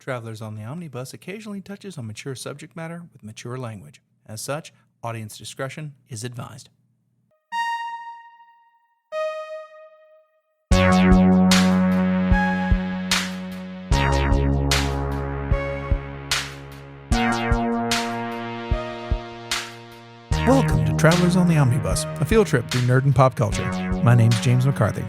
Travelers on the Omnibus occasionally touches on mature subject matter with mature language. As such, audience discretion is advised. Welcome to Travelers on the Omnibus, a field trip through nerd and pop culture. My name's James McCarthy.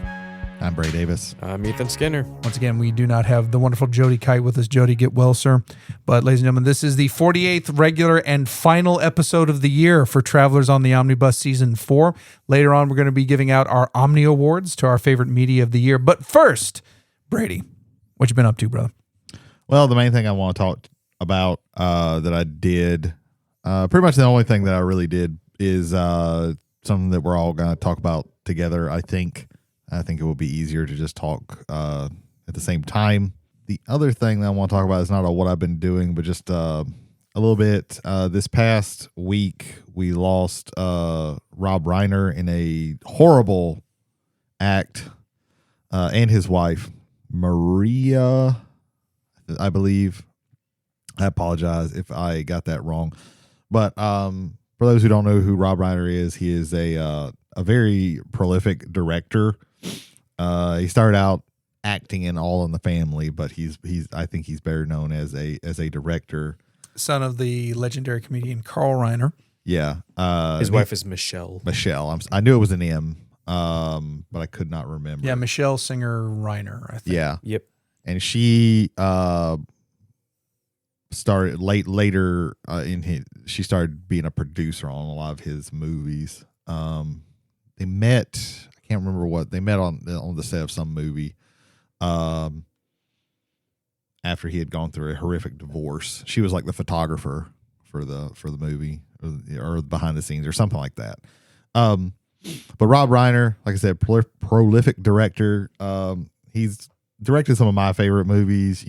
I'm Brady Davis. I'm Ethan Skinner. Once again, we do not have the wonderful Jody Kite with us. Jody, get well, sir. But ladies and gentlemen, this is the 48th regular and final episode of the year for Travelers on the Omnibus Season 4. Later on, we're going to be giving out our Omni Awards to our favorite media of the year. But first, Brady, what you been up to, brother? Well, the main thing I want to talk about that I did, pretty much the only thing that I really did is something that we're all going to talk about together. I think it will be easier to just talk at the same time. The other thing that I want to talk about is not what I've been doing, but just a little bit. This past week, we lost Rob Reiner in a horrible act, and his wife, Maria, I believe. I apologize if I got that wrong. But for those who don't know who Rob Reiner is, he is a very prolific director. He started out acting in All in the Family, but I think he's better known as a director. Son of the legendary comedian Carl Reiner. Yeah. His wife is Michelle. I knew it was an M, but I could not remember. Yeah, Michelle Singer Reiner, I think. Yeah. Yep. And she started later she started being a producer on a lot of his movies. They met, I can't remember what they met on the set of some movie. After he had gone through a horrific divorce, she was like the photographer for the movie or behind the scenes or something like that. But Rob Reiner, like I said, prolific director. He's directed some of my favorite movies.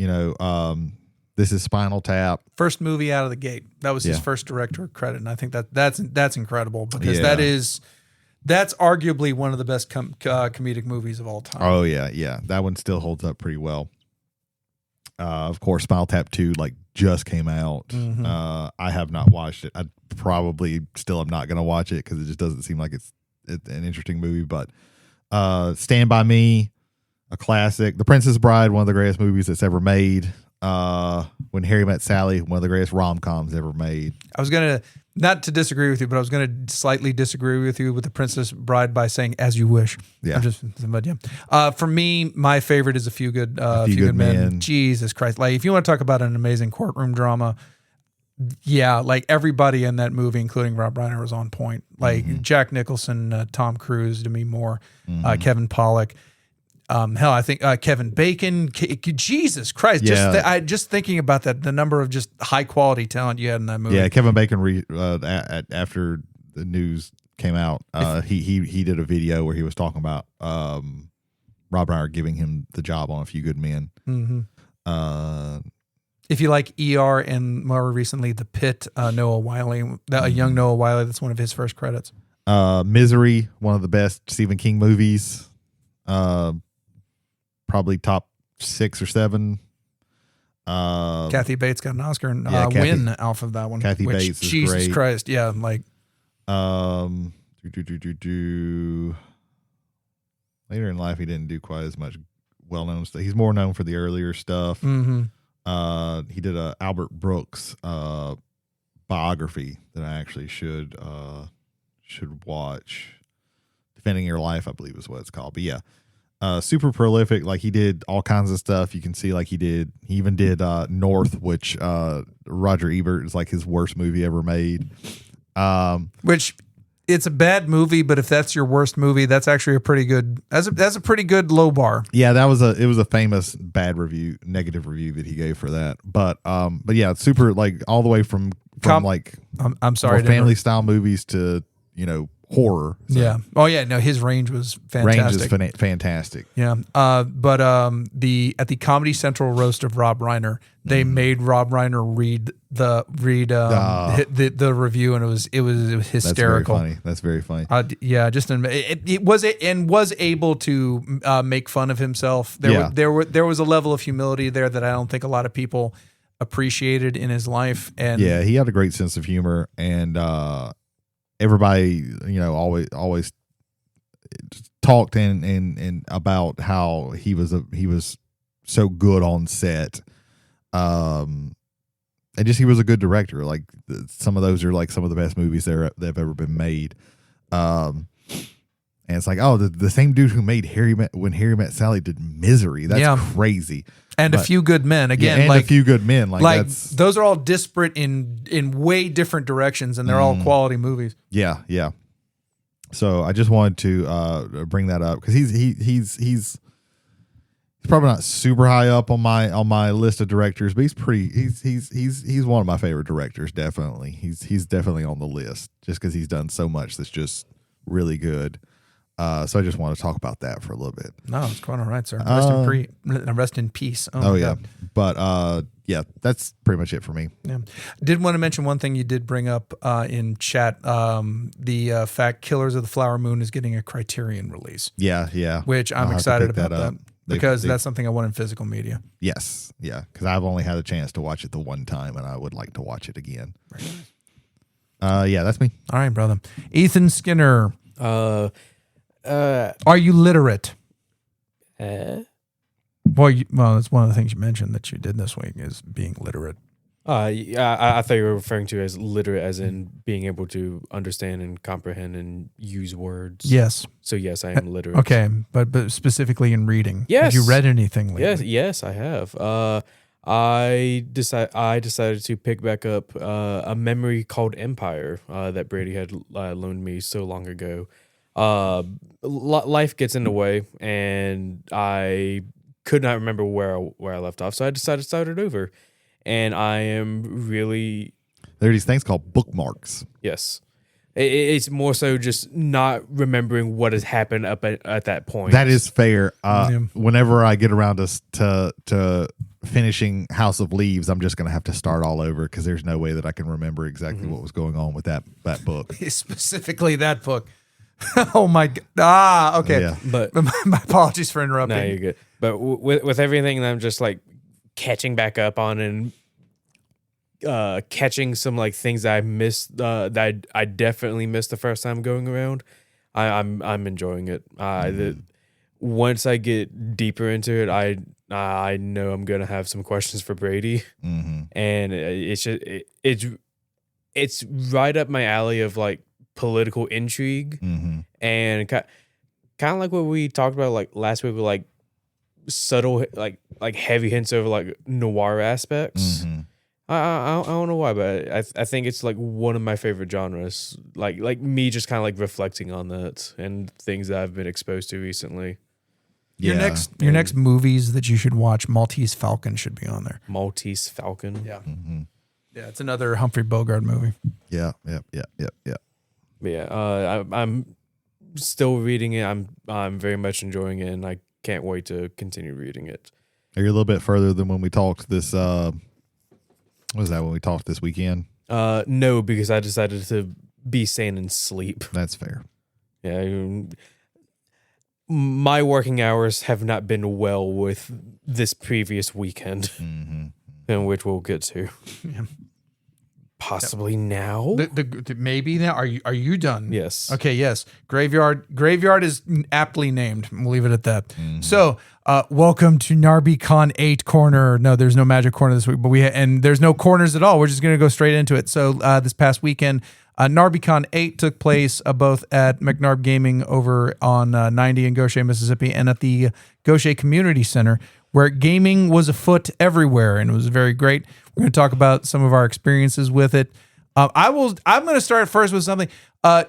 This is Spinal Tap. First movie out of the gate. That was his first director credit, and I think that's incredible because that's arguably one of the best comedic movies of all time. Oh yeah, that one still holds up pretty well. Of course, Spinal Tap 2 just came out. Mm-hmm. I have not watched it. I probably still am not going to watch it because it just doesn't seem like it's an interesting movie. But Stand By Me, a classic. The Princess Bride, one of the greatest movies that's ever made. When Harry Met Sally, one of the greatest rom-coms ever made. I was going to, not to disagree with you, but I was going to slightly disagree with you with The Princess Bride by saying As You Wish. Yeah. For me, my favorite is A Few Good Men. Jesus Christ. If you want to talk about an amazing courtroom drama, everybody in that movie, including Rob Reiner, was on point. Jack Nicholson, Tom Cruise, Demi Moore, Kevin Pollak. I think Kevin Bacon. Jesus Christ! Yeah. Just thinking about that, the number of just high quality talent you had in that movie. Yeah, Kevin Bacon. After the news came out, he did a video where he was talking about Rob Reiner giving him the job on A Few Good Men. Mm-hmm. If you like ER and more recently The Pit, Noah Wiley, young Noah Wiley, that's one of his first credits. Misery, one of the best Stephen King movies. Probably top 6 or 7. Kathy Bates got an Oscar and win off of that one. Kathy Bates is Jesus great. Christ, yeah, later in life he didn't do quite as much well-known stuff. He's more known for the earlier stuff. Mm-hmm. He did a Albert Brooks biography that I actually should watch. Defending Your Life, I believe is what it's called. But yeah, super prolific. He did all kinds of stuff. You can see he even did North, which Roger Ebert is his worst movie ever made. Which it's a bad movie, but if that's your worst movie, that's actually a pretty good. That's a pretty good low bar. Yeah, it was a famous negative review that he gave for that. But yeah, super all the way from I'm sorry, family style movies to horror. So Yeah. Oh yeah. No, his range was fantastic. range is fantastic. Yeah. But at the Comedy Central roast of Rob Reiner, they made Rob Reiner read the review, and it was hysterical. That's very funny. Yeah, just it was able to make fun of himself. There was a level of humility there that I don't think a lot of people appreciated in his life. And yeah, he had a great sense of humor, and everybody, always talked and about how he was so good on set. And just he was a good director. Like some of those are like some of the best movies that have ever been made. And it's like, oh, the same dude who made When Harry Met Sally did Misery. That's crazy. And A Few Good Men again. Yeah, and A Few Good Men. Like those are all disparate in way different directions, and they're all quality movies. Yeah, yeah. So I just wanted to bring that up because he's probably not super high up on my list of directors, but he's one of my favorite directors. Definitely, he's definitely on the list just because he's done so much that's just really good. So I just want to talk about that for a little bit. No, it's quite all right, sir. Rest in peace. Oh yeah, but yeah, that's pretty much it for me. Yeah, did want to mention one thing you did bring up in chat. The fact Killers of the Flower Moon is getting a Criterion release. Yeah. Which I'm excited about that because that's something I want in physical media. Yes, yeah, because I've only had a chance to watch it the one time, and I would like to watch it again. Yeah, that's me. All right, brother. Ethan Skinner. Are you literate? Well, that's one of the things you mentioned that you did this week is being literate. I thought you were referring to as literate as in being able to understand and comprehend and use words. Yes. So yes, I am literate. Okay, but specifically in reading. Yes. Have you read anything lately? Yes, I have. I decided to pick back up a memory called Empire that Brady had loaned me so long ago. Life gets in the way, and I could not remember where I left off, so I decided to start it over. And I am really there are these things called bookmarks. Yes, it's more so just not remembering what has happened up at that point. That is fair. Whenever I get around to finishing House of Leaves, I'm just going to have to start all over because there's no way that I can remember exactly what was going on with that book. Specifically that book. Oh my God. Okay. Yeah. But my apologies for interrupting. No, you're good. But with everything that I'm just like catching back up on and catching some like things that I missed that I definitely missed the first time going around, I'm enjoying it. Once I get deeper into it, I know I'm gonna have some questions for Brady, and it's right up my alley of like political intrigue, and kind of like what we talked about like last week with like subtle like heavy hints over like noir aspects. I don't know why, but I think it's like one of my favorite genres. Like me just kind of like reflecting on that and things that I've been exposed to recently. Your next movies that you should watch, Maltese Falcon should be on there. Maltese Falcon. Yeah. Yeah, it's another Humphrey Bogart movie. Yeah. Yeah, I'm still reading it. I'm very much enjoying it, and I can't wait to continue reading it. Are you a little bit further than when we talked this? What was that when we talked this weekend? No, because I decided to be sane and sleep. That's fair. Yeah, my working hours have not been well with this previous weekend, in which we'll get to. Yeah. Possibly now. Maybe now. Are you done? Yes. Okay. Yes. Graveyard is aptly named. We'll leave it at that. So, welcome to NarbyCon 8 corner. No, there's no magic corner this week, but and there's no corners at all. We're just gonna go straight into it. So, this past weekend, NarbyCon 8 took place both at McNarb Gaming over on 90 in Goshen, Mississippi, and at the Goshen Community Center, where gaming was afoot everywhere, and it was very great. We're going to talk about some of our experiences with it. I'm going to start first with something.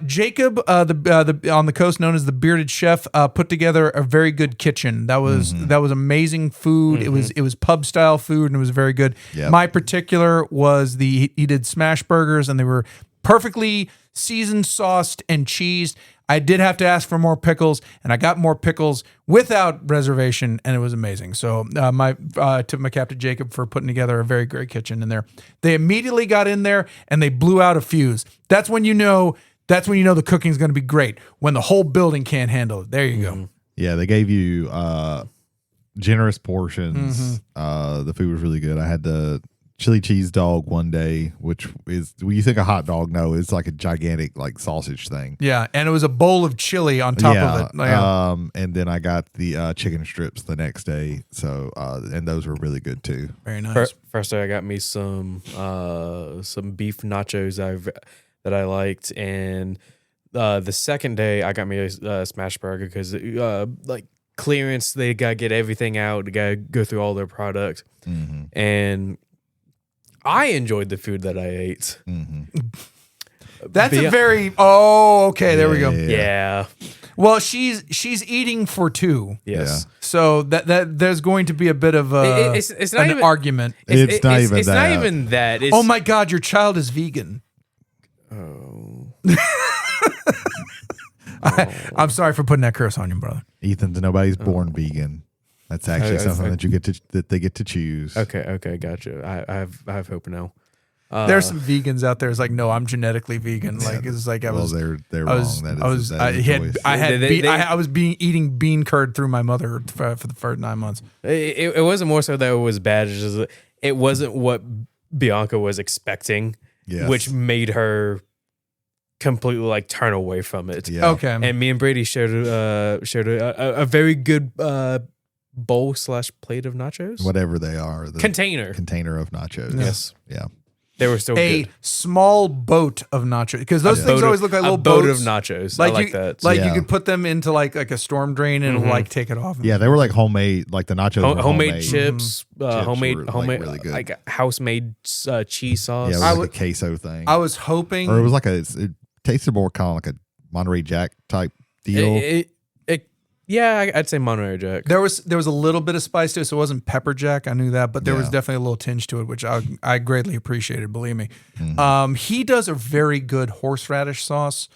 Jacob, the on the coast known as the Bearded Chef, put together a very good kitchen. That was amazing food. It was pub style food, and it was very good. Yep. My particular was he did smash burgers, and they were perfectly seasoned, sauced, and cheesed. I did have to ask for more pickles, and I got more pickles without reservation, and it was amazing. So my tip my Captain Jacob for putting together a very great kitchen in there. They immediately got in there and they blew out a fuse. That's when you know the cooking is going to be great, when the whole building can't handle it. There you go. Yeah, they gave you generous portions. The food was really good. I had the chili cheese dog one day, which is, when you think a hot dog, no, it's like a gigantic like sausage thing. Yeah, and it was a bowl of chili on top of it. Yeah. And then I got the chicken strips the next day. So and those were really good too. Very nice. First day I got me some beef nachos that I liked, and the second day I got me a smash burger because like clearance, they gotta get everything out, they gotta go through all their products, and I enjoyed the food that I ate. That's a very okay. There we go. Yeah. Well, she's eating for two. Yes. So that there's going to be a bit of it's not an even, argument. It's not even it's that. not even that. It's, Oh my God, your child is vegan. Oh. I'm sorry for putting that curse on you, brother. Ethan's nobody's born vegan. That's actually something that they get to choose. Okay, gotcha. I have hope now. There's some vegans out there. It's like, no, I'm genetically vegan. Like it's like I was. Well, they're wrong. I was eating bean curd through my mother for the first 9 months. It wasn't more so that it was bad. It's just, it wasn't what Bianca was expecting, which made her completely like turn away from it. Yeah. Okay. And me and Brady shared a very good bowl / plate of nachos. Whatever they are. The container of nachos. Yes. Yeah. They were so a good. small boat of nachos, because those things always look like little boat boats. of nachos. Like I like you, that. Like you could put them into like a storm drain and it'll like take it off. Yeah, they were like homemade, like the nachos were homemade chips, homemade were, like, really good. like house-made cheese sauce. Yeah, it was like a queso thing. I was hoping, or it was like it tasted more kind of like a Monterey Jack type deal. Yeah, I'd say Monterey Jack. there was a little bit of spice to it, so it wasn't pepper jack. I knew that, but there was definitely a little tinge to it, which I greatly appreciated. Believe me, he does a very good horseradish sauce,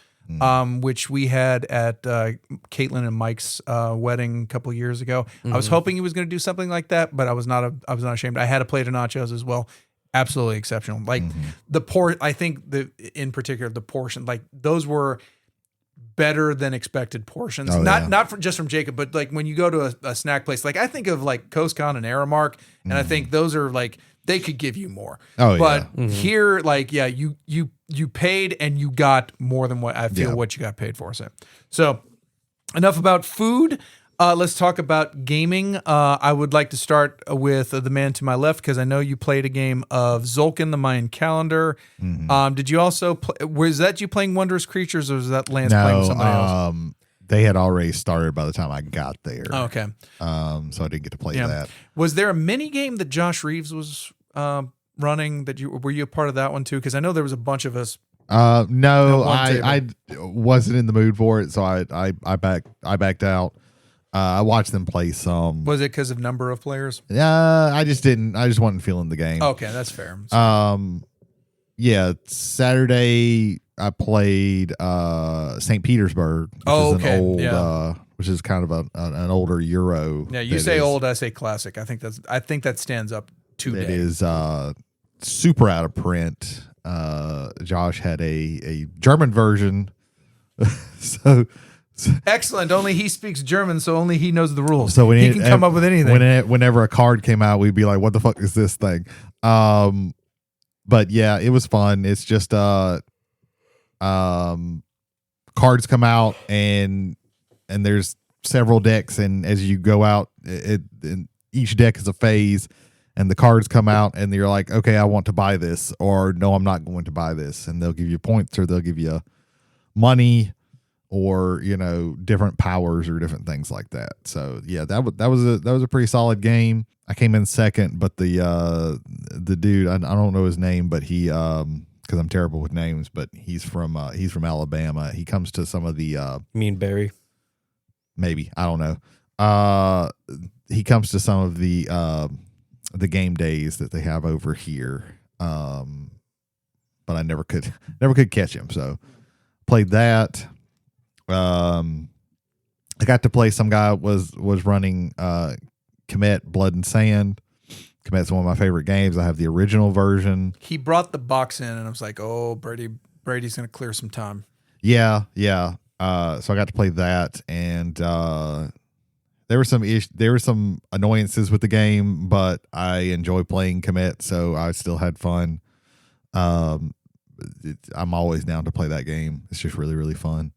which we had at Caitlin and Mike's wedding a couple years ago. I was hoping he was going to do something like that, but I was not ashamed. I had a plate of nachos as well. Absolutely exceptional. Like I think in particular the portion, like those were better than expected portions. Not just from Jacob, but like when you go to a snack place, like I think of like CoastCon and Aramark, and I think those are like, they could give you more. But here, like, you paid and you got more than what I feel what you got paid for. So enough about food. Let's talk about gaming. I would like to start with the man to my left, because I know you played a game of Zulkin, the Mayan calendar. Did you also play? Was that you playing Wondrous Creatures, or was that Lance playing somebody else? They had already started by the time I got there. Oh, okay. So I didn't get to play that. Was there a mini game that Josh Reeves was running? Were you a part of that one too? Because I know there was a bunch of us. No, I wasn't in the mood for it, so I backed out. I watched them play some. Was it because of number of players? Yeah, I just wasn't feeling the game. Okay, that's fair. Yeah, Saturday I played St. Petersburg, which is kind of an older Euro. Yeah, you say old, I say classic. I think that stands up today. It is super out of print. Josh had a German version, so. Excellent. Only he speaks German, so only he knows the rules. So he can come up with anything. Whenever a card came out, we'd be like, "What the fuck is this thing?" But yeah, it was fun. It's just cards come out and there's several decks, and as you go out, each deck is a phase, and the cards come out, and you're like, "Okay, I want to buy this," or "No, I'm not going to buy this," and they'll give you points, or they'll give you money, or different powers or different things like that. So yeah, that was a pretty solid game. I came in second, but the dude, I don't know his name, but he because I'm terrible with names, but he's from Alabama. He comes to some of the Mean Barry, maybe, I don't know. He comes to some of the game days that they have over here. but I never could catch him. So played that. I got to play, some guy was running Commit Blood and Sand. Commit's one of my favorite games. I have the original version. He brought the box in, and I was like, "Oh, Brady's going to clear some time." Yeah. So I got to play that, and there were some annoyances with the game, but I enjoy playing Commit, so I still had fun. I'm always down to play that game. It's just really, really fun.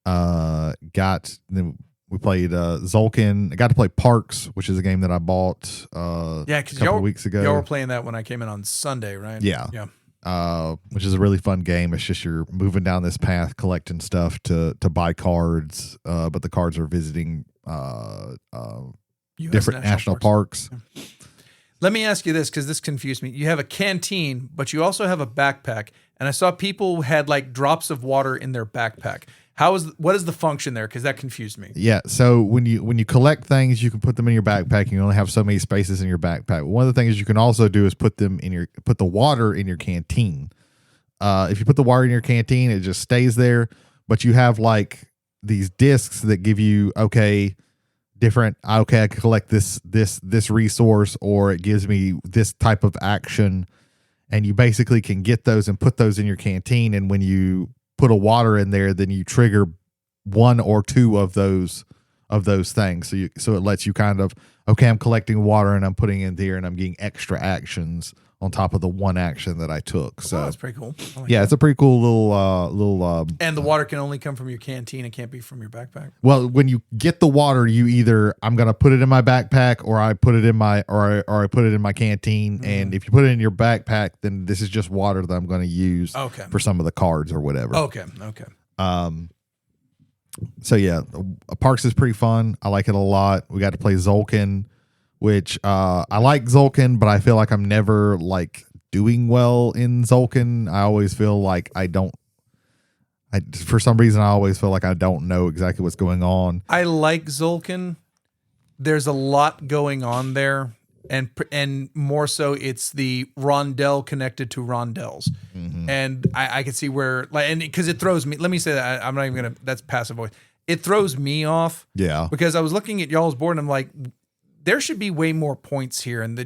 Then we played Zolkin. I got to play Parks, which is a game that I bought a couple of weeks ago. Y'all were playing that when I came in on Sunday, right? Yeah. Which is a really fun game. It's just you're moving down this path, collecting stuff to buy cards, but the cards are visiting different national parks. Yeah. Let me ask you this, because this confused me. You have a canteen, but you also have a backpack, and I saw people who had like drops of water in their backpack. What is the function there? Because that confused me. Yeah. So when you collect things, you can put them in your backpack. You only have so many spaces in your backpack. One of the things you can also do is put the water in your canteen. If you put the water in your canteen, it just stays there. But you have like these discs that give you I can collect this resource, or it gives me this type of action, and you basically can get those and put those in your canteen. And when you put a water in there, then you trigger one or two of those things. So it lets you kind of, I'm collecting water and I'm putting it in there, and I'm getting extra actions on top of the one action that I took. So that's pretty cool. It's a pretty cool little. And the water can only come from your canteen. It can't be from your backpack. Well, when you get the water, you either I'm gonna put it in my backpack, or I put it in my I put it in my canteen. Mm-hmm. And if you put it in your backpack, then this is just water that I'm gonna use for some of the cards or whatever. Okay. So yeah, Parks is pretty fun. I like it a lot. We got to play Zolkin, which I like Zolkin, but I feel like I'm never like doing well in Zolkin. I always feel like for some reason I always feel like I don't know exactly what's going on. I like Zolkin. There's a lot going on there, and more so it's the rondel connected to rondels. Mm-hmm. And I can see where, like, and because it throws me, let me say that I'm not even gonna, that's passive voice. It throws me off. Yeah. Because I was looking at y'all's board and I'm like, there should be way more points here, and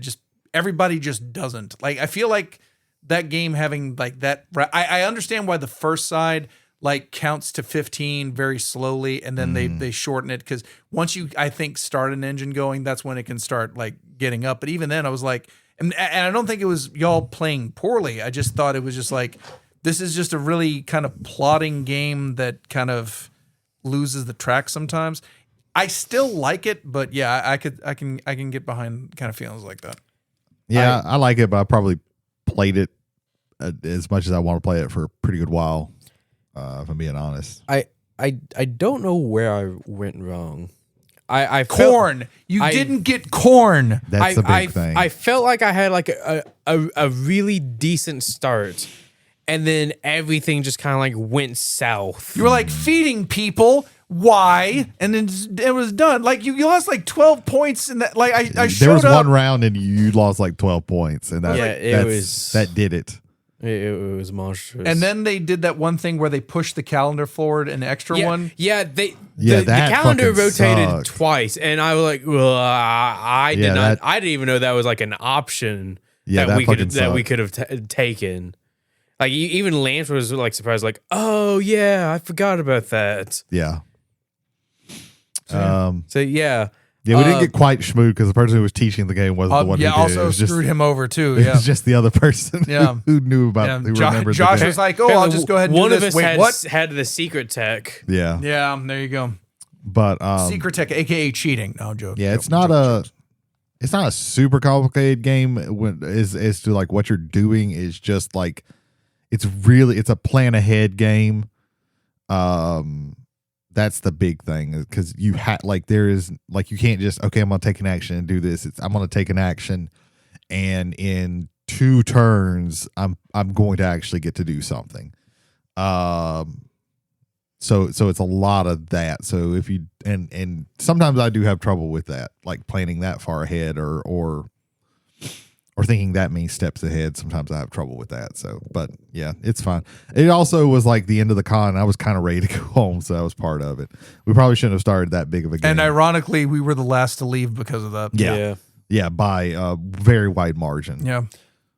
everybody just doesn't. Like, I feel like that game having like that, I understand why the first side like counts to 15 very slowly, and then they shorten it, because once you, I think, start an engine going, that's when it can start like getting up. But even then I was like, and I don't think it was y'all playing poorly. I just thought it was just like, this is just a really kind of plotting game that kind of loses the track sometimes. I still like it, but yeah, I can get behind kind of feelings like that. Yeah, I like it, but I probably played it as much as I want to play it for a pretty good while. If I'm being honest, I don't know where I went wrong. I corn. Didn't get corn. That's the big thing. I felt like I had like a really decent start, and then everything just kind of like went south. You were like feeding people. Why? And then it was done. Like you lost like 12 points in that. Like I showed there was up. one round and you lost like 12 points, and that did it. It was monstrous. And then they did that one thing where they pushed the calendar forward an extra one. Yeah, the calendar rotated sucked twice, and I was like, I didn't even know that was like an option that we could have taken. Like even Lance was like surprised, like, oh yeah, I forgot about that. Yeah. So yeah. Yeah, we didn't get quite schmoed because the person who was teaching the game wasn't the one who did it. Also screwed him over too. It Yeah, was just the other person who knew about who remembered Josh the game. was like, oh, I'll just go ahead and do this. One of us had the secret tech. Yeah. Yeah, there you go. But secret tech, aka cheating. No joke. Yeah, it's not a super complicated game as to like what you're doing. Is just like it's a plan ahead game. That's the big thing, because you there is like, you can't just, okay, I'm going to take an action and do this. I'm going to take an action, and in 2 turns, I'm going to actually get to do something. So it's a lot of that. So if you, and sometimes I do have trouble with that, like planning that far ahead or or thinking that means steps ahead. Sometimes I have trouble with that. So, but yeah, it's fine. It also was like the end of the con. I was kind of ready to go home, so that was part of it. We probably shouldn't have started that big of a game. And ironically, we were the last to leave because of that. Yeah, by a very wide margin. Yeah.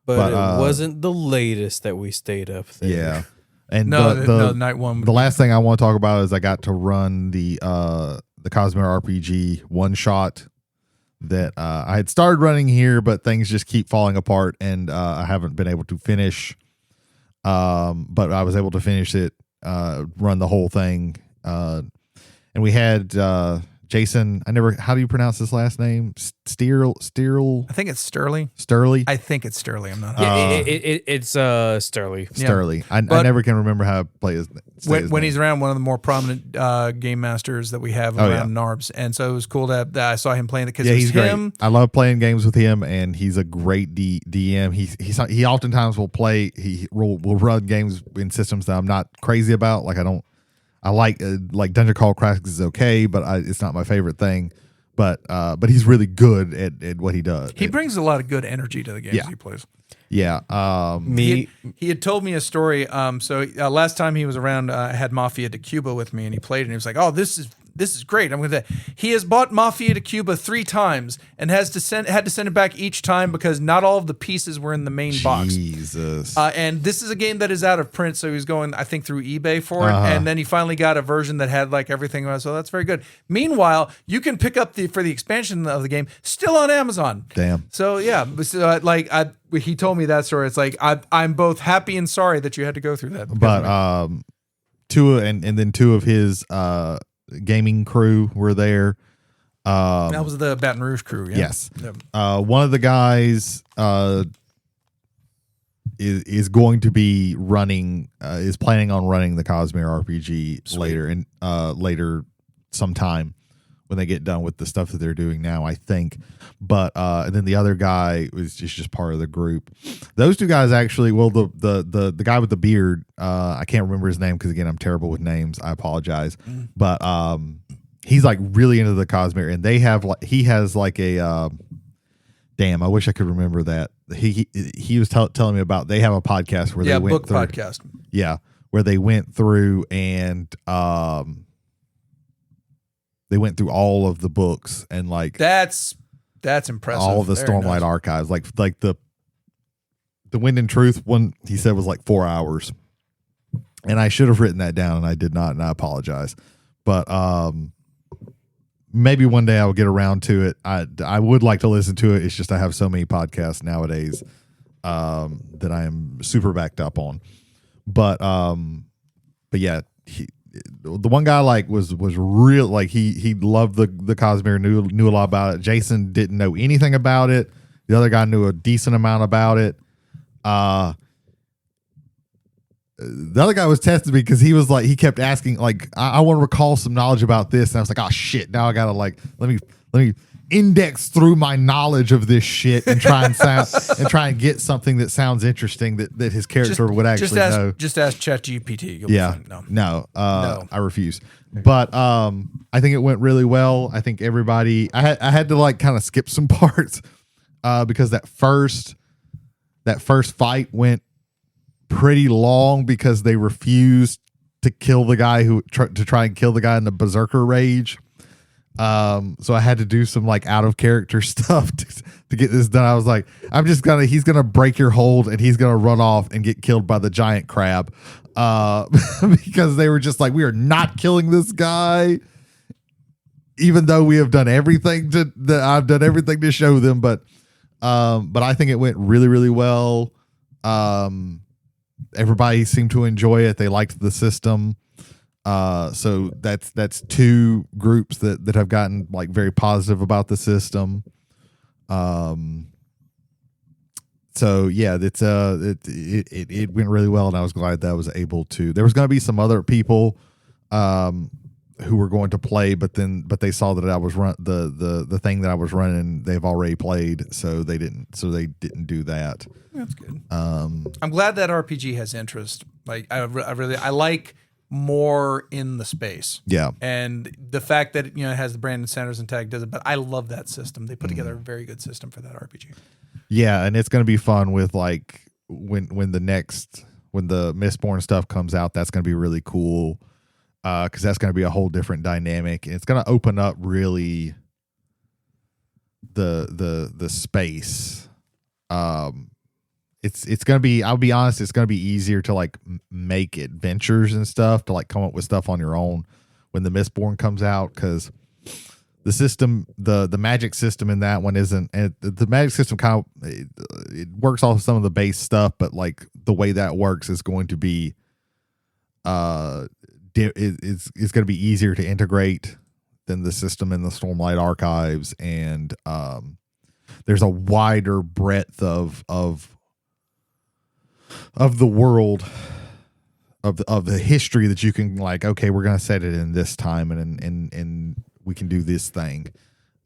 But it wasn't the latest that we stayed up there. Yeah. And no, night one. The last thing I want to talk about is I got to run the Cosmere RPG one shot that I had started running here, but things just keep falling apart, and I haven't been able to finish. But I was able to finish it, run the whole thing, and we had Jason. How do you pronounce his last name? Steerl. I think it's Sterling. Sturley. I think it's Sterling. I'm not. It's Sterling. Sturley. I never can remember how to play his. When he's around, one of the more prominent game masters that we have around NARBs, and so it was cool that I saw him playing it because he's him. Great. I love playing games with him, and he's a great DM. He oftentimes will play. Will run games in systems that I'm not crazy about. I like Dungeon Crawl Classics is okay, but it's not my favorite thing. But he's really good at what he does. He brings a lot of good energy to the games he plays. Yeah. He had told me a story. So last time he was around, I had Mafia de Cuba with me, and he played, and he was like, "Oh, this is great." I'm going to. He has bought Mafia de Cuba 3 times and had to send it back each time because not all of the pieces were in the main box. Jesus. And this is a game that is out of print, so he was going, I think, through eBay for it, and then he finally got a version that had like everything. So that's very good. Meanwhile, you can pick up for the expansion of the game still on Amazon. Damn. So yeah, he told me that story. It's like I'm both happy and sorry that you had to go through that. But then two of his gaming crew were there. That was the Baton Rouge crew. Yeah? Yes. Yep. One of the guys is going to be is planning on running the Cosmere RPG later sometime when they get done with the stuff that they're doing now, I think. But and then the other guy was just part of the group. Those two guys actually, well, the guy with the beard, I can't remember his name because again, I'm terrible with names. I apologize. But he's like really into the Cosmere, and he has like a damn, I wish I could remember that. He was telling me about, they have a podcast where they went through podcast. Yeah, where they went through and they went through all of the books and like that's impressive. All of the Stormlight archives, like the Wind and Truth one, he said was like 4 hours, and I should have written that down and I did not, and I apologize. But maybe one day I will get around to it. I would like to listen to it. It's just I have so many podcasts nowadays that I am super backed up on. But yeah, the one guy was real, like he loved the Cosmere, knew a lot about it. Jason didn't know anything about it. The other guy knew a decent amount about it. The other guy was testing me because he was like, he kept asking like, I want to recall some knowledge about this, and I was like, oh shit, now I gotta like let me index through my knowledge of this shit and try and get something that sounds interesting that his character would actually know. Just ask ChatGPT. No, I refuse. But I think it went really well. I think everybody, I had to like kind of skip some parts because that first fight went pretty long because they refused to kill the guy to try and kill the guy in the Berserker Rage. So I had to do some like out of character stuff to get this done. I was like, he's gonna break your hold and he's gonna run off and get killed by the giant crab. Because they were just like, we are not killing this guy, even though we have done everything I've done everything to show them. But I think it went really, really well. Everybody seemed to enjoy it. They liked the system. So that's two groups that have gotten like very positive about the system. So yeah, it went really well, and I was glad that I was able to. There was going to be some other people who were going to play, but they saw that I was the thing that I was running. They've already played, so they didn't do that. That's good. I'm glad that RPG has interest. Like I like more in the space. Yeah. And the fact that it has the Brandon Sanders and Tag does it, but I love that system. They put together a very good system for that RPG. Yeah, and it's going to be fun with like when the Mistborn stuff comes out. That's going to be really cool because that's going to be a whole different dynamic, and it's going to open up really the space. It's going to be. I'll be honest. It's going to be easier to like make adventures and stuff to like come up with stuff on your own when the Mistborn comes out because. The system, the magic system in that one isn't, and the magic system kind of it works off of some of the base stuff, but like the way that works is going to be, it's going to be easier to integrate than the system in the Stormlight Archives, and there's a wider breadth of the world. Of the history that you can like, okay, we're gonna set it in this time, and we can do this thing.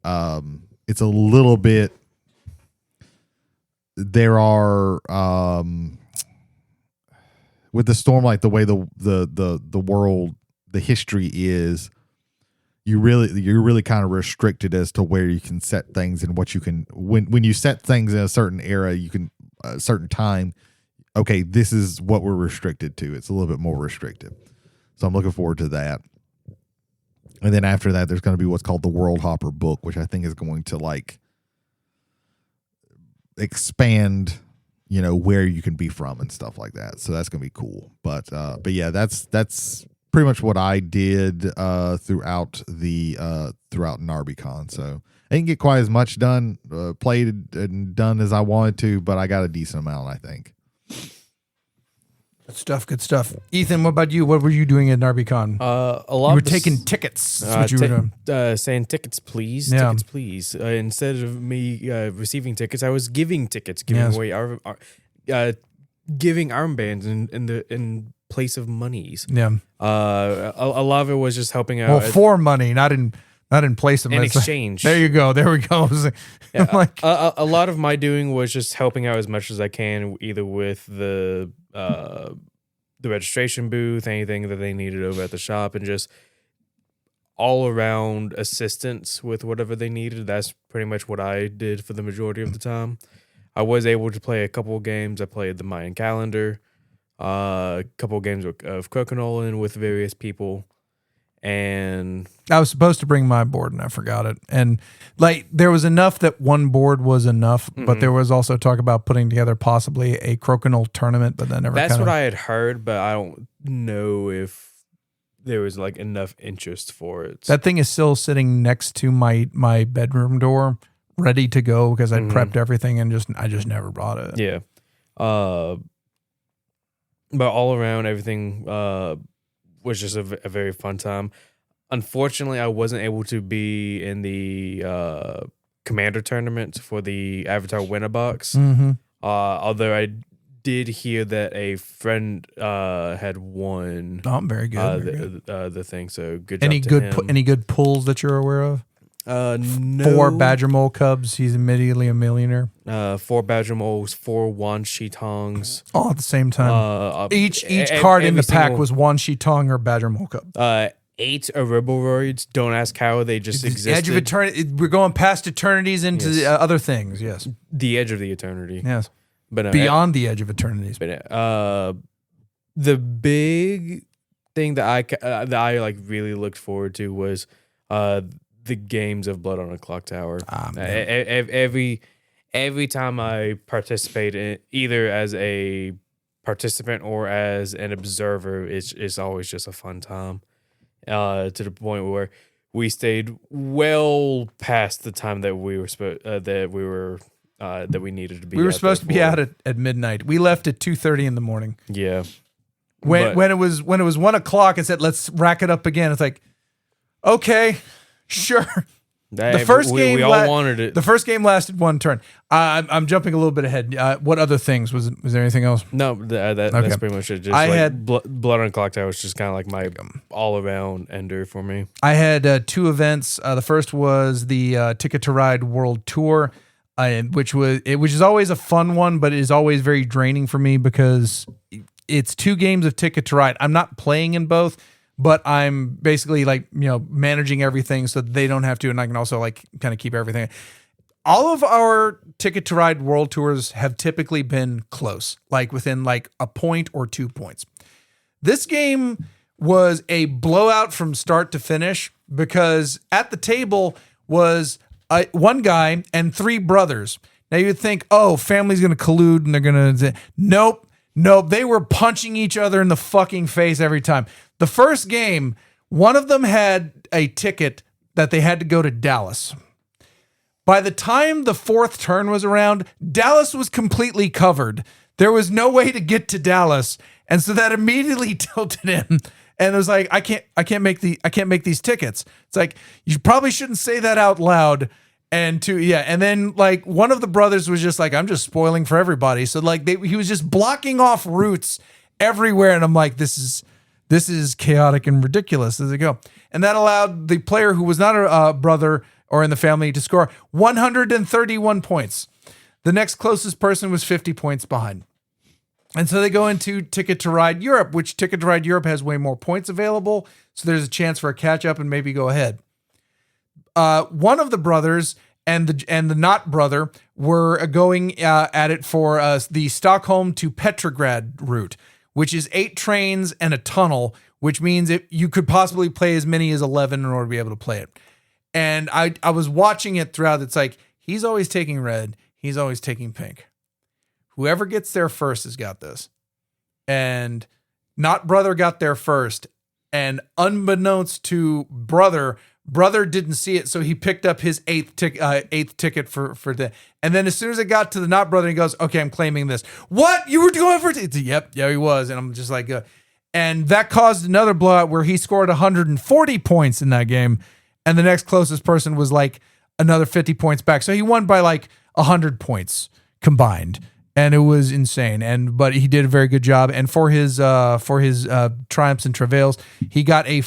It's a little bit. There are with the Stormlight, the way the world, the history is, you're really kind of restricted as to where you can set things and what you can when you set things in a certain era, you can a certain time. Okay, this is what we're restricted to. It's a little bit more restrictive. So I'm looking forward to that. And then after that, there's going to be what's called the World Hopper book, which I think is going to like expand, where you can be from and stuff like that. So that's going to be cool. But yeah, that's pretty much what I did throughout NarbyCon. So I didn't get quite as much done, played and done as I wanted to, but I got a decent amount, I think. Good stuff. Ethan, what about you? What were you doing at NarbyCon? A lot. You were taking tickets. That's what you were doing. Saying tickets, please. Yeah. Tickets, please. Instead of me receiving tickets, I was giving tickets, giving away giving armbands in place of monies. Yeah. A lot of it was just helping out. Well, for money, not in place of in exchange. There you go. There we go. Yeah, like a lot of my doing was just helping out as much as I can, either with the registration booth, anything that they needed over at the shop, and just all around assistance with whatever they needed. That's pretty much what I did for the majority of the time. I was able to play a couple of games. I played the Mayan calendar, a couple of games of Crokinole with various people. And I was supposed to bring my board and I forgot it. And like there was enough that one board was enough, but there was also talk about putting together possibly a Crokinole tournament, but then never. That's what I had heard, but I don't know if there was like enough interest for it. That thing is still sitting next to my bedroom door, ready to go because I prepped everything and I just never brought it. Yeah. But all around everything was just a very fun time. Unfortunately, I wasn't able to be in the Commander tournament for the Avatar Winner Box. Although I did hear that a friend had won. Oh, very good. The thing. So good job to him. Any good pulls that you're aware of? No. 4 Badger Mole Cubs. He's immediately a millionaire. 4 Badger Moles, 4 Wan Shi Tongs. All at the same time. Each card in the pack was Wan Shi Tong or Badger Mole Cub. 8 Herbivoroids. Don't ask how, they just existed. Edge of eternity. We're going past eternities into the, other things. Yes. The edge of the eternity. Yes. But beyond the edge of eternities. But the big thing that I like really looked forward to was the games of Blood on a Clock Tower. Every time I participate in either as a participant or as an observer, it's always just a fun time. To the point where we stayed well past the time that we were that we needed to be. We were supposed to be out at midnight. We left at 2:30 in the morning. Yeah. When it was 1 o'clock, it said let's rack it up again. It's like, okay. Sure. The first game we all wanted it. The first game lasted 1 turn. I'm jumping a little bit ahead. What other things was there? Anything else? No, that's pretty much it. Just I had Blood on Clock Tower was just kind of like my all around ender for me. I had 2 events. The first was the Ticket to Ride World Tour, which is always a fun one, but it is always very draining for me because it's 2 games of Ticket to Ride. I'm not playing in both. But I'm basically like, managing everything so that they don't have to, and I can also like kind of keep everything. all of our Ticket to Ride World Tours have typically been close, like within like a point or 2 points. This game was a blowout from start to finish because at the table was one guy and 3 brothers. Now you'd think, oh, family's going to collude and they're going to... Nope. They were punching each other in the fucking face every time. The first game, one of them had a ticket that they had to go to Dallas. By the time the 4th turn was around, Dallas was completely covered. There was no way to get to Dallas. And so that immediately tilted him. And it was like, I can't make these tickets. It's like, you probably shouldn't say that out loud. And then like one of the brothers was just like, I'm just spoiling for everybody. So like he was just blocking off routes everywhere. And I'm like, this is chaotic and ridiculous as it go. And that allowed the player who was not a brother or in the family to score 131 points. The next closest person was 50 points behind. And so they go into Ticket to Ride Europe, which Ticket to Ride Europe has way more points available. So there's a chance for a catch up and maybe go ahead. One of the brothers and the not brother were going at it for the Stockholm to Petrograd route, which is 8 trains and a tunnel, which means you could possibly play as many as 11 in order to be able to play it. And I was watching it throughout. It's like, he's always taking red. He's always taking pink. Whoever gets there first has got this. And not brother got there first. And unbeknownst to brother didn't see it. So he picked up his eighth ticket for the, and then as soon as it got to the not brother, he goes, okay, I'm claiming this. What? You were going for it? Yep. Yeah, he was. And I'm just like, and that caused another blowout where he scored 140 points in that game. And the next closest person was like another 50 points back. So he won by like 100 points combined. And it was insane. But he did a very good job. And for his triumphs and travails, he got a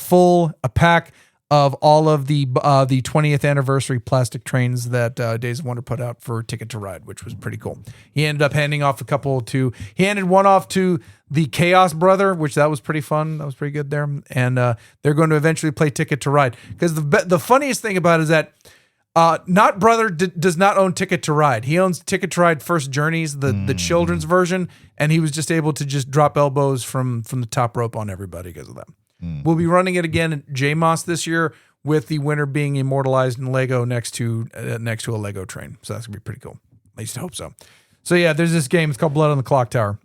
pack of all of the 20th anniversary plastic trains that Days of Wonder put out for Ticket to Ride, which was pretty cool. He ended up handing off he handed one off to the Chaos Brother, which that was pretty fun. That was pretty good there. And they're going to eventually play Ticket to Ride. Because the funniest thing about it is that not brother does not own Ticket to Ride. He owns Ticket to Ride First Journeys, the children's version, and he was just able to just drop elbows from the top rope on everybody because of that. We'll be running it again at JMOS this year, with the winner being immortalized in Lego next to a Lego train. So that's gonna be pretty cool. At least I hope so. So yeah, there's this game. It's called Blood on the Clock Tower.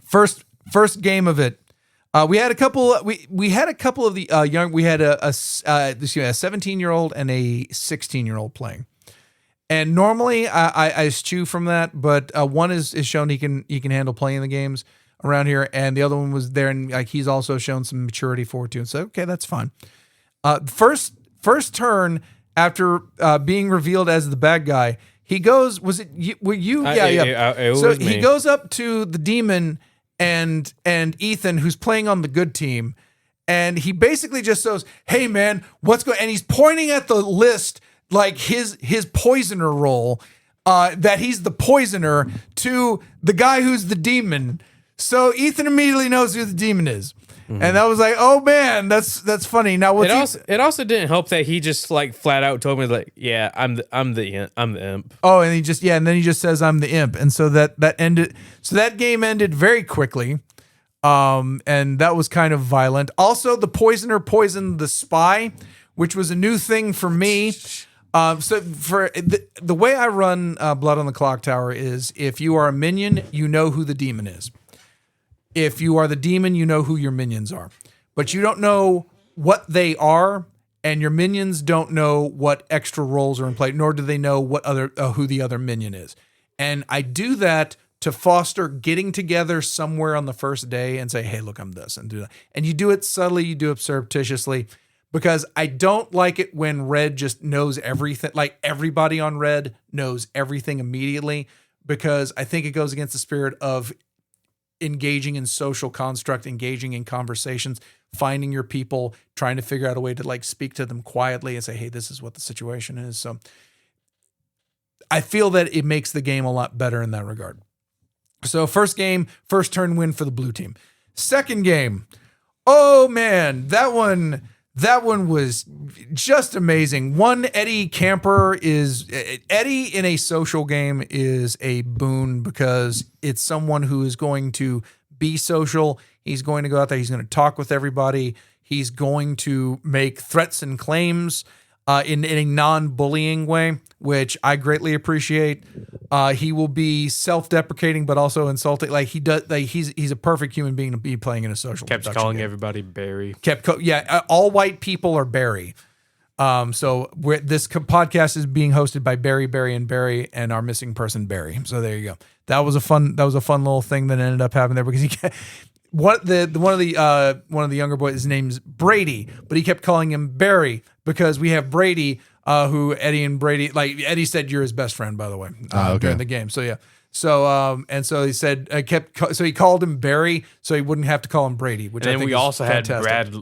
First game of it. We had a couple. We had a couple of the young. We had a 17-year-old and a 16-year-old playing. And normally I eschew from that, but one is shown he can handle playing the games around here, and the other one was there, and like he's also shown some maturity for it too. And so okay, that's fine. First turn after being revealed as the bad guy, he goes. Was it you? Were you? Yeah. So he goes up to the demon and Ethan, who's playing on the good team, and he basically just goes, "Hey man, what's going?" And he's pointing at the list like his poisoner role, that he's the poisoner to the guy who's the demon. So Ethan immediately knows who the demon is. Mm-hmm. And that was like, oh man, that's funny. Now it also didn't help that he just like flat out told me like, yeah, I'm the imp. Oh, and then he just says I'm the imp. And so that ended. So that game ended very quickly. And that was kind of violent. Also, the poisoner poisoned the spy, which was a new thing for me. So for the way I run Blood on the Clock Tower is, if you are a minion, you know who the demon is. If you are the demon, you know who your minions are. But you don't know what they are, and your minions don't know what extra roles are in play, nor do they know what who the other minion is. And I do that to foster getting together somewhere on the first day and say, hey, look, I'm this, and do that. And you do it subtly, you do it surreptitiously, because I don't like it when Red just knows everything. Like everybody on Red knows everything immediately, because I think it goes against the spirit of engaging in social construct, engaging in conversations, finding your people, trying to figure out a way to like speak to them quietly and say, hey, this is what the situation is. So I feel that it makes the game a lot better in that regard. So first game, first turn win for the blue team. Second game. Oh man, that one That one was just amazing. One, Eddie Camper is Eddie in a social game is a boon because it's someone who is going to be social. He's going to go out there. He's going to talk with everybody. He's going to make threats and claims in a non-bullying way, which I greatly appreciate. He will be self-deprecating, but also insulting. Like he does. Like he's a perfect human being to be playing in a social. Kept calling everybody Barry. All white people are Barry. So this podcast is being hosted by Barry, and our missing person Barry. So there you go. That was a fun little thing that ended up happening there because he. One of the younger boys, his name's Brady, but he kept calling him Barry because we have Brady, who Eddie and Brady, like Eddie said, you're his best friend, by the way, during the game. So yeah, so he said he called him Barry so he wouldn't have to call him Brady, which and I think we also had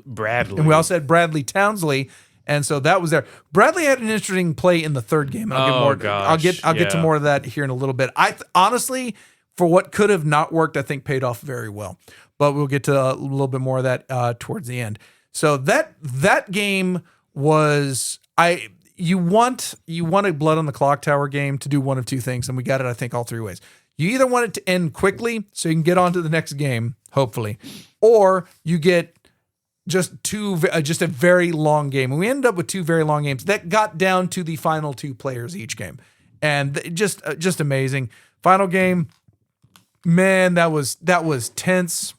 Bradley, and we also had Bradley Townsley. And so that was there. Bradley had an interesting play in the third game. I'll get to more of that here in a little bit. Honestly, for what could have not worked, I think paid off very well. But we'll get to a little bit more of that towards the end. So that game was you want a blood on the clock tower game to do one of two things, and we got it I think all three ways. You either want it to end quickly so you can get on to the next game, hopefully, or you get just a very long game. And we ended up with two very long games that got down to the final two players each game, and just amazing. Final game, man, that was tense.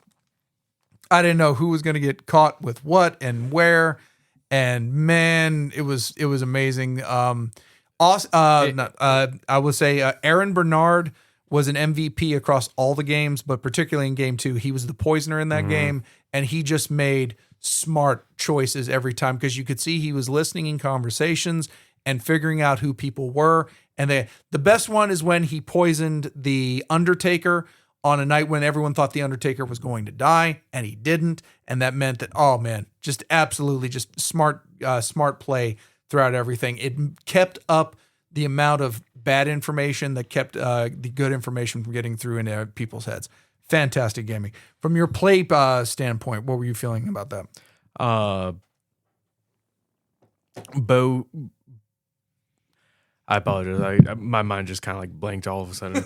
I didn't know who was going to get caught with what and where, and man, it was amazing. I would say Aaron Bernard was an MVP across all the games, but particularly in game 2, he was the poisoner in that game, and he just made smart choices every time because you could see he was listening in conversations and figuring out who people were. And the best one is when he poisoned the Undertaker on a night when everyone thought the Undertaker was going to die, and he didn't, and that meant that, oh man, just absolutely just smart play throughout everything. It kept up the amount of bad information that kept the good information from getting through into people's heads. Fantastic gaming. From your play standpoint, what were you feeling about that? Bo, I apologize. My mind just kind of like blanked all of a sudden.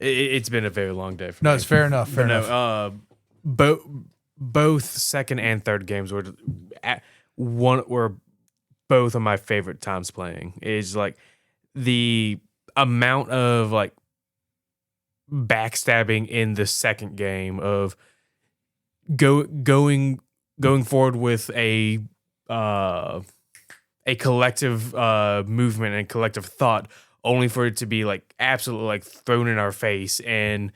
It's been a very long day for me. No, it's fair enough. Fair enough. Both second and third games were both of my favorite times playing. It's like the amount of like backstabbing in the second game of going forward with a collective movement and collective thought, only for it to be like absolutely like thrown in our face, and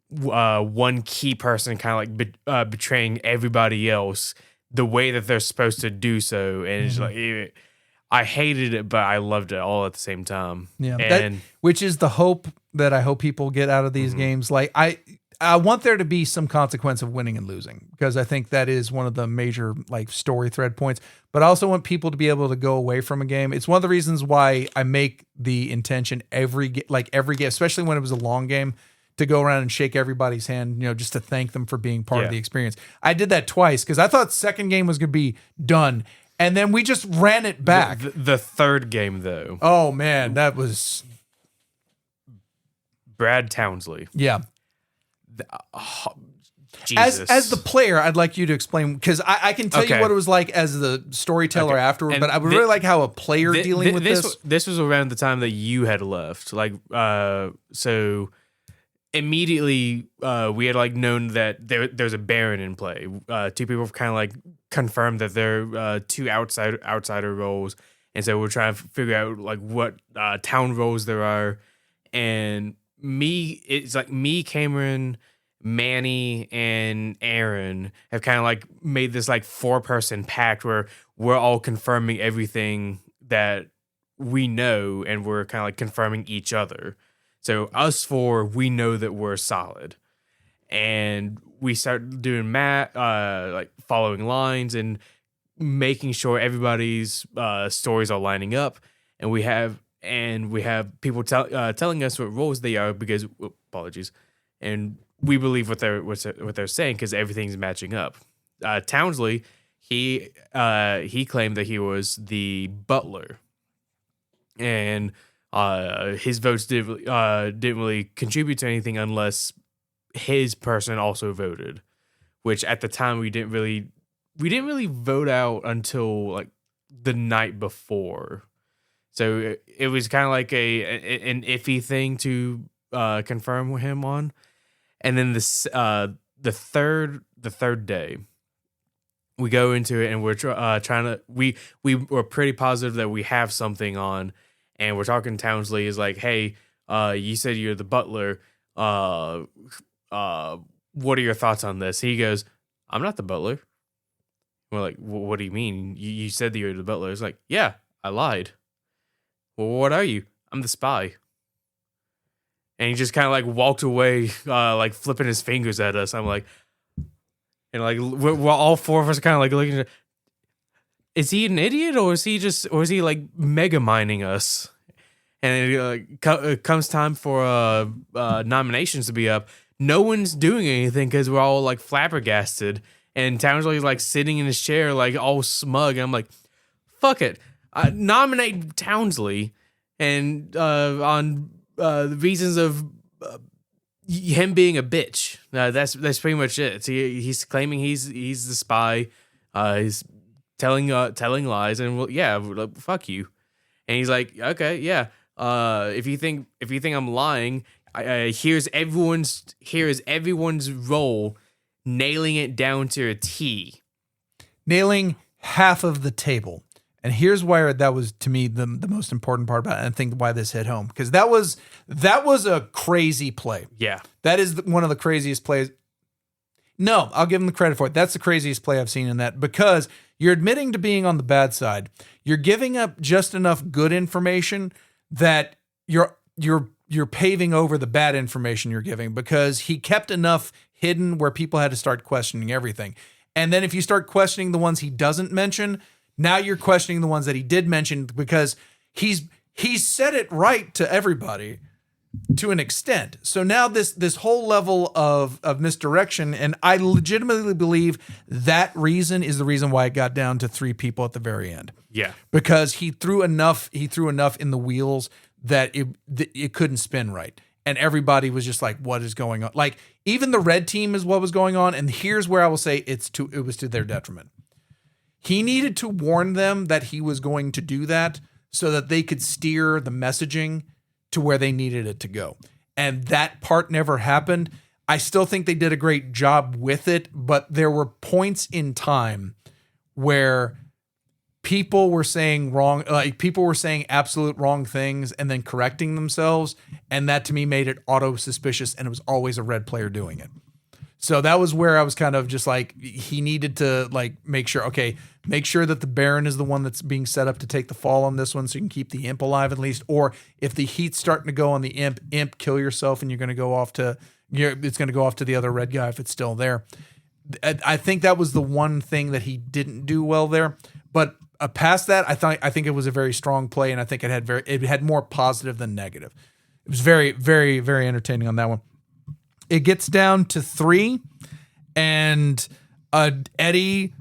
one key person kind of like betraying everybody else the way that they're supposed to do so, and it's like I hated it, but I loved it all at the same time. Yeah, and which is the hope that I hope people get out of these games. Like I want there to be some consequence of winning and losing, because I think that is one of the major like story thread points. But I also want people to be able to go away from a game. It's one of the reasons why I make the intention every game, especially when it was a long game, to go around and shake everybody's hand, just to thank them for being part of the experience. I did that twice because I thought second game was going to be done, and then we just ran it back. The third game, though. Oh man, that was Brad Townsley. Yeah. Jesus. As the player, I'd like you to explain, because I can tell you what it was like as the storyteller afterward, and but I would really like how a player dealing with this. This was around the time that you had left. Like, so immediately we had like known that there's a Baron in play. Two people kind of like confirmed that they're two outsider roles, and so we're trying to figure out like what town roles there are. And it's like me, Cameron, Manny, and Aaron have kind of like made this like 4-person pact where we're all confirming everything that we know, and we're kind of like confirming each other. So us 4, we know that we're solid, and we start doing like following lines and making sure everybody's stories are lining up, and we have people telling us what roles they are because apologies, and we believe what they're saying because everything's matching up. Townsley, he claimed that he was the butler, and his votes didn't really contribute to anything unless his person also voted, which at the time we didn't really vote out until like the night before. So it was kind of like an iffy thing to confirm him on. And then the third day, we go into it and we're trying to we were pretty positive that we have something on, and we're talking. Townsley is like, "Hey, you said you're the butler. What are your thoughts on this?" He goes, "I'm not the butler." We're like, "What do you mean? You said that you're the butler." It's like, "Yeah, I lied." "Well, what are you?" "I'm the spy." And he just kind of like walked away, like flipping his fingers at us. I'm like, and like we're all four of us kind of like looking at, is he an idiot or is he like mega mining us? And it comes time for nominations to be up. No one's doing anything because we're all like flabbergasted. And Townsley's like sitting in his chair, like all smug. And I'm like, fuck it. Nominate Townsley. And on the reasons of him being a bitch. That's pretty much it. He's claiming he's the spy. He's telling lies. And well, yeah, fuck you. And he's like, okay, yeah. If you think I'm lying, here's everyone's role, nailing it down to a T. Nailing half of the table. And here's where that was, to me, the most important part about it, and I think why this hit home. Because that was a crazy play. Yeah. That is one of the craziest plays. No, I'll give him the credit for it. That's the craziest play I've seen in that, because you're admitting to being on the bad side. You're giving up just enough good information that you're paving over the bad information you're giving, because he kept enough hidden where people had to start questioning everything. And then if you start questioning the ones he doesn't mention, now you're questioning the ones that he did mention, because he's said it right to everybody to an extent. So now this whole level of misdirection, and I legitimately believe that reason is the reason why it got down to 3 people at the very end. Yeah. Because he threw enough in the wheels that it couldn't spin right. And everybody was just like, what is going on? Like, even the red team is what was going on. And here's where I will say it was to their detriment. He needed to warn them that he was going to do that so that they could steer the messaging to where they needed it to go. And that part never happened. I still think they did a great job with it, but there were points in time where people were saying absolute wrong things and then correcting themselves. And that to me made it auto suspicious, and it was always a red player doing it. So that was where I was kind of just like, he needed to like make sure that the Baron is the one that's being set up to take the fall on this one, so you can keep the imp alive at least. Or if the heat's starting to go on the imp, kill yourself, and it's going to go off to the other red guy if it's still there. I think that was the one thing that he didn't do well there. But past that, I think it was a very strong play, and I think it had more positive than negative. It was very, very, very entertaining on that one. It gets down to 3, and Eddie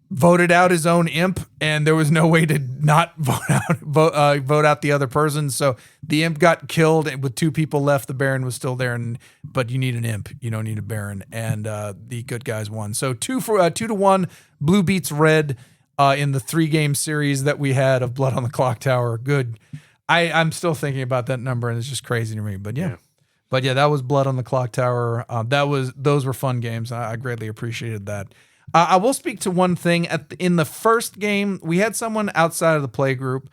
voted out his own imp, and there was no way to not vote out the other person. So the imp got killed, and with 2 people left, the Baron was still there. But you need an imp, you don't need a Baron, and the good guys won. So 2-1, blue beats red in the 3-game series that we had of Blood on the Clock Tower. Good. I'm still thinking about that number, and it's just crazy to me. But yeah. But yeah, that was Blood on the Clock Tower. Those were fun games. I greatly appreciated that. I will speak to one thing. In the first game, we had someone outside of the play group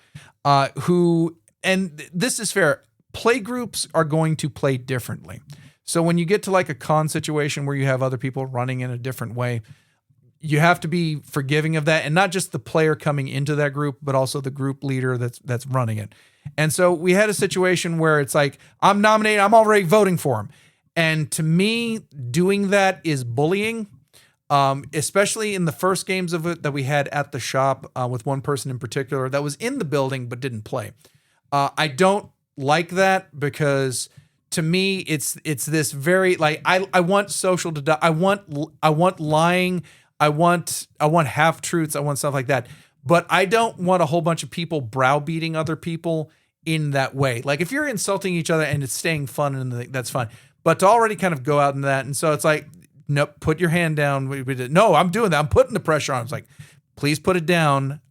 who, and this is fair, play groups are going to play differently. So when you get to like a con situation where you have other people running in a different way, you have to be forgiving of that, and not just the player coming into that group, but also the group leader that's running it. And so we had a situation where it's like, I'm nominated, I'm already voting for him. And to me, doing that is bullying, especially in the first games of it that we had at the shop with one person in particular that was in the building but didn't play. I don't like that, because to me, it's this very, like, I want social I want lying I want half truths. I want stuff like that. But I don't want a whole bunch of people browbeating other people in that way. Like if you're insulting each other and it's staying fun, and that's fine. But to already kind of go out in that, and so it's like, nope, put your hand down. No, I'm doing that. I'm putting the pressure on. It's like, please put it down,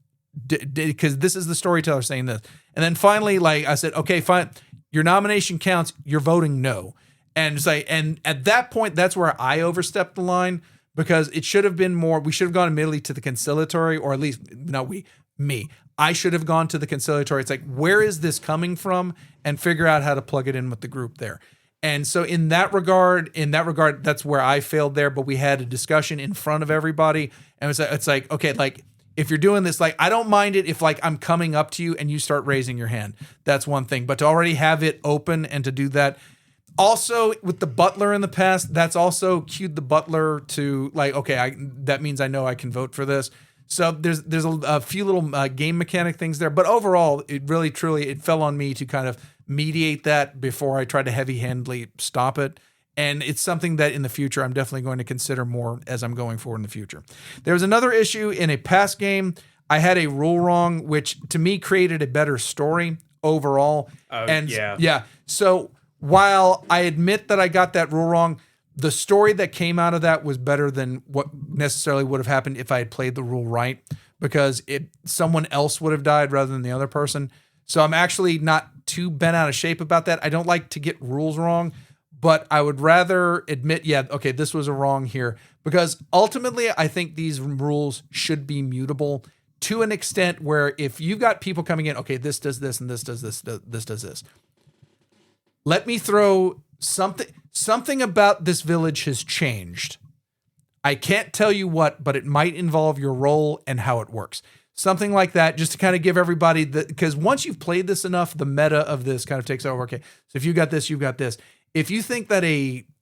because this is the storyteller saying this. And then finally, like I said, okay, fine, your nomination counts. You're voting no. And it's like, and at that point, that's where I overstepped the line, because it should have been more. We should have gone immediately to the conciliatory, or at least me. I should have gone to the conciliatory. It's like, where is this coming from, and figure out how to plug it in with the group there. And so in that regard, that's where I failed there. But we had a discussion in front of everybody, and it's like, okay, like if you're doing this, like I don't mind it if like I'm coming up to you and you start raising your hand. That's one thing. But to already have it open and to do that. Also, with the butler in the past, that's also cued the butler to like, okay, that means I know I can vote for this. So there's a few little game mechanic things there, but overall, it really truly it fell on me to kind of mediate that before I tried to heavy-handedly stop it. And it's something that in the future I'm definitely going to consider more as I'm going forward in the future. There was another issue in a past game. I had a rule wrong, which to me created a better story overall. Yeah. So while I admit that I got that rule wrong, the story that came out of that was better than what necessarily would have happened if I had played the rule right, because someone else would have died rather than the other person. So I'm actually not too bent out of shape about that. I don't like to get rules wrong, but I would rather admit, yeah, okay, this was a wrong here, because ultimately I think these rules should be mutable to an extent where if you've got people coming in, okay, this does this and this does this, this does this. Let me throw something about this village has changed. I can't tell you what, but it might involve your role and how it works. Something like that, just to kind of give everybody because once you've played this enough, the meta of this kind of takes over. Okay, so if you got this, you've got this. If you think that a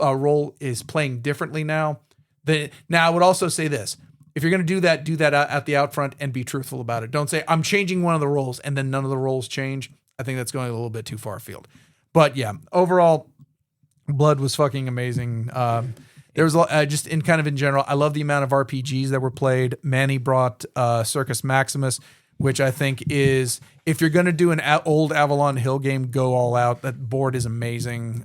role is playing differently now I would also say this. If you're going to do that at the outfront and be truthful about it. Don't say, I'm changing one of the roles and then none of the roles change. I think that's going a little bit too far afield. But yeah, overall, Blood was fucking amazing. There was just in general, I love the amount of RPGs that were played. Manny brought Circus Maximus, which I think is, if you're going to do an old Avalon Hill game, go all out. That board is amazing,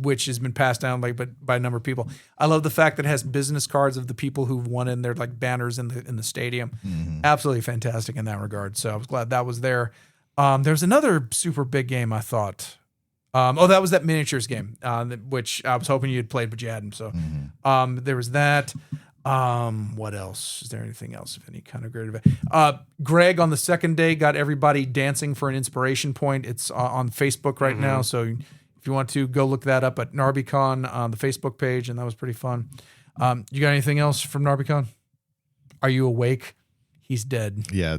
which has been passed down by a number of people. I love the fact that it has business cards of the people who've won in their like banners in the stadium. Absolutely fantastic in that regard. So I was glad that was there. There's another super big game I thought. That was that miniatures game, which I was hoping you'd played, but you hadn't. So there was that. What else? Is there anything else of any kind of great event? Greg on the second day got everybody dancing for an inspiration point. It's on Facebook right now. So if you want to go look that up at NarbyCon on the Facebook page, and that was pretty fun. You got anything else from NarbyCon? Are you awake? He's dead. Yeah.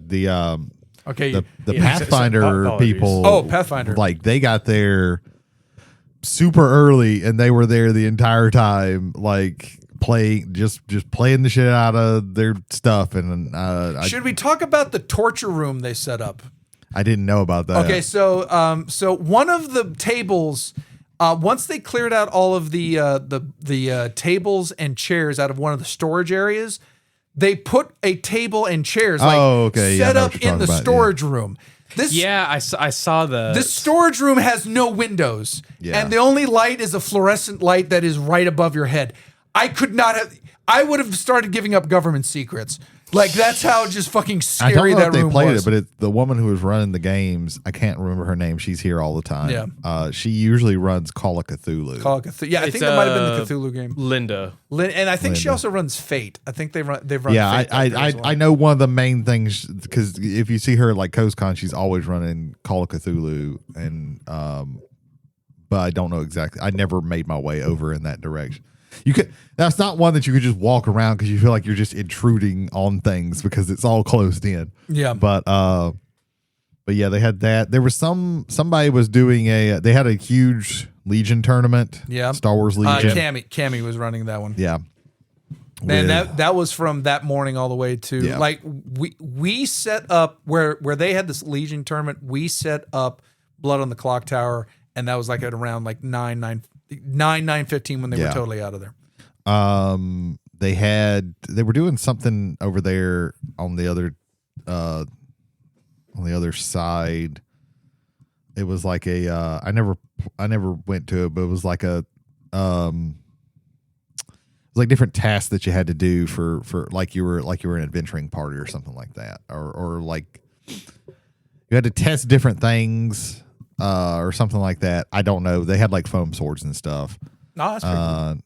Okay. The Pathfinder people. Oh, Pathfinder. Like they got there super early and they were there the entire time, like playing, just playing the shit out of their stuff. And should we talk about the torture room they set up? I didn't know about that. Okay, so one of the tables, once they cleared out all of the tables and chairs out of one of the storage areas, they put a table and chairs set up in the storage room. I saw the. This storage room has no windows, and the only light is a fluorescent light that is right above your head. I would have started giving up government secrets. Like that's how just fucking scary that room was. I don't know if they played it, but it's the woman who was running the games. I can't remember her name. She's here all the time. Yeah. She usually runs Call of Cthulhu. Yeah, I think that might have been the Cthulhu game. Linda, and I think she also runs Fate. I think they've run. Yeah, Fate I know one of the main things, because if you see her at like CoastCon, she's always running Call of Cthulhu, and but I don't know exactly. I never made my way over in that direction. That's not one that you could just walk around because you feel like you're just intruding on things because it's all closed in. Yeah. But yeah, they had that. There was somebody was doing they had a huge Legion tournament. Yeah. Star Wars Legion. Cammy was running that one. Yeah. Man, that was from that morning all the way to like we set up where they had this Legion tournament. We set up Blood on the Clock Tower, and that was like at around like 9:15 when they were totally out of there. they were doing something over there on the other side. It was like a I never went to it, but it was like a it was like different tasks that you had to do for like you were an adventuring party or something like that, or like you had to test different things or something like that. I don't know. They had like foam swords and stuff. No, that's pretty cool.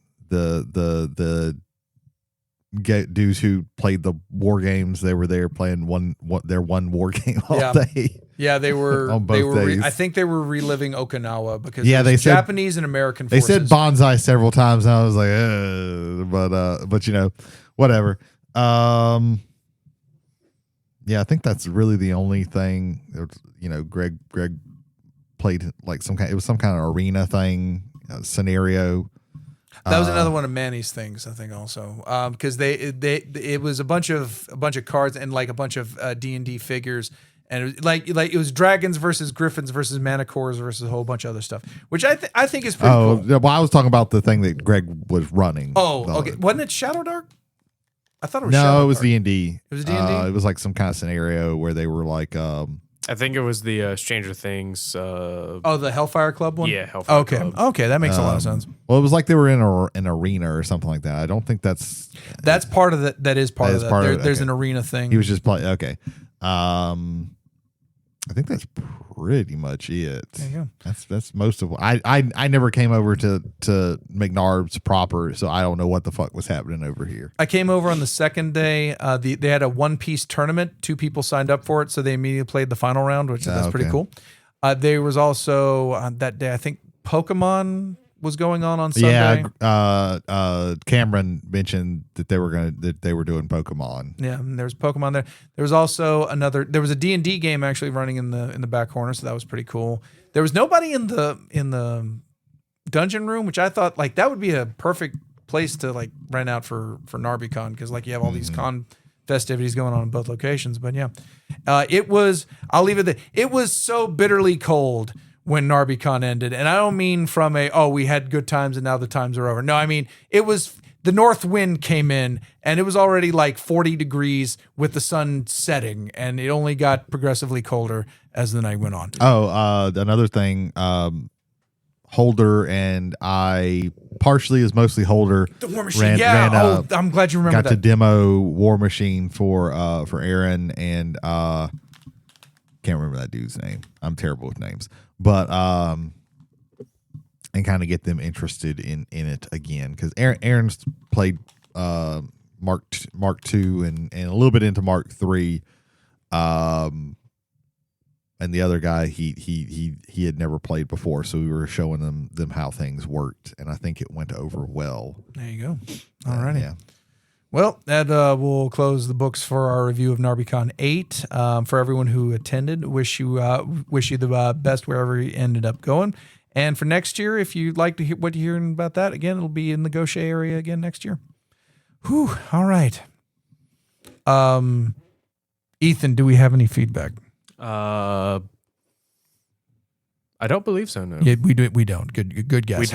The dudes who played the war games, they were there playing their one war game all day. Yeah, they were. On both days. I think they were reliving Okinawa because they said Japanese and American They forces. said bonsai several times, and I was like, but whatever. Yeah, I think that's really the only thing. Greg played like some kind of arena thing scenario. That was another one of Manny's things, I think, also, because it was a bunch of cards and like a bunch of D&D figures, and it was like it was dragons versus griffins versus manticores versus a whole bunch of other stuff, which I think is pretty cool. Well, I was talking about the thing that Greg was running. Oh, okay, wasn't it Shadow Dark? I thought it was. No, it was D&D. It was D&D. It was like some kind of scenario where they were like. I think it was the Stranger Things. The Hellfire Club one? Yeah, Hellfire Club. Okay, that makes a lot of sense. Well, it was like they were in an arena or something like that. I don't think that's part of that. That is part of that. There's an arena thing. He was just playing. Okay. I think that's pretty much it. There you go. That's most of what I never came over to McNarb's proper, so I don't know what the fuck was happening over here. I came over on the second day. They had a one-piece tournament. 2 people signed up for it, so they immediately played the final round, which that's pretty cool. There was also that day, I think Pokemon was going on Sunday. Yeah, Cameron mentioned that they were doing Pokemon. Yeah, and there was Pokemon there. There was also there was a D&D game actually running in the back corner, so that was pretty cool. There was nobody in the dungeon room, which I thought like that would be a perfect place to like rent out for NarbyCon, because like you have all these con festivities going on in both locations. But yeah, I'll leave it there. It was so bitterly cold when NarbyCon ended. And I don't mean from we had good times and now the times are over. No, I mean, it was the north wind came in and it was already like 40 degrees with the sun setting, and it only got progressively colder as the night went on. Another thing, Holder and I, partially is mostly Holder. The War Machine, I'm glad you remember that. Got to demo War Machine for Aaron and can't remember that dude's name. I'm terrible with names. But and kind of get them interested in it again, because Aaron's played Mark II and a little bit into Mark III, and the other guy he had never played before, so we were showing them how things worked, and I think it went over well. There you go. All righty. Yeah. Well, that will close the books for our review of NarbyCon 8. For everyone who attended, wish you the best wherever you ended up going. And for next year, if you'd like to hear what you're hearing about that, again, it'll be in the Gaucher area again next year. Whew. All right. Ethan, do we have any feedback? I don't believe so, no. Yeah, we don't. Good guess.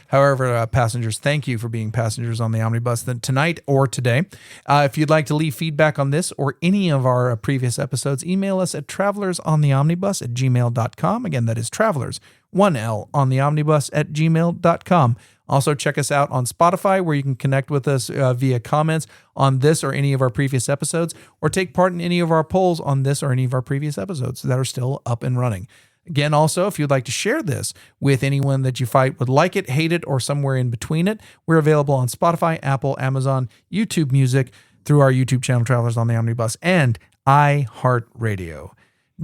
However, passengers, thank you for being passengers on the Omnibus tonight or today. If you'd like to leave feedback on this or any of our previous episodes, email us at travelersontheomnibus@gmail.com. Again, that is travelers, 1L, on the omnibus @gmail.com. Also, check us out on Spotify, where you can connect with us via comments on this or any of our previous episodes, or take part in any of our polls on this or any of our previous episodes that are still up and running. Again, also, if you'd like to share this with anyone that you find would like it, hate it, or somewhere in between it, we're available on Spotify, Apple, Amazon, YouTube Music, through our YouTube channel, Travelers on the Omnibus, and iHeartRadio.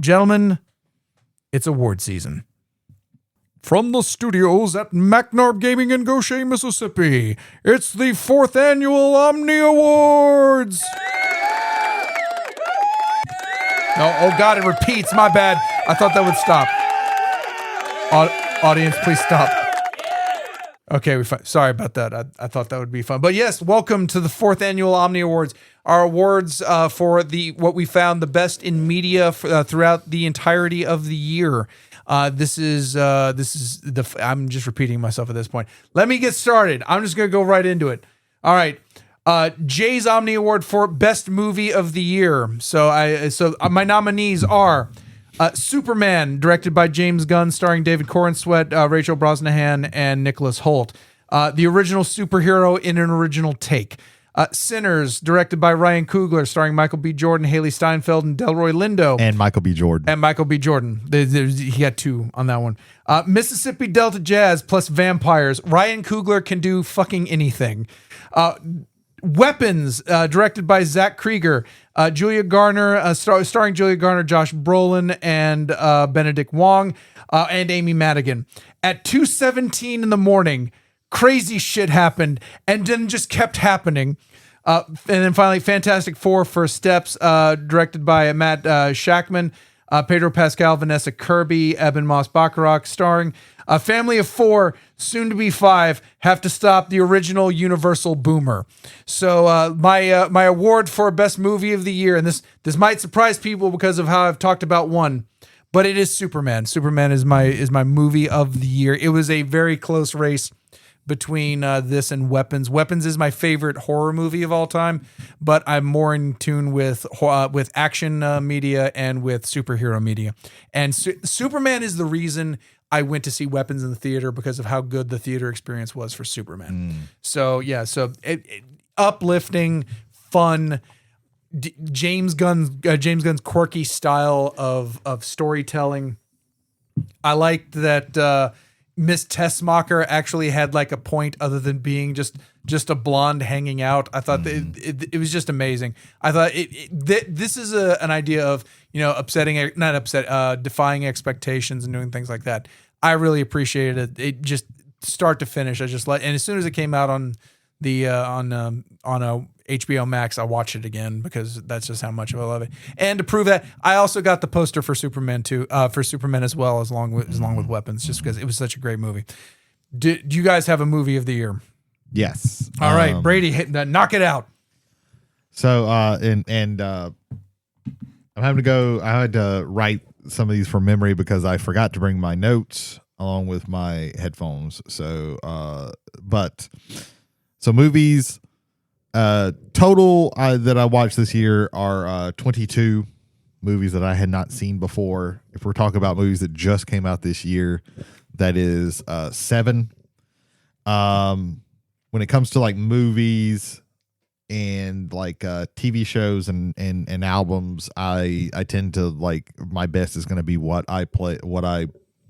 Gentlemen, it's award season. From the studios at McNarb Gaming in Gaucher, Mississippi, it's the 4th annual Omni Awards. Oh God, it repeats. My bad. I thought that would stop. Audience, please stop. Okay, sorry about that. I thought that would be fun. But yes, welcome to the 4th annual Omni Awards. Our awards for what we found the best in media throughout the entirety of the year. This is I'm just repeating myself at this point. Let me get started. I'm just going to go right into it. All right. Jay's Omni Award for Best Movie of the Year. So my nominees are Superman, directed by James Gunn, starring David Corenswet, Rachel Brosnahan, and Nicholas Hoult. The original superhero in an original take. Sinners, directed by Ryan Coogler, starring Michael B. Jordan, Haley Steinfeld, and Delroy Lindo. And Michael B. Jordan. He got 2 on that one. Mississippi Delta Jazz plus vampires. Ryan Coogler can do fucking anything. Weapons, directed by Zach Krieger. Julia Garner, starring Julia Garner, Josh Brolin, and Benedict Wong, and Amy Madigan. At 2:17 in the morning, crazy shit happened and then just kept happening. And then finally, Fantastic Four: First Steps, directed by Matt Shackman, Pedro Pascal, Vanessa Kirby, Eben Moss-Bacharach, starring a family of 4, soon to be 5, have to stop the original Universal boomer. So my award for Best Movie of the Year, and this might surprise people because of how I've talked about one, but it is Superman. Superman is my movie of the year. It was a very close race between this and Weapons. Weapons is my favorite horror movie of all time, but I'm more in tune with action media and with superhero media. And Superman is the reason I went to see Weapons in the theater, because of how good the theater experience was for Superman. So yeah, uplifting, fun. James Gunn's quirky style of storytelling. I liked that Miss Tessmacher actually had like a point other than being just a blonde hanging out. I thought it was just amazing. I thought this is an idea of, defying expectations and doing things like that. I really appreciated it. It just start to finish. And as soon as it came out on the on HBO Max, I watched it again because that's just how much I love it. And to prove that, I also got the poster for Superman too, for Superman as well, along with Weapons, just because it was such a great movie. Do you guys have a movie of the year? Yes. All right, Brady, knock it out. So I'm having to go. I had to write some of these from memory because I forgot to bring my notes along with my headphones. So movies total that I watched this year are 22 movies that I had not seen before. If we're talking about movies that just came out this year, that is 7. When it comes to like movies and like TV shows and albums, I tend to like, my best is going to be what I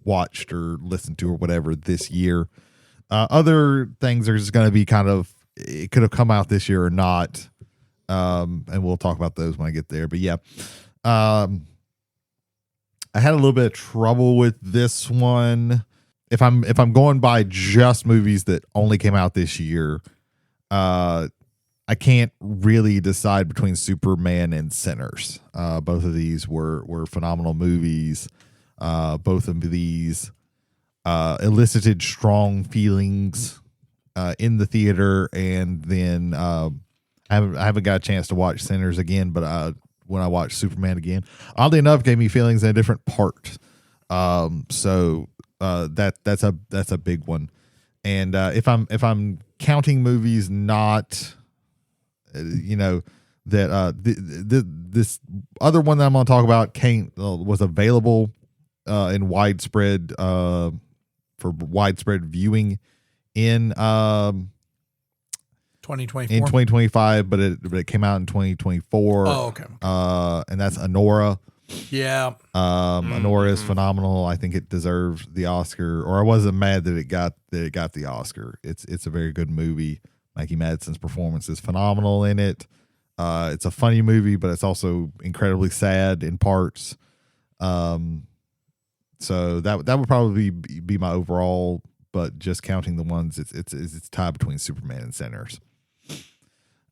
watched or listened to or whatever this year. Other things are just going to be kind of, it could have come out this year or not. And we'll talk about those when I get there. But yeah, I had a little bit of trouble with this one. If I'm going by just movies that only came out this year, I can't really decide between Superman and Sinners. Both of these were phenomenal movies. Both of these elicited strong feelings in the theater, and then I haven't got a chance to watch Sinners again, but when I watched Superman again, oddly enough, gave me feelings in a different part. So that's a big one. And if I'm counting movies, not this other one that I'm going to talk about was available in widespread for widespread viewing in 2024 in 2025, but it came out in 2024. Oh, okay. And that's Anora. Yeah. Anora is phenomenal. I think it deserves the Oscar, or I wasn't mad that it got the Oscar. It's a very good movie. Mikey Madsen's performance is phenomenal in it. It's a funny movie, but it's also incredibly sad in parts. So that would probably be my overall, but just counting the ones, it's tied between Superman and Sinners.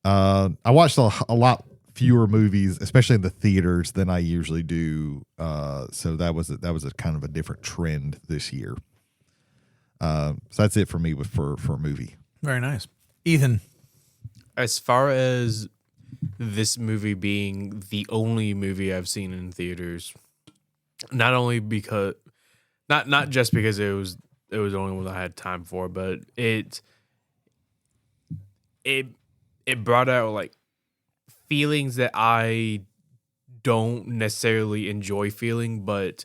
I watched a lot fewer movies, especially in the theaters, than I usually do. So that was a kind of a different trend this year. So that's it for me for a movie. Very nice. Ethan. As far as this movie being the only movie I've seen in theaters, not only because not just because it was the only one I had time for, but it it brought out like feelings that I don't necessarily enjoy feeling, but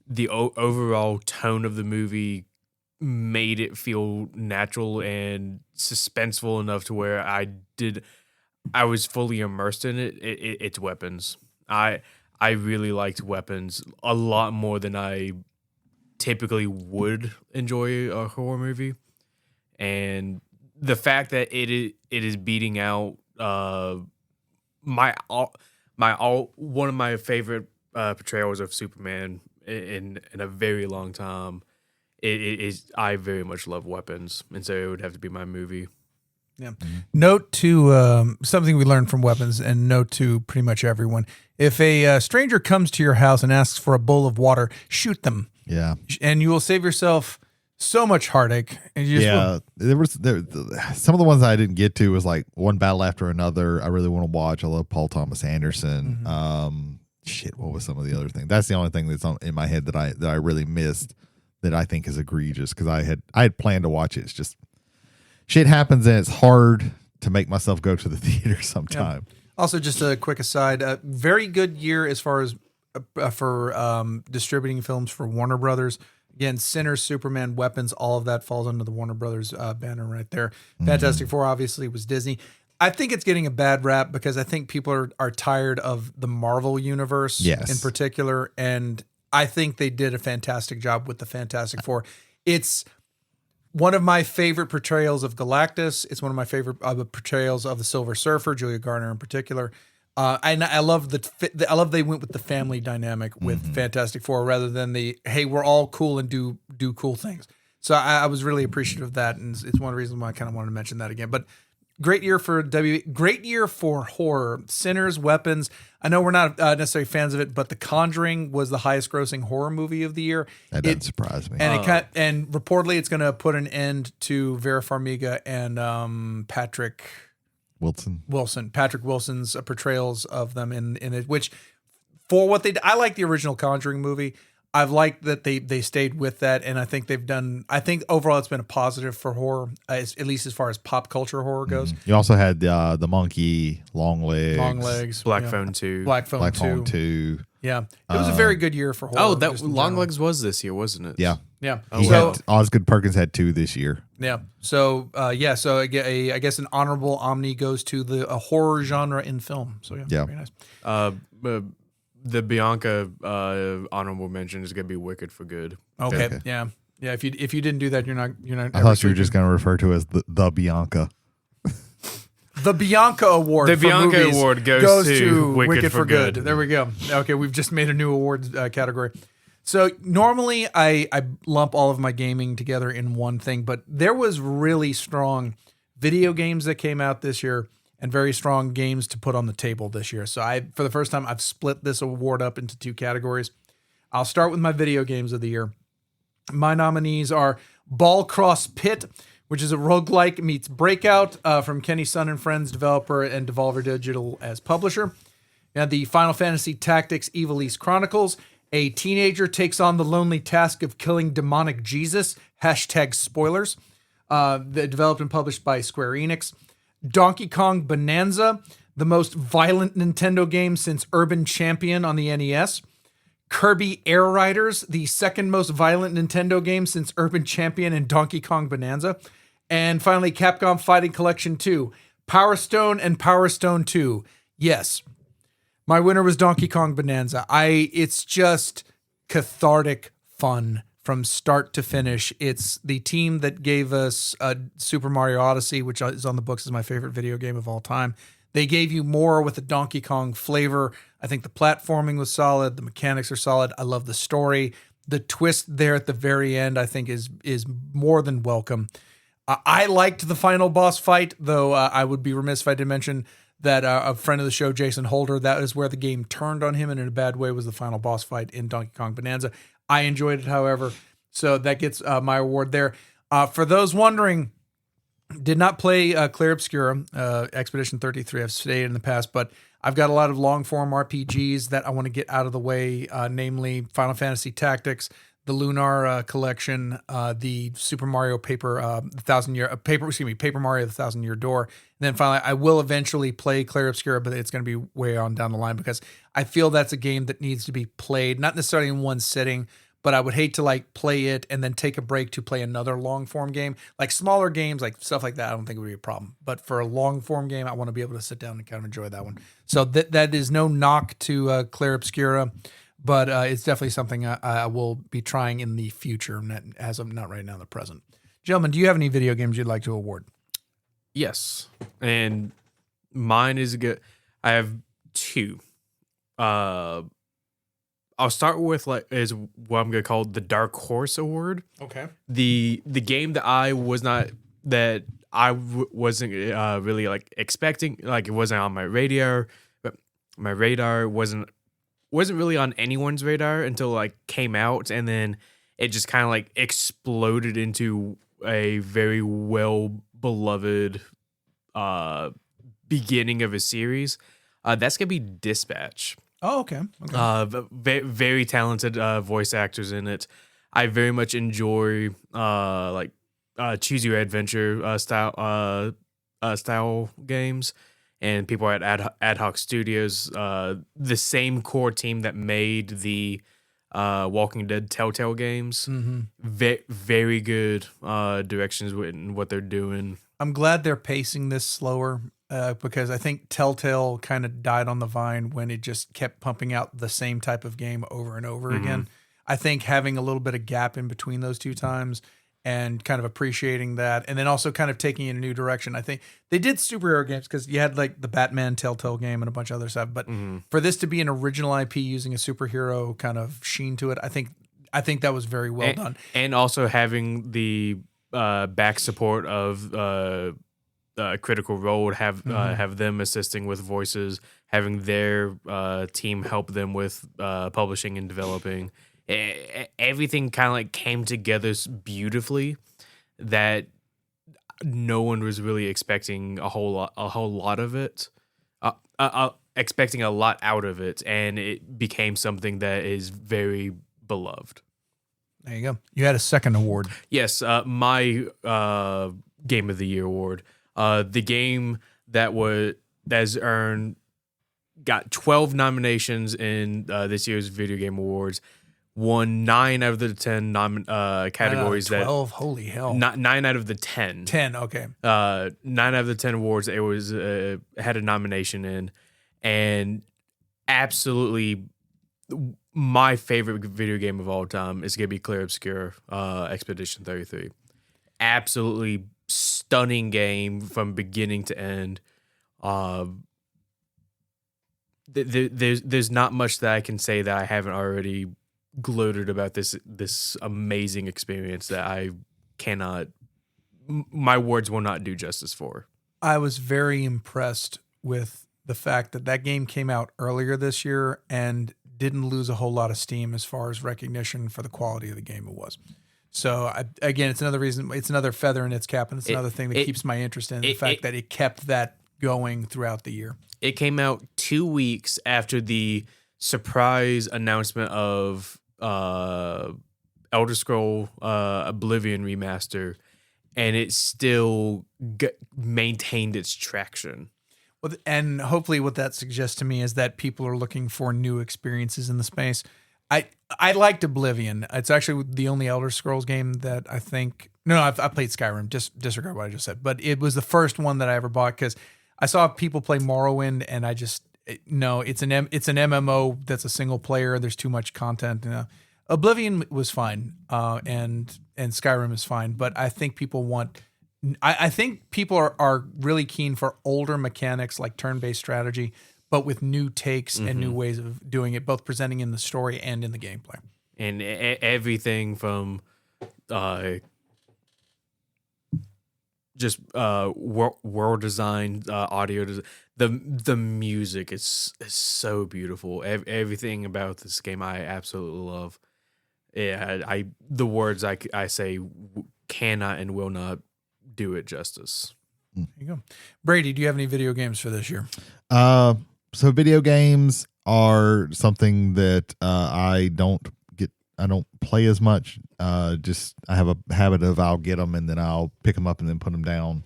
the overall tone of the movie made it feel natural and suspenseful enough to where I was fully immersed in it. It's Weapons. I really liked Weapons a lot more than I typically would enjoy a horror movie, and the fact that it is beating out one of my favorite portrayals of Superman in a very long time. It is. I very much love Weapons, and so it would have to be my movie. Yeah. Note to something we learned from Weapons, and note to pretty much everyone: if a stranger comes to your house and asks for a bowl of water, shoot them. Yeah, and you will save yourself so much heartache. And you just there some of the ones I didn't get to was like One Battle After Another. I really want to watch. I love Paul Thomas Anderson. What was some of the other things? That's the only thing that's in my head that I really missed that I think is egregious, because I had planned to watch it. It's just shit happens, and it's hard to make myself go to the theater sometime. Yeah. Also, just a quick aside, very good year as far as for distributing films for Warner Brothers. Again, Sinners, Superman, Weapons, all of that falls under the Warner Brothers banner right there. Fantastic Four obviously was Disney. I think it's getting a bad rap because I think people are tired of the Marvel universe in particular, and I think they did a fantastic job with the Fantastic Four. It's one of my favorite portrayals of Galactus. It's one of my favorite portrayals of the Silver Surfer, Julia Garner in particular. And I love they went with the family dynamic with Fantastic Four rather than the, hey, we're all cool and do cool things. So I was really appreciative of that, and it's one of the reasons why I kind of wanted to mention that again. But great year for great year for horror. Sinners, Weapons. I know we're not necessarily fans of it, but The Conjuring was the highest grossing horror movie of the year. That doesn't surprise me. And and reportedly it's going to put an end to Vera Farmiga and Patrick Wilson's portrayals of them in it, which for what I like the original Conjuring movie. I've liked that they stayed with that, and I think I think overall it's been a positive for horror, at least as far as pop culture horror goes. You also had the Monkey, Long Legs, Black Phone 2. Black Phone 2. Yeah. It was a very good year for horror. Oh, that Long Legs was this year, wasn't it? Yeah. Yeah. Osgood Perkins had 2 this year. Yeah. So, I guess an honorable Omni goes to the horror genre in film. So, yeah. Very nice. The Bianca honorable mention is going to be Wicked for Good. Okay. Yeah. Yeah. If you didn't do that, you're not. I thought you were just going to refer to as the Bianca. The Bianca Award. The Bianca Award goes to Wicked for Good. There we go. Okay, we've just made a new awards category. So normally I lump all of my gaming together in one thing, but there was really strong video games that came out this year and very strong games to put on the table this year. So for the first time, I've split this award up into 2 categories. I'll start with my video games of the year. My nominees are Ball Cross Pit, which is a roguelike meets Breakout from Kenny Sun and Friends, developer, and Devolver Digital as publisher. Now, the Final Fantasy Tactics Evil East Chronicles. A teenager takes on the lonely task of killing demonic Jesus. #spoilers. Developed and published by Square Enix. Donkey Kong Bonanza, the most violent Nintendo game since Urban Champion on the NES. Kirby Air Riders, the second most violent Nintendo game since Urban Champion and Donkey Kong Bonanza. And finally, Capcom Fighting Collection 2, Power Stone and Power Stone 2. Yes, my winner was Donkey Kong Bonanza. It's just cathartic fun from start to finish. It's the team that gave us Super Mario Odyssey, which is on the books as my favorite video game of all time. They gave you more with the Donkey Kong flavor. I think the platforming was solid. The mechanics are solid. I love the story. The twist there at the very end, I think, is more than welcome. I liked the final boss fight, though I would be remiss if I didn't mention that a friend of the show, Jason Holder, that is where the game turned on him, and in a bad way was the final boss fight in Donkey Kong Bonanza. I enjoyed it, however, so that gets my award there. For those wondering, did not play Clair Obscura, Expedition 33. I've stated in the past, but I've got a lot of long-form RPGs that I want to get out of the way, namely Final Fantasy Tactics, the Lunar collection, the Super Mario Paper Paper Mario the Thousand Year Door, and then finally I will eventually play Clair Obscura, but it's going to be way on down the line because I feel that's a game that needs to be played not necessarily in one sitting, but I would hate to like play it and then take a break to play another long form game. Like smaller games, like stuff like that, I don't think it would be a problem. But for a long form game, I want to be able to sit down and kind of enjoy that one. So that is no knock to Clair Obscura. But it's definitely something I will be trying in the future, as I'm not right now in the present. Gentlemen, do you have any video games you'd like to award? Yes, and mine is good. I have two. I'll start with is what I'm gonna call the Dark Horse Award. Okay. The game that I wasn't really like expecting, like it wasn't on my radar, but my radar wasn't really on anyone's radar until like came out, and then it just kind of like exploded into a very well beloved beginning of a series. That's gonna be Dispatch. Oh, okay. Very talented voice actors in it. I very much enjoy choose your adventure style games. And people at Ad Hoc Studios, the same core team that made the Walking Dead Telltale games. Mm-hmm. Very good directions in what they're doing. I'm glad they're pacing this slower because I think Telltale kind of died on the vine when it just kept pumping out the same type of game over and over again. I think having a little bit of gap in between those two times and kind of appreciating that, and then also kind of taking it in a new direction. I think they did superhero games because you had like the Batman Telltale game and a bunch of other stuff. But for this to be an original IP using a superhero kind of sheen to it, I think that was very well done. And also having the back support of Critical Role, have them assisting with voices, having their team help them with publishing and developing. Everything kind of like came together beautifully that no one was really expecting a whole lot of it, expecting a lot out of it, and it became something that is very beloved. There you go. You had a second award. Yes, my Game of the Year award. The game that got 12 nominations in this year's Video Game Awards. Won 9 out of the 10 categories. 12? Holy hell. 9 out of the 10. 10, okay. 9 out of the 10 awards it was had a nomination in. And absolutely my favorite video game of all time is going to be Clair Obscura Expedition 33. Absolutely stunning game from beginning to end. There's not much that I can say that I haven't already gloated about this amazing experience that I cannot, my words will not do justice for. I was very impressed with the fact that game came out earlier this year and didn't lose a whole lot of steam as far as recognition for the quality of the game it was. So again, it's another reason, it's another feather in its cap, and it's another thing that keeps my interest in the fact that it kept that going throughout the year. It came out 2 weeks after the surprise announcement of Elder Scroll Oblivion remaster, and it still maintained its traction. Well, and hopefully what that suggests to me is that people are looking for new experiences in the space. I liked Oblivion. It's actually the only Elder Scrolls game that I think... No, I played Skyrim. Just disregard what I just said. But it was the first one that I ever bought because I saw people play Morrowind, and I just... No, it's an MMO that's a single player. There's too much content. Oblivion was fine, and Skyrim is fine. But I think people want... I think people are really keen for older mechanics like turn-based strategy, but with new takes and new ways of doing it, both presenting in the story and in the gameplay. And everything from just world design, audio design, the music is so beautiful. Everything about this game I absolutely love. Yeah, the words I say cannot and will not do it justice. There you go. Brady, do you have any video games for this year? So video games are something that I don't get play as much. Just I have a habit of I'll get them and then I'll pick them up and then put them down.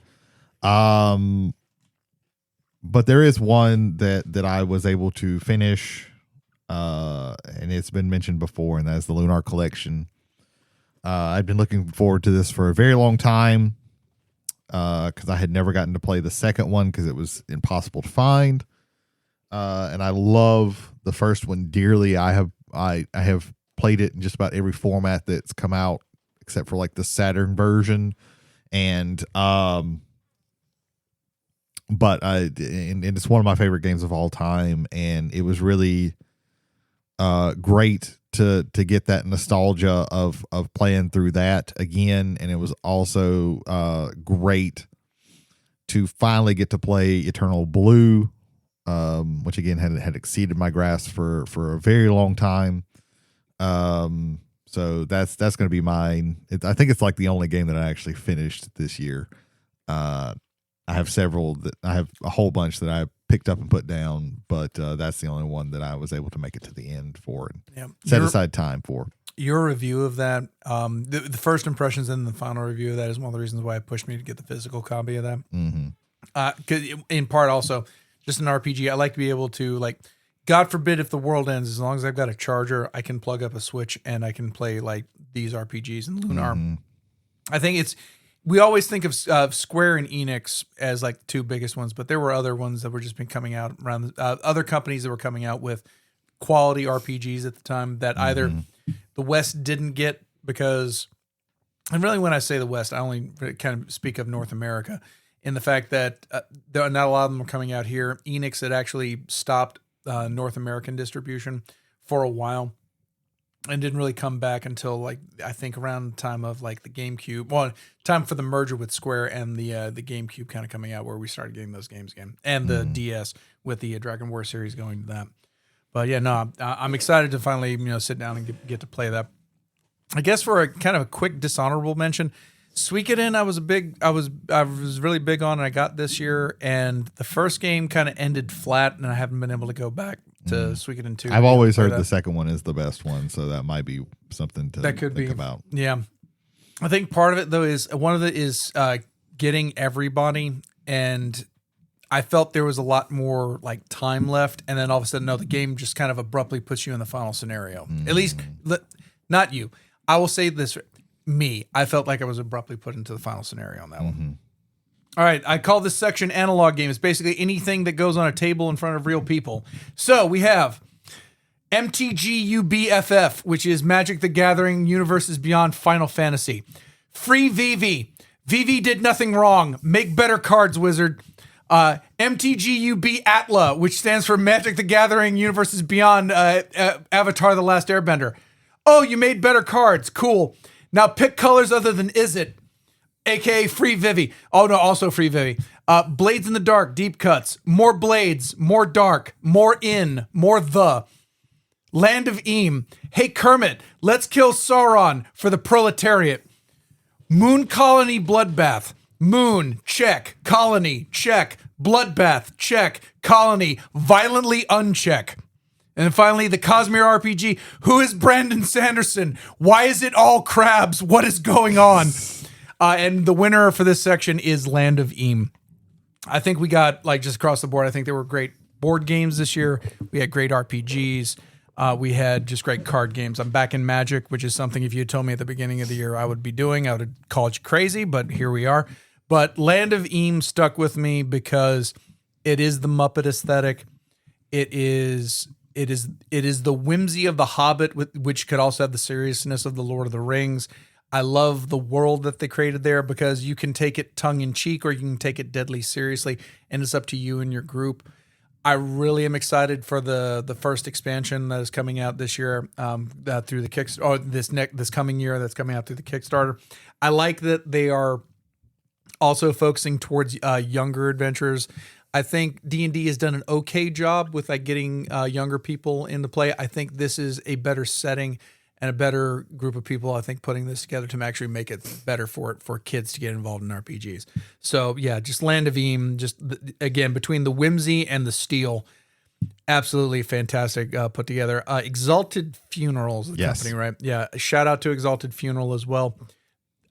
But there is one that I was able to finish, and it's been mentioned before, and that's the Lunar Collection. I've been looking forward to this for a very long time, because I had never gotten to play the second one because it was impossible to find. And I love the first one dearly. I have played it in just about every format that's come out except for like the Saturn version, and and it's one of my favorite games of all time, and it was really great to get that nostalgia of playing through that again, and it was also great to finally get to play Eternal Blue, which again had exceeded my grasp for a very long time. So that's going to be mine. I think it's like the only game that I actually finished this year. I have I have a whole bunch that I picked up and put down, but that's the only one that I was able to make it to the end for and set aside time for. Your review of that, the first impressions and the final review of that is one of the reasons why it pushed me to get the physical copy of that. Mm-hmm. 'Cause in part also, just an RPG, I like to be able to, like, God forbid if the world ends, as long as I've got a charger, I can plug up a Switch and I can play like these RPGs and Lunar. Mm-hmm. I think we always think of Square and Enix as like the two biggest ones, but there were other ones that were just been coming out around, other companies that were coming out with quality RPGs at the time that either the West didn't get because, and really when I say the West, I only kind of speak of North America, in the fact that not a lot of them are coming out here. Enix had actually stopped North American distribution for a while and didn't really come back until like I think around the time of like the GameCube. Well, time for the merger with Square and the GameCube kind of coming out, where we started getting those games again, and the DS with the Dragon War series going to that. But yeah, no, I'm excited to finally sit down and get to play that. I guess for a kind of a quick dishonorable mention, Suikoden, I was really big on, and I got this year, and the first game kind of ended flat, and I haven't been able to go back to Suikoden 2. I've always heard the second one is the best one, so that might be something to think about. Yeah. I think part of it, though, is one of it is getting everybody, and I felt there was a lot more like time left, and then all of a sudden, no, the game just kind of abruptly puts you in the final scenario. At least, not you. I will say this, me. I felt like I was abruptly put into the final scenario on that one. All right, I call this section analog game. It's basically anything that goes on a table in front of real people. So we have MTGUBFF, which is Magic the Gathering Universes Beyond Final Fantasy. Free VV. VV did nothing wrong. Make better cards, wizard. MTGUB Atla, which stands for Magic the Gathering Universes Beyond Avatar The Last Airbender. Oh, you made better cards. Cool. Now pick colors other than Is It, aka Free Vivi. Oh no, also Free Vivi. Blades in the Dark, deep cuts. More blades, more dark, more in, more the. Land of Eam. Hey Kermit, let's kill Sauron for the proletariat. Moon Colony Bloodbath. Moon, check. Colony, check. Bloodbath, check. Colony, violently uncheck. And then finally, the Cosmere RPG. Who is Brandon Sanderson? Why is it all crabs? What is going on? And the winner for this section is Land of Eam. I think we got, like, just across the board, I think there were great board games this year. We had great RPGs. We had just great card games. I'm back in Magic, which is something if you had told me at the beginning of the year I would be doing, I would have called you crazy, but here we are. But Land of Eam stuck with me because it is the Muppet aesthetic. It is the whimsy of The Hobbit, which could also have the seriousness of The Lord of the Rings. I love the world that they created there because you can take it tongue in cheek or you can take it deadly seriously, and it's up to you and your group. I really am excited for the first expansion that is coming out this year through the Kickstarter, or this coming year that's coming out through the Kickstarter. I like that they are also focusing towards younger adventurers. I think D&D has done an okay job with like getting younger people into play. I think this is a better setting and a better group of people, I think, putting this together to actually make it better for kids to get involved in RPGs. So yeah, just Land of Eam, just again, between the whimsy and the steel, Absolutely fantastic put together. Exalted Funerals, the company, right? Yeah. Shout out to Exalted Funeral as well.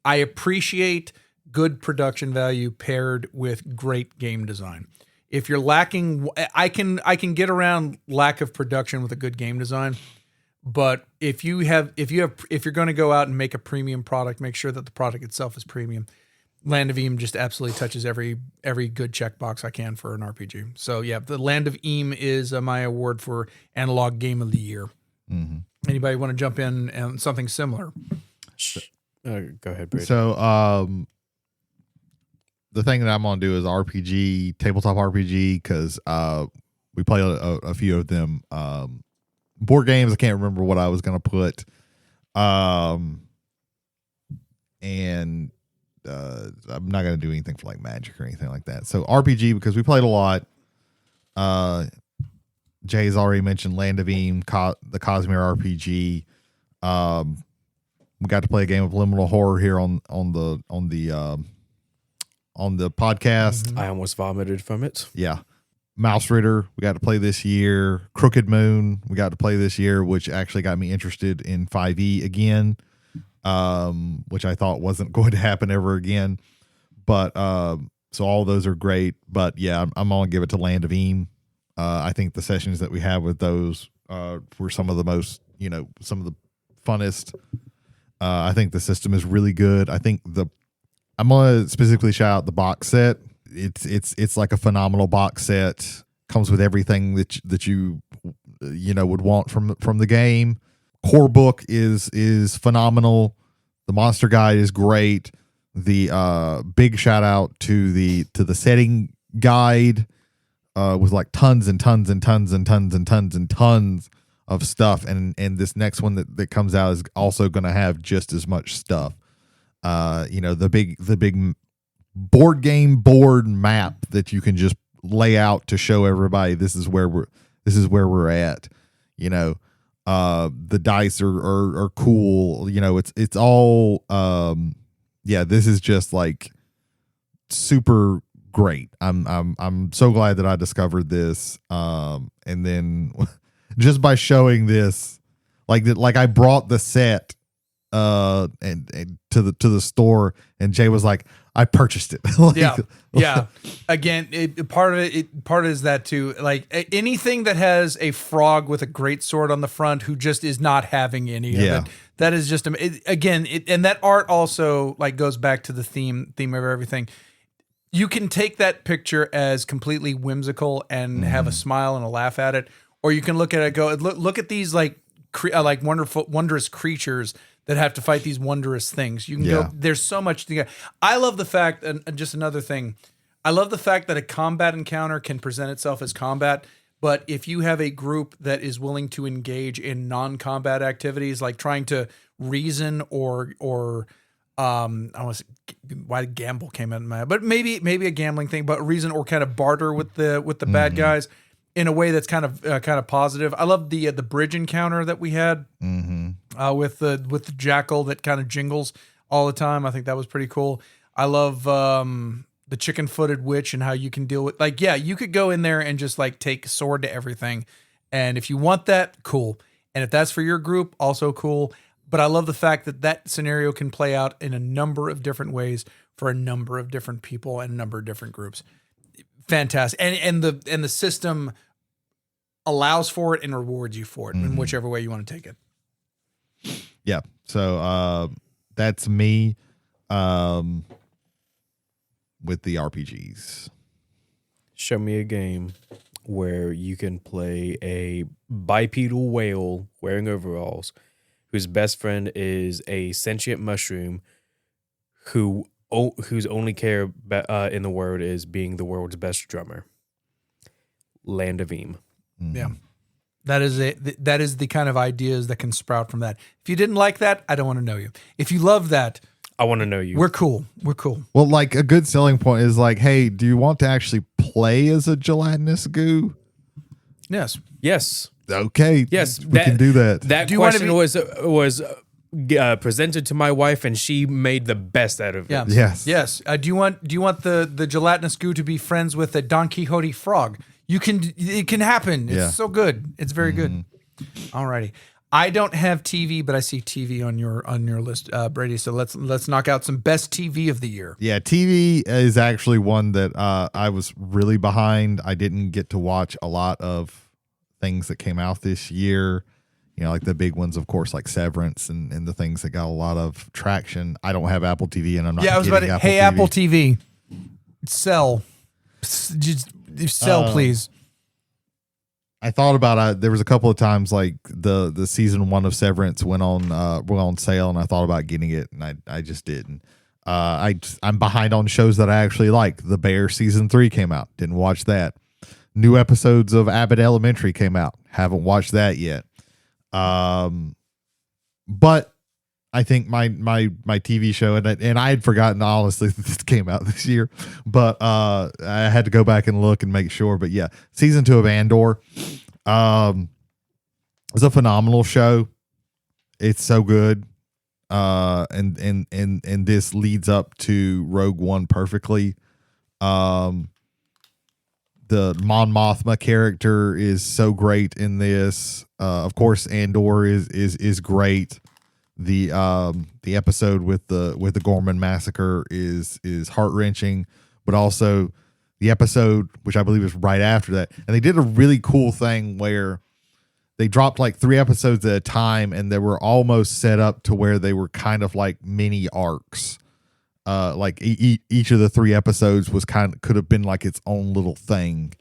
I appreciate good production value paired with great game design. If you're lacking, I can get around lack of production with a good game design. But if you're going to go out and make a premium product, make sure that the product itself is premium. Land of Eam just absolutely touches every good checkbox I can for an RPG. So yeah, the Land of Eam is my award for Analog Game of the Year. Mm-hmm. Anybody want to jump in and something similar? Go ahead, Brady. So the thing that I'm gonna do is RPG, tabletop RPG, because we play a few of them. Board games, I can't remember what I was gonna put. And I'm not gonna do anything for like Magic or anything like that. So RPG, because we played a lot. Jay's already mentioned Land of Eam, the Cosmere RPG. We got to play a game of Liminal Horror here on the podcast. I almost vomited from it. Yeah. Mouse Ritter, we got to play this year. Crooked Moon, we got to play this year, which actually got me interested in 5e again, which I thought wasn't going to happen ever again. But so all those are great. But yeah, I'm going to give it to Land of Eam. I think the sessions that we have with those were some of the most, some of the funnest. I think the system is really good. I think I'm going to specifically shout out the box set. It's like a phenomenal box set. Comes with everything that you would want from the game. Core book is phenomenal. The monster guide is great. The big shout out to the setting guide with like tons and tons and tons and tons and tons and tons of stuff, and this next one that comes out is also going to have just as much stuff. The big board map that you can just lay out to show everybody this is where we're at. The dice are cool. It's all this is just like super great. I'm so glad that I discovered this. And then just by showing this, like I brought the set and to the store, and Jay was like, I purchased it. Yeah. Again, part of it is that too. Like anything that has a frog with a great sword on the front who just is not having any of it. That is just and that art also like goes back to the theme of everything. You can take that picture as completely whimsical and have a smile and a laugh at it, or you can look at it and go, look at these like wondrous creatures that have to fight these wondrous things. You can go, there's so much to get. I love the fact, and just another thing, I love the fact that a combat encounter can present itself as combat, but if you have a group that is willing to engage in non-combat activities, like trying to reason or I want to say why gamble came in my head, but maybe a gambling thing, but reason or kind of barter with the bad guys in a way that's kind of positive. I love the bridge encounter that we had with the jackal that kind of jingles all the time. I think that was pretty cool. I love the chicken-footed witch and how you can deal with you could go in there and just like take sword to everything, and if you want that, cool. And if that's for your group, also cool. But I love the fact that scenario can play out in a number of different ways for a number of different people and a number of different groups. Fantastic, and the system allows for it and rewards you for it in whichever way you want to take it. Yeah. So that's me with the RPGs. Show me a game where you can play a bipedal whale wearing overalls whose best friend is a sentient mushroom whose only care in the world is being the world's best drummer. Land of Eam. Yeah. That is the kind of ideas that can sprout from that. If you didn't like that, I don't want to know you. If you love that, I want to know you. We're cool. Well, like a good selling point is like, hey, do you want to actually play as a gelatinous goo? Yes. Okay. Yes. We can do that. That question was presented to my wife, and she made the best out of it. Yeah. Yes. Do you want the gelatinous goo to be friends with a Don Quixote frog? it can happen. It's so good. It's very good. Alrighty. I don't have TV, but I see TV on your list, Brady. So let's knock out some best TV of the year. Yeah, TV is actually one that I was really behind. I didn't get to watch a lot of things that came out this year. You know, like the big ones, of course, like Severance and the things that got a lot of traction. I don't have Apple TV, and I'm not. Yeah, I was about to. Hey, Apple TV, sell, just sell, please. I thought about there was a couple of times like the season 1 of Severance went on sale, and I thought about getting it, and I just didn't. I'm behind on shows that I actually like. The Bear season 3 came out, didn't watch that. New episodes of Abbott Elementary came out, haven't watched that yet. But I think my TV show, and I had forgotten honestly that this came out this year, but I had to go back and look and make sure. But yeah, season 2 of Andor, it's a phenomenal show. It's so good. And this leads up to Rogue One perfectly. The Mon Mothma character is so great in this. Of course, Andor is great. The episode with the Gorman massacre is heart-wrenching, but also the episode, which I believe is right after that. And they did a really cool thing where they dropped like 3 episodes at a time, and they were almost set up to where they were kind of like mini arcs. Like each of the 3 episodes was could have been like its own little thing.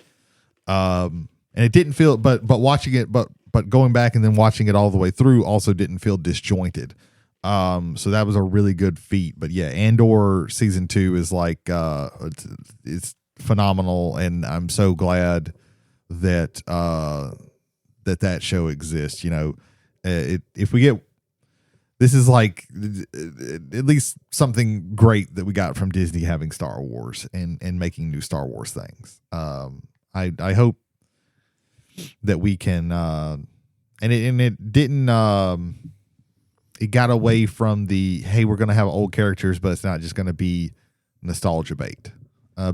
And it didn't feel, but watching it, but going back and then watching it all the way through also didn't feel disjointed. So that was a really good feat. But yeah, Andor season 2 is like, it's phenomenal. And I'm so glad that, that show exists. You know, if we get, this is like at least something great that we got from Disney having Star Wars and making new Star Wars things. I hope that we can, and it didn't, it got away from the, hey, we're going to have old characters, but it's not just going to be nostalgia bait,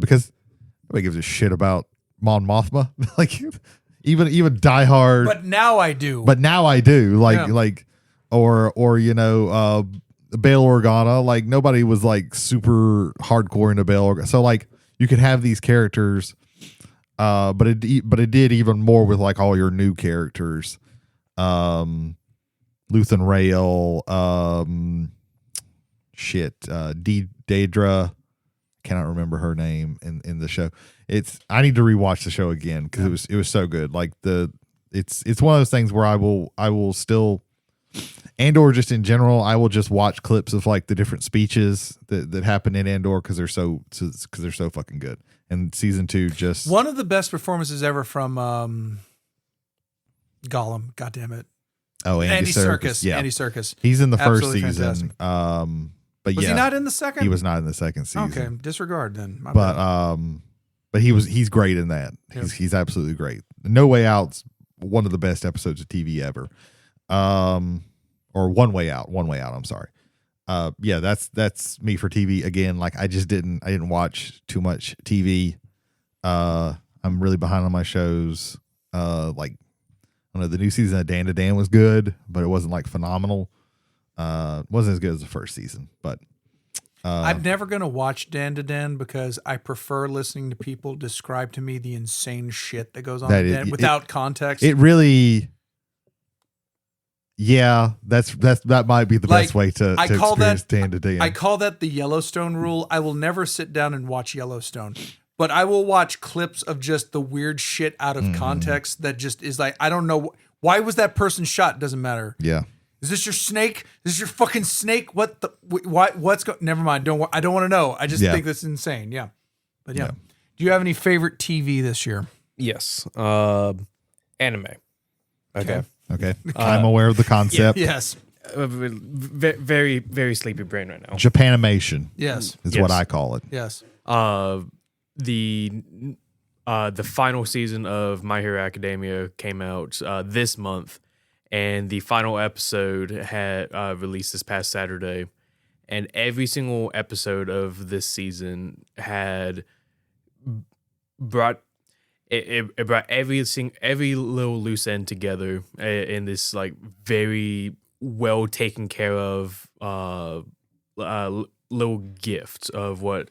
because nobody gives a shit about Mon Mothma. Like even diehard. But now I do. Like, or you know, Bail Organa. Like nobody was like super hardcore into Bail Organa. So like you could have these characters, but it did even more with like all your new characters. Luthen Rail, Daedra, cannot remember her name in the show. I need to rewatch the show again because it was so good. Like it's one of those things where I will still, Andor just in general, I will just watch clips of like the different speeches that happen in Andor because they're so fucking good. And season 2 just one of the best performances ever from Gollum. God damn it. Oh, Andy Serkis. Yeah, Andy Serkis. He's in the Absolutely first season. Fantastic. But was he not in the second? He was not in the second season. Okay, disregard then. My but bad. But he's great in that. Yep. He's absolutely great. No Way Out's one of the best episodes of TV ever. Or One Way Out. I'm sorry. Yeah, that's me for TV again. Like I didn't watch too much TV. I'm really behind on my shows. Like I don't know, the new season of Dan to Dan was good, but it wasn't like phenomenal. It wasn't as good as the first season, but I'm never going to watch Dan to Dan because I prefer listening to people describe to me the insane shit that goes on in Dan without context. It really, yeah, that might be the best way to experience Dan to Dan. I call that the Yellowstone rule. I will never sit down and watch Yellowstone, but I will watch clips of just the weird shit out of context that just is like, I don't know. Why was that person shot? Doesn't matter. Yeah. Is this your snake? Is this your fucking snake? What the? What's going? Never mind. I don't want to know. I just think that's insane. Yeah, but yeah. Do you have any favorite TV this year? Yes. Anime. Okay. I'm aware of the concept. Yes. Very, very sleepy brain right now. Japanimation. Yes. Is what I call it. Yes. The final season of My Hero Academia came out this month. And the final episode had released this past Saturday. And every single episode of this season had brought it brought every little loose end together in this like very well taken care of little gift of what.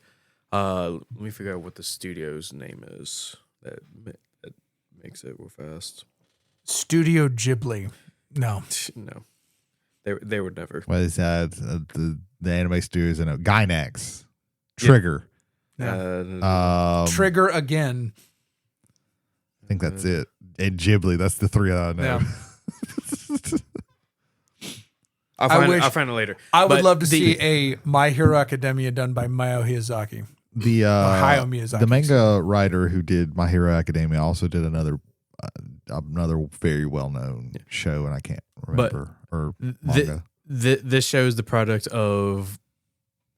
Let me figure out what the studio's name is that makes it real fast. Studio Ghibli. No. No, they would never. What is that? The anime studios in it. Gainax. Trigger. Yeah. Trigger again. I think that's it. And Ghibli. That's the three I know. Yeah. I'll find it later. I would love to see a My Hero Academia done by Hayao Miyazaki. Hayao Miyazaki. The manga writer who did My Hero Academia also did another very well known show, and I can't remember or manga. This show is the product of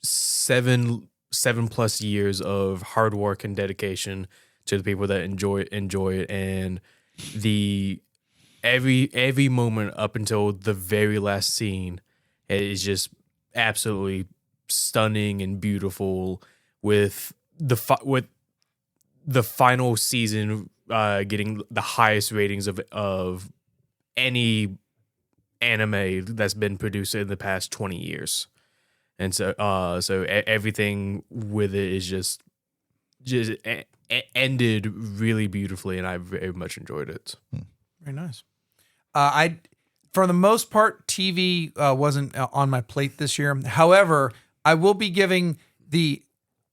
7+ years of hard work and dedication to the people that enjoy it, and every moment up until the very last scene is just absolutely stunning and beautiful, with the final season getting the highest ratings of any anime that's been produced in the past 20 years. And so everything with it is just ended really beautifully, and I very much enjoyed it. Very nice. For the most part, TV wasn't on my plate this year. However, I will be giving the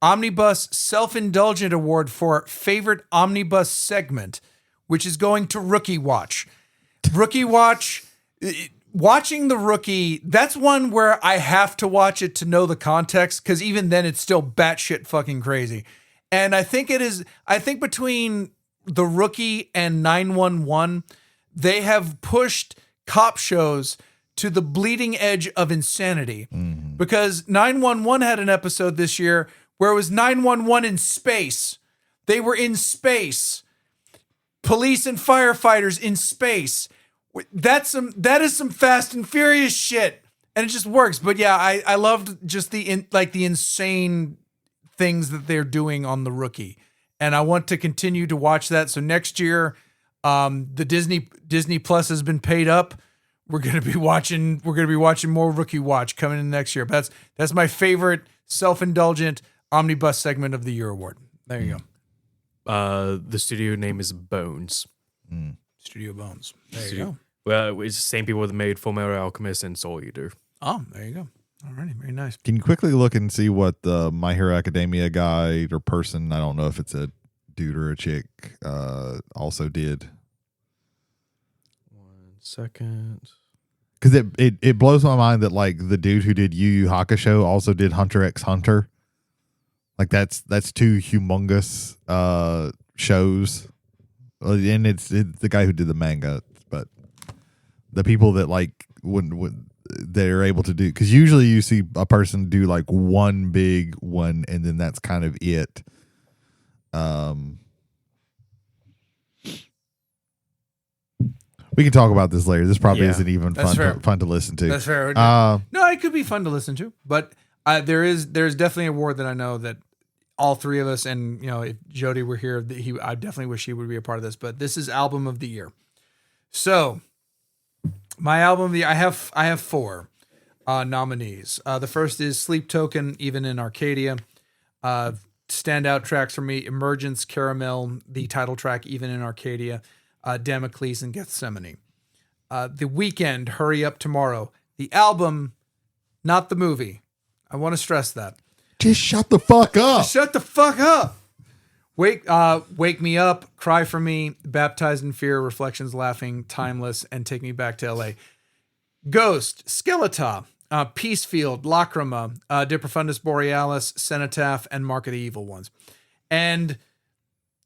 Omnibus Self-Indulgent Award for Favorite Omnibus Segment, which is going to Rookie Watch. Rookie Watch, watching the Rookie, that's one where I have to watch it to know the context, because even then it's still batshit fucking crazy. And I think between the Rookie and 911, they have pushed cop shows to the bleeding edge of insanity. Mm-hmm. Because 911 had an episode this year where it was 911 in space. They were in space. Police and firefighters in space. That is some Fast and Furious shit, and it just works. But yeah, I loved just the insane things that they're doing on the Rookie, and I want to continue to watch that. So next year, the Disney Plus has been paid up. We're gonna be watching more Rookie Watch coming in next year. But that's my favorite self-indulgent omnibus segment of the year award. There you go. The studio name is Bones. Studio Bones. There you go. Well, it's the same people that made Fullmetal Alchemist and Soul Eater. Oh, there you go. Alrighty, very nice. Can you quickly look and see what the My Hero Academia guy or person, I don't know if it's a dude or a chick, also did? 1 second. Because it blows my mind that like the dude who did Yu Yu Hakusho also did Hunter x Hunter. Like that's two humongous shows, and it's the guy who did the manga. But the people that like when they're able to do, because usually you see a person do like one big one, and then that's kind of it. We can talk about this later. This probably isn't even fun to listen to. That's fair. No, it could be fun to listen to, but there's definitely an award that I know that all three of us, and if Jody were here, I definitely wish he would be a part of this. But this is Album of the Year. So my album of the year, I have 4 nominees. The first is Sleep Token, Even in Arcadia. Standout tracks for me: Emergence, Caramel, the title track, Even in Arcadia, Damocles, and Gethsemane. The Weeknd, Hurry Up Tomorrow. The album, not the movie. I want to stress that. Just shut the fuck up. Shut the fuck up. Wake Me Up, Cry for Me, Baptized in Fear, Reflections Laughing, Timeless, and Take Me Back to LA. Ghost, Skeleta, Peacefield, Lacrima, De Profundis Borealis, Cenotaph, and Mark of the Evil Ones. And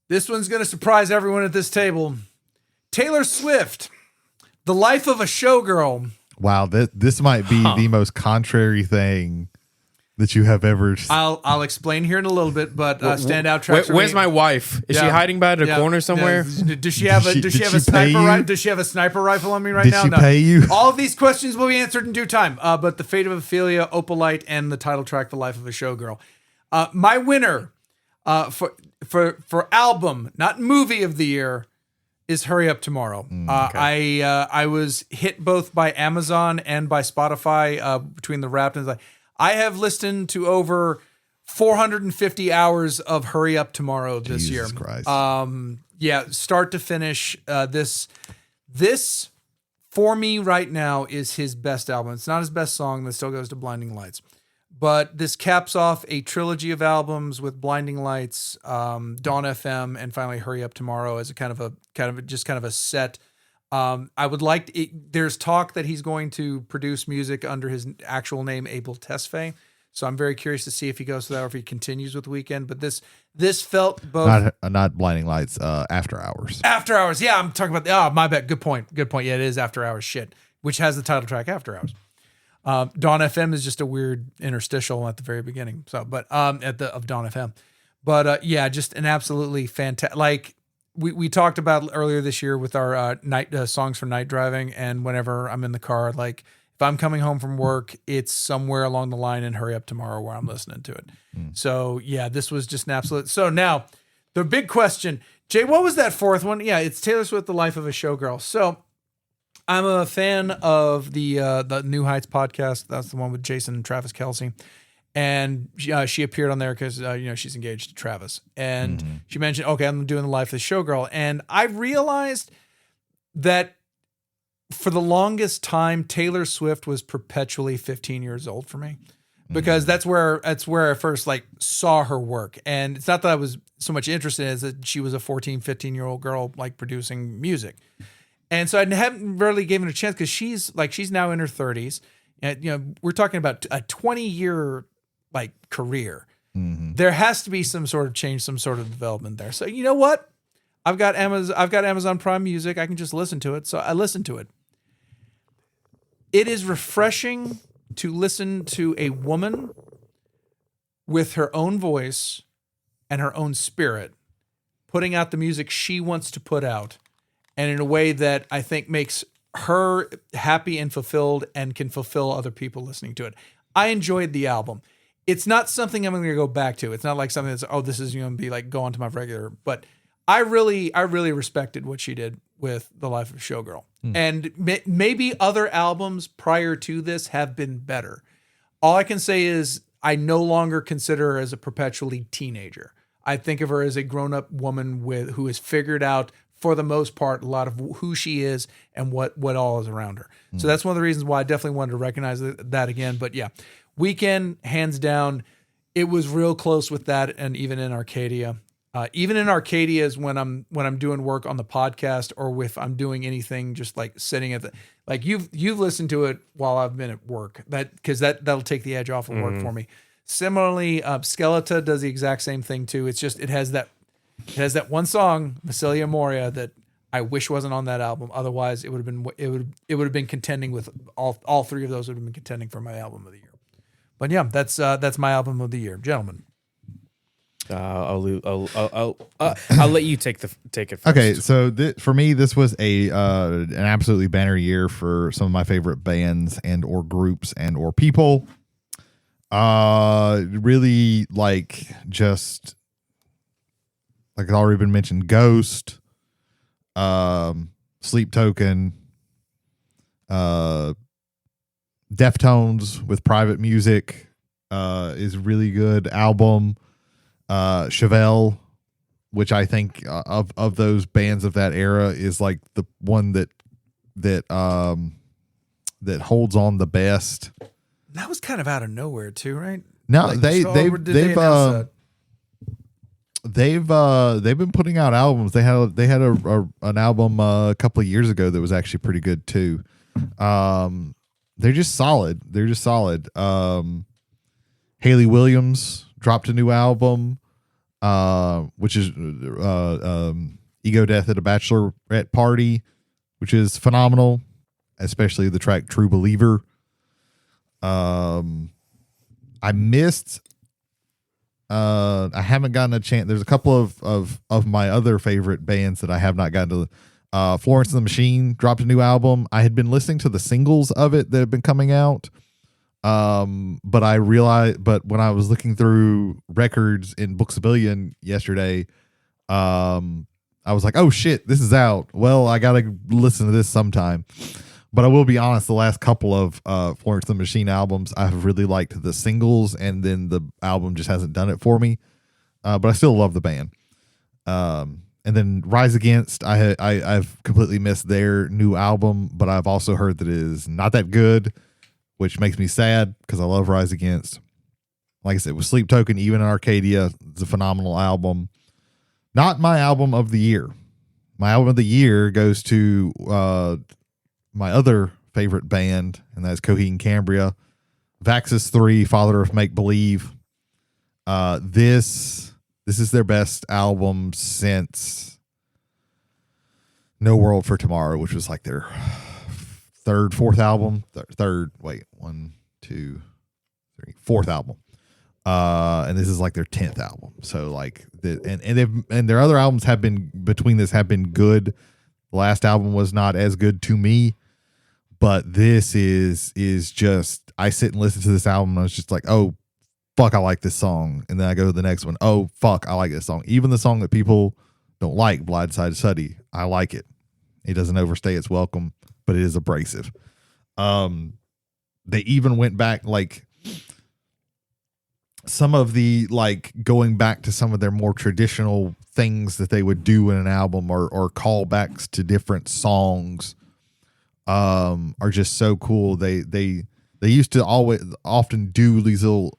this one's going to surprise everyone at this table. Taylor Swift, The Life of a Showgirl. Wow, this might be the most contrary thing that you have ever. I'll explain here in a little bit, but standout tracks. Where's my wife? Is she hiding by the corner somewhere? Yeah. Does she have a sniper rifle? Does she have a sniper rifle on me right now? Did she pay you? All of these questions will be answered in due time. But The Fate of Ophelia, Opalite, and the title track, The Life of a Showgirl. My winner for album, not movie of the year, is Hurry Up Tomorrow. I was hit both by Amazon and by Spotify between the Wrapped and I have listened to over 450 hours of Hurry Up Tomorrow this year. Jesus Christ. Yeah, start to finish. This for me right now is his best album. It's not his best song. That still goes to Blinding Lights. But this caps off a trilogy of albums with Blinding Lights, Dawn FM, and finally Hurry Up Tomorrow as a kind of a set. I would like there's talk that he's going to produce music under his actual name, Abel Tesfaye. So I'm very curious to see if he goes to that or if he continues with Weekend. But this felt both not Blinding Lights, After Hours. After Hours. Yeah, I'm talking about my bad. Good point. Yeah, it is After Hours shit, which has the title track After Hours. Dawn FM is just a weird interstitial at the very beginning. So, but of Dawn FM, but yeah, just an absolutely fantastic. Like we talked about earlier this year with our night songs for night driving, and whenever I'm in the car, like if I'm coming home from work, it's somewhere along the line in Hurry Up Tomorrow where I'm listening to it. So yeah, this was just an absolute. So now the big question, Jay, what was that fourth one? Yeah, it's Taylor Swift, The Life of a Showgirl. So. I'm a fan of the New Heights podcast. That's the one with Jason and Travis Kelce. And she appeared on there because, she's engaged to Travis. And she mentioned, okay, I'm doing The Life of the Showgirl. And I realized that for the longest time, Taylor Swift was perpetually 15 years old for me. Because that's where I first saw her work. And it's not that I was so much interested as that she was a 14, 15-year-old girl producing music. And so I haven't really given it a chance because she's now in her 30s. And, we're talking about a 20-year career. There has to be some sort of change, some sort of development there. So you know what? I've got Amazon Prime Music. I can just listen to it. So I listened to it. It is refreshing to listen to a woman with her own voice and her own spirit putting out the music she wants to put out. And in a way that I think makes her happy and fulfilled and can fulfill other people listening to it. I enjoyed the album. It's not something I'm going to go back to. It's not like something that's, this is going to be go on to my regular. But I really respected what she did with The Life of a Showgirl. And maybe other albums prior to this have been better. All I can say is I no longer consider her as a perpetually teenager. I think of her as a grown-up woman who has figured out, for the most part, a lot of who she is and what all is around her. So that's one of the reasons why I definitely wanted to recognize that again. But yeah, Weekend, hands down, it was real close with that. And even in Arcadia, is when I'm doing work on the podcast or if I'm doing anything, just sitting at you've listened to it while I've been at work, that'll take the edge off of work for me. Similarly, Skeleton does the exact same thing too. It's just, it has that one song, Vasilia Moria, that I wish wasn't on that album. Otherwise, it would have been contending with all three of those would have been contending for my album of the year. But yeah, that's my album of the year, gentlemen. I'll let you take it first. Okay, so for me, this was an absolutely banner year for some of my favorite bands and or groups and or people. Really just. Like it's already been mentioned, Ghost, Sleep Token, Deftones with Private Music is a really good album. Chevelle, which I think of those bands of that era is the one that holds on the best. That was kind of out of nowhere too, right? No, they've been putting out albums. They had an album a couple of years ago that was actually pretty good too. They're just solid. Haley Williams dropped a new album, which is Ego Death at a Bachelorette Party, which is phenomenal, especially the track True Believer. I haven't gotten a chance. There's a couple of my other favorite bands that I have not gotten to. Florence and the Machine dropped a new album. I had been listening to the singles of it that have been coming out. But I realized, but when I was looking through records in Books-A-Billion yesterday, I was like, oh shit, this is out. Well, I got to listen to this sometime. But I will be honest, the last couple of Florence and the Machine albums, I've really liked the singles, and then the album just hasn't done it for me. But I still love the band. And then Rise Against, I've completely missed their new album, but I've also heard that it is not that good, which makes me sad because I love Rise Against. Like I said, with Sleep Token, even in Arcadia, it's a phenomenal album. Not my album of the year. My album of the year goes to my other favorite band, and that's Coheed and Cambria. Vaxis 3, Father of Make Believe. This is their best album since No World for Tomorrow, which was like their fourth album. Fourth album. And this is like their 10th album. So like and their other albums have been good. The last album was not as good to me, but this is just, I sit and listen to this album and I was just like, oh fuck, I like this song. And then I go to the next one. Oh fuck, I like this song. Even the song that people don't like, Blindside Study, I like it. It doesn't overstay its welcome, but it is abrasive. They even went back, like some of the, like going back to some of their more traditional things that they would do in an album, or callbacks to different songs, are just so cool. They used to often do these little,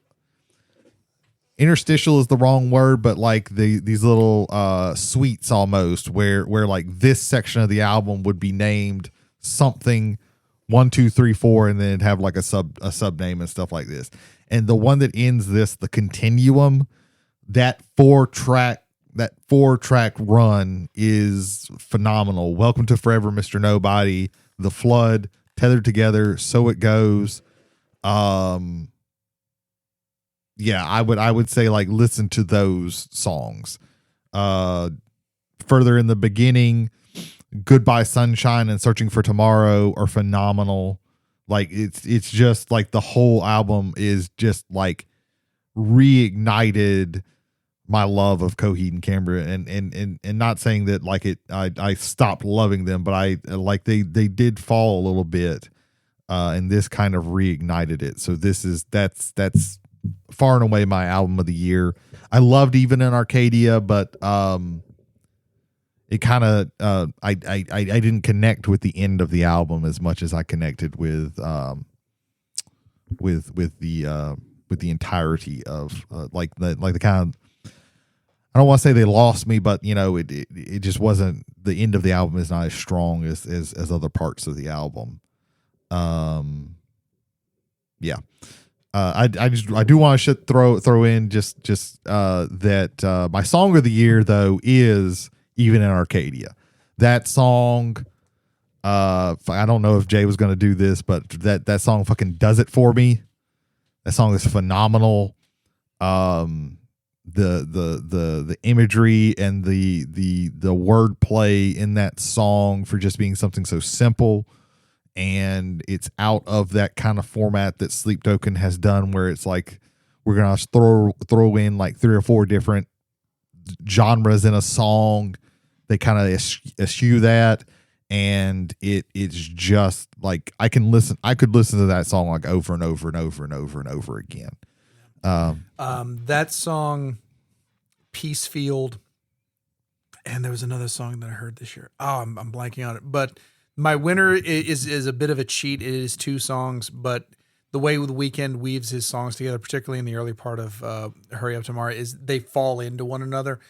interstitial is the wrong word, but like these little suites almost, where like this section of the album would be named something 1, 2, 3, 4, and then it'd have like a sub name and stuff like this. And the one that ends this, the Continuum, that four track run is phenomenal. Welcome to Forever, Mr. Nobody, The Flood, Tethered Together, So It Goes. Yeah, I would say like listen to those songs. Further in the Beginning, Goodbye Sunshine, and Searching for Tomorrow are phenomenal. Like it's just like the whole album is just like reignited my love of Coheed and Cambria, and not saying that like I stopped loving them, but I like they did fall a little bit, and this kind of reignited it. So that's far and away my album of the year. I loved Even in Arcadia, but it kind of I didn't connect with the end of the album as much as I connected with the entirety of like the kind of, I don't want to say they lost me, but you know it just wasn't, the end of the album is not as strong as other parts of the album. Yeah. I do want to throw in just that my song of the year though is Even in Arcadia. That song, I don't know if Jay was going to do this, but that song fucking does it for me. That song is phenomenal. The imagery and the wordplay in that song, for just being something so simple, and it's out of that kind of format that Sleep Token has done, where it's like we're gonna throw in like 3 or 4 different genres in a song. They kind of eschew that, and it's just like I could listen to that song like over and over and over and over and over again. That song, Peacefield, and there was another song that I heard this year. Oh, I'm blanking on it. But my winner is a bit of a cheat. It is 2 songs, but the way The Weeknd weaves his songs together, particularly in the early part of Hurry Up Tomorrow, is they fall into one another.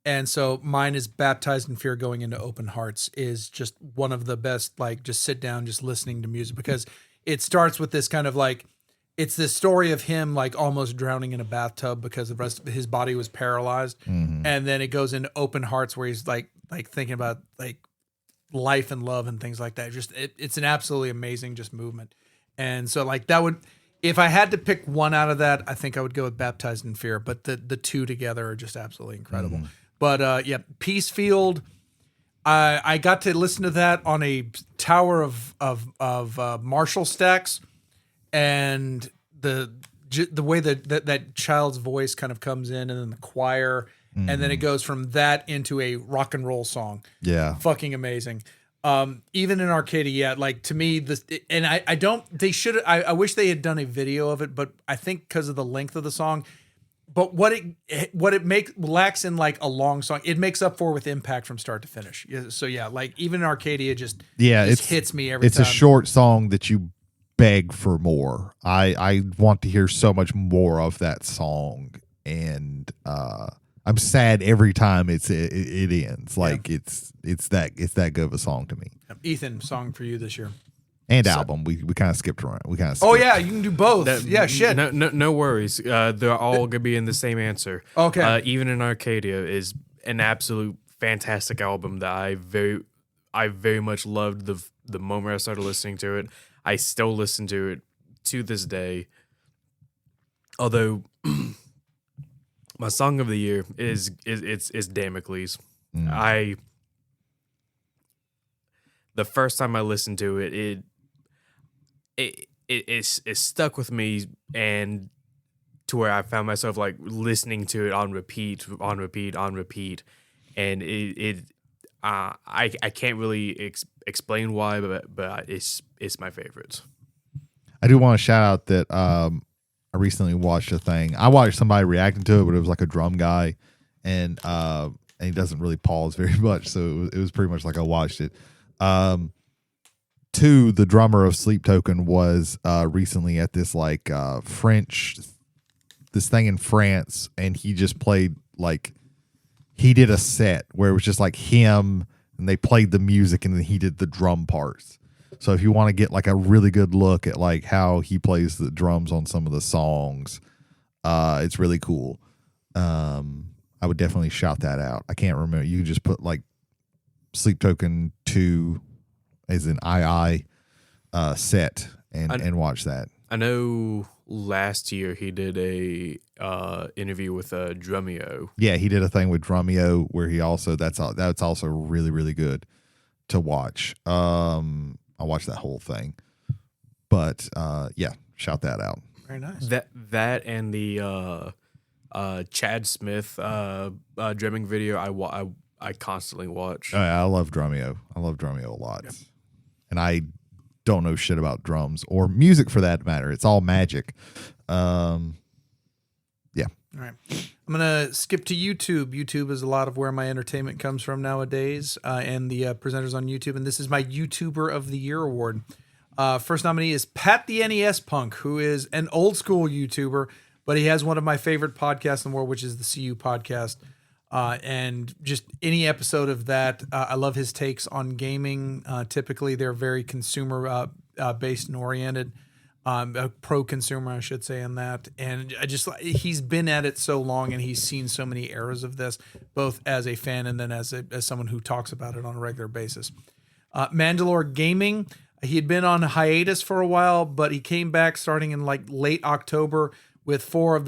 And so mine is Baptized in Fear Going into Open Hearts, is just one of the best, like just sit down, just listening to music, because it starts with this kind of like, it's this story of him like almost drowning in a bathtub because the rest of his body was paralyzed. Mm-hmm. And then it goes into Open Hearts, where he's like thinking about like life and love and things like that. Just it's an absolutely amazing just movement. And so like that would, if I had to pick one out of that, I think I would go with Baptized in Fear, but the 2 together are just absolutely incredible. Mm-hmm. But yeah, Peacefield, I got to listen to that on a tower of Marshall stacks, and the way that child's voice kind of comes in, and then the choir, and then it goes from that into a rock and roll song. Yeah. Fucking amazing. Even in Arcadia, like to me, I wish they had done a video of it, but I think because of the length of the song, but what it lacks in like a long song, it makes up for with impact from start to finish. So yeah, like even in Arcadia just hits me every time. It's a short song that you beg for more. I want to hear so much more of that song, and I'm sad every time it ends. Like it's that good of a song to me. Ethan, song for you this year. And album. We kind of skipped around. Oh yeah, you can do both. Shit. No worries. They're all gonna be in the same answer. Okay. Even in Arcadia is an absolute fantastic album that I very much loved the moment I started listening to it. I still listen to it to this day. Although my song of the year is Damocles. The first time I listened to it, it stuck with me, and to where I found myself like listening to it on repeat, and I can't really explain why, but it's my favorite. I do want to shout out that I recently watched a thing. I watched somebody reacting to it, but it was like a drum guy, and he doesn't really pause very much, so it was pretty much like I watched it. The drummer of Sleep Token was recently at this like this thing in France, and he just played like he did a set where it was just like him, and they played the music, and then he did the drum parts. So if you want to get like a really good look at like how he plays the drums on some of the songs, it's really cool. I would definitely shout that out. I can't remember. You just put like Sleep Token 2 as an II set and watch that. I know last year he did a interview with Drumeo. Yeah, he did a thing with Drumeo where he also that's also really, really good to watch. I watched that whole thing, but yeah, shout that out. Very nice. That and the Chad Smith drumming video I constantly watch. Oh, yeah, I love Drumeo. I love Drumeo a lot, and I don't know shit about drums or music for that matter. It's all magic. Yeah. All right. I'm going to skip to YouTube. YouTube is a lot of where my entertainment comes from nowadays, and the presenters on YouTube. And this is my YouTuber of the Year award. First nominee is Pat the NES Punk, who is an old school YouTuber, but he has one of my favorite podcasts in the world, which is the CU podcast. And just any episode of that, I love his takes on gaming. Typically, they're very consumer based and oriented. Pro-consumer, I should say, in that. And he's been at it so long, and he's seen so many eras of this, both as a fan and then as someone who talks about it on a regular basis. Mandalore Gaming, he had been on hiatus for a while, but he came back starting in like late October with 4 of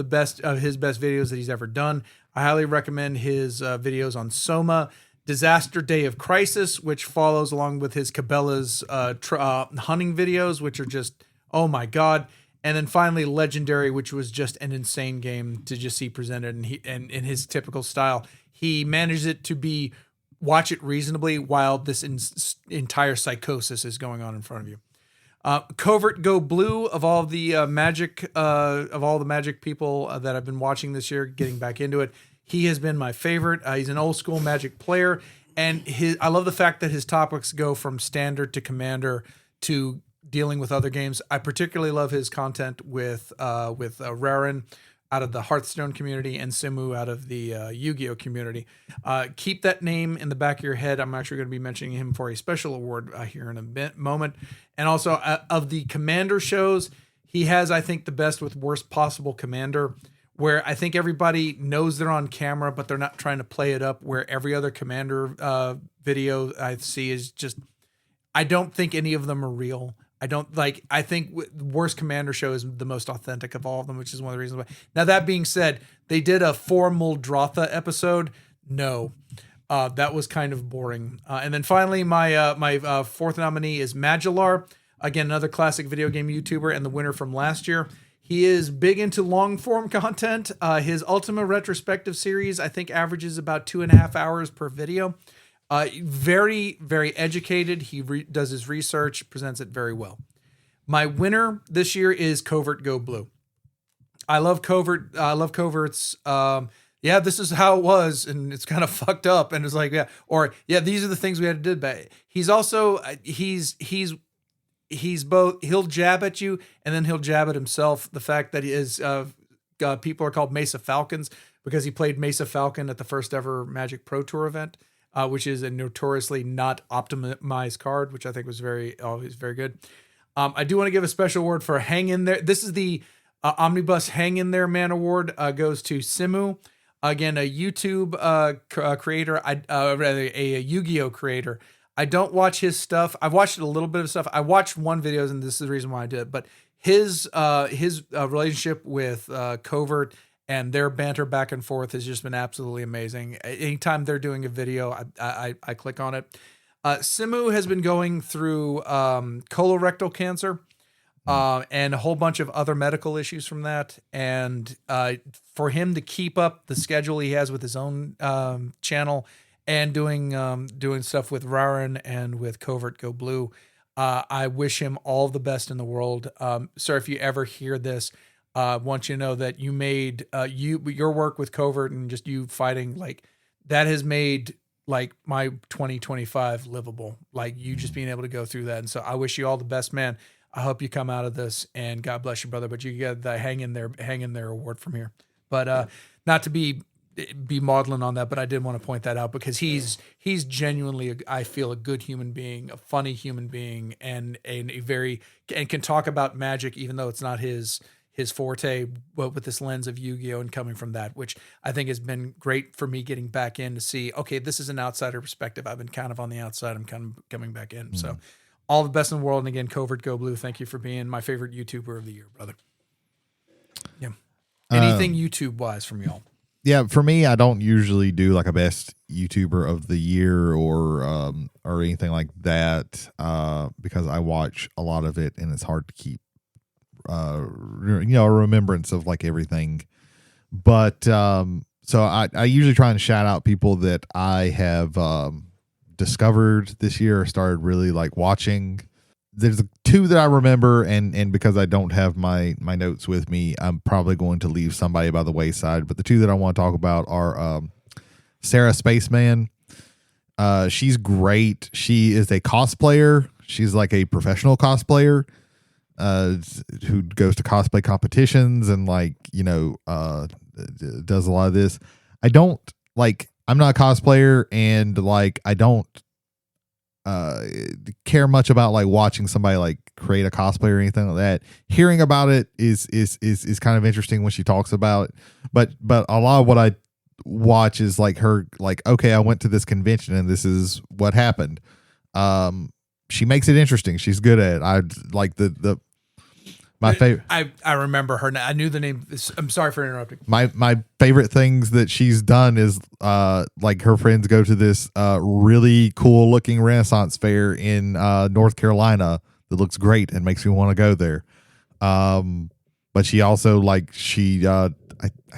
his best videos that he's ever done. I highly recommend his videos on Soma, Disaster Day of Crisis, which follows along with his Cabela's hunting videos, which are just, oh my God. And then finally Legendary, which was just an insane game to just see presented. And in his typical style, he manages it to watch it reasonably while this entire psychosis is going on in front of you. Covert Go Blue, of all the magic people that I've been watching this year, getting back into it, he has been my favorite. He's an old school Magic player, and I love the fact that his topics go from standard to commander to dealing with other games. I particularly love his content with Raren out of the Hearthstone community and Simu out of the Yu-Gi-Oh community. Keep that name in the back of your head. I'm actually going to be mentioning him for a special award here in a moment. And also of the commander shows, he has, I think, the best with worst possible commander, where I think everybody knows they're on camera, but they're not trying to play it up, where every other commander video I see is just, I don't think any of them are real. I think Worst Commander Show is the most authentic of all of them, which is one of the reasons why. Now, that being said, they did a 4 Muldrotha episode. No, that was kind of boring. And then finally, my fourth nominee is Magellar. Again, another classic video game YouTuber and the winner from last year. He is big into long form content. His Ultima retrospective series, I think, averages about 2.5 hours per video. Very, very educated. He does his research, presents it very well. My winner this year is Covert Go Blue. I love Covert. I love Covert's. Yeah, this is how it was, and it's kind of fucked up. And it's like, yeah, or yeah, these are the things we had to do. But he's also he's both. He'll jab at you, and then he'll jab at himself. The fact that he is people are called Mesa Falcons because he played Mesa Falcon at the first ever Magic Pro Tour event, which is a notoriously not optimized card, which I think was always very good. I do want to give a special award for Hang In There. This is the Omnibus Hang In There Man Award. Goes to Simu. Again, a YouTube creator, rather a Yu-Gi-Oh creator. I don't watch his stuff. I've watched a little bit of stuff. I watched one video, and this is the reason why I did it. But his relationship with Covert and their banter back and forth has just been absolutely amazing. Anytime they're doing a video, I click on it. Simu has been going through colorectal cancer. And a whole bunch of other medical issues from that. And for him to keep up the schedule he has with his own channel and doing stuff with Raren and with Covert Go Blue, I wish him all the best in the world. Sir, if you ever hear this, I want you to know that you made your work with Covert and just you fighting, like, that has made like my 2025 livable. Like, you just being able to go through that. And so I wish you all the best, man. I hope you come out of this, and God bless you, brother. But you get the hang in there award from here. But not to be maudlin on that, but I did want to point that out because he's genuinely, I feel, a good human being, a funny human being, and can talk about Magic even though it's not his forte, but with this lens of Yu-Gi-Oh and coming from that, which I think has been great for me getting back in to see. Okay, this is an outsider perspective. I've been kind of on the outside. I'm kind of coming back in. So. All the best in the world. And again, Covert Go Blue, thank you for being my favorite YouTuber of the year, brother. Yeah. Anything YouTube-wise from y'all? Yeah, for me, I don't usually do like a best YouTuber of the year or anything like that because I watch a lot of it and it's hard to keep, a remembrance of like everything. But so I usually try and shout out people that I have discovered this year or started really like watching. There's two that I remember, and because I don't have my notes with me, I'm probably going to leave somebody by the wayside. But the two that I want to talk about are Sarah Spaceman. She's great. She is a cosplayer. She's like a professional cosplayer who goes to cosplay competitions and does a lot of this. I'm not a cosplayer, and like I don't care much about like watching somebody like create a cosplay or anything like that. Hearing about it is kind of interesting when she talks about it. But a lot of what I watch is like her, like, okay, I went to this convention and this is what happened. She makes it interesting. She's good at it. I like my favorite. I remember her. I knew the name. I'm sorry for interrupting. My favorite things that she's done is like her friends go to this really cool looking Renaissance fair in North Carolina that looks great and makes me want to go there. But she also I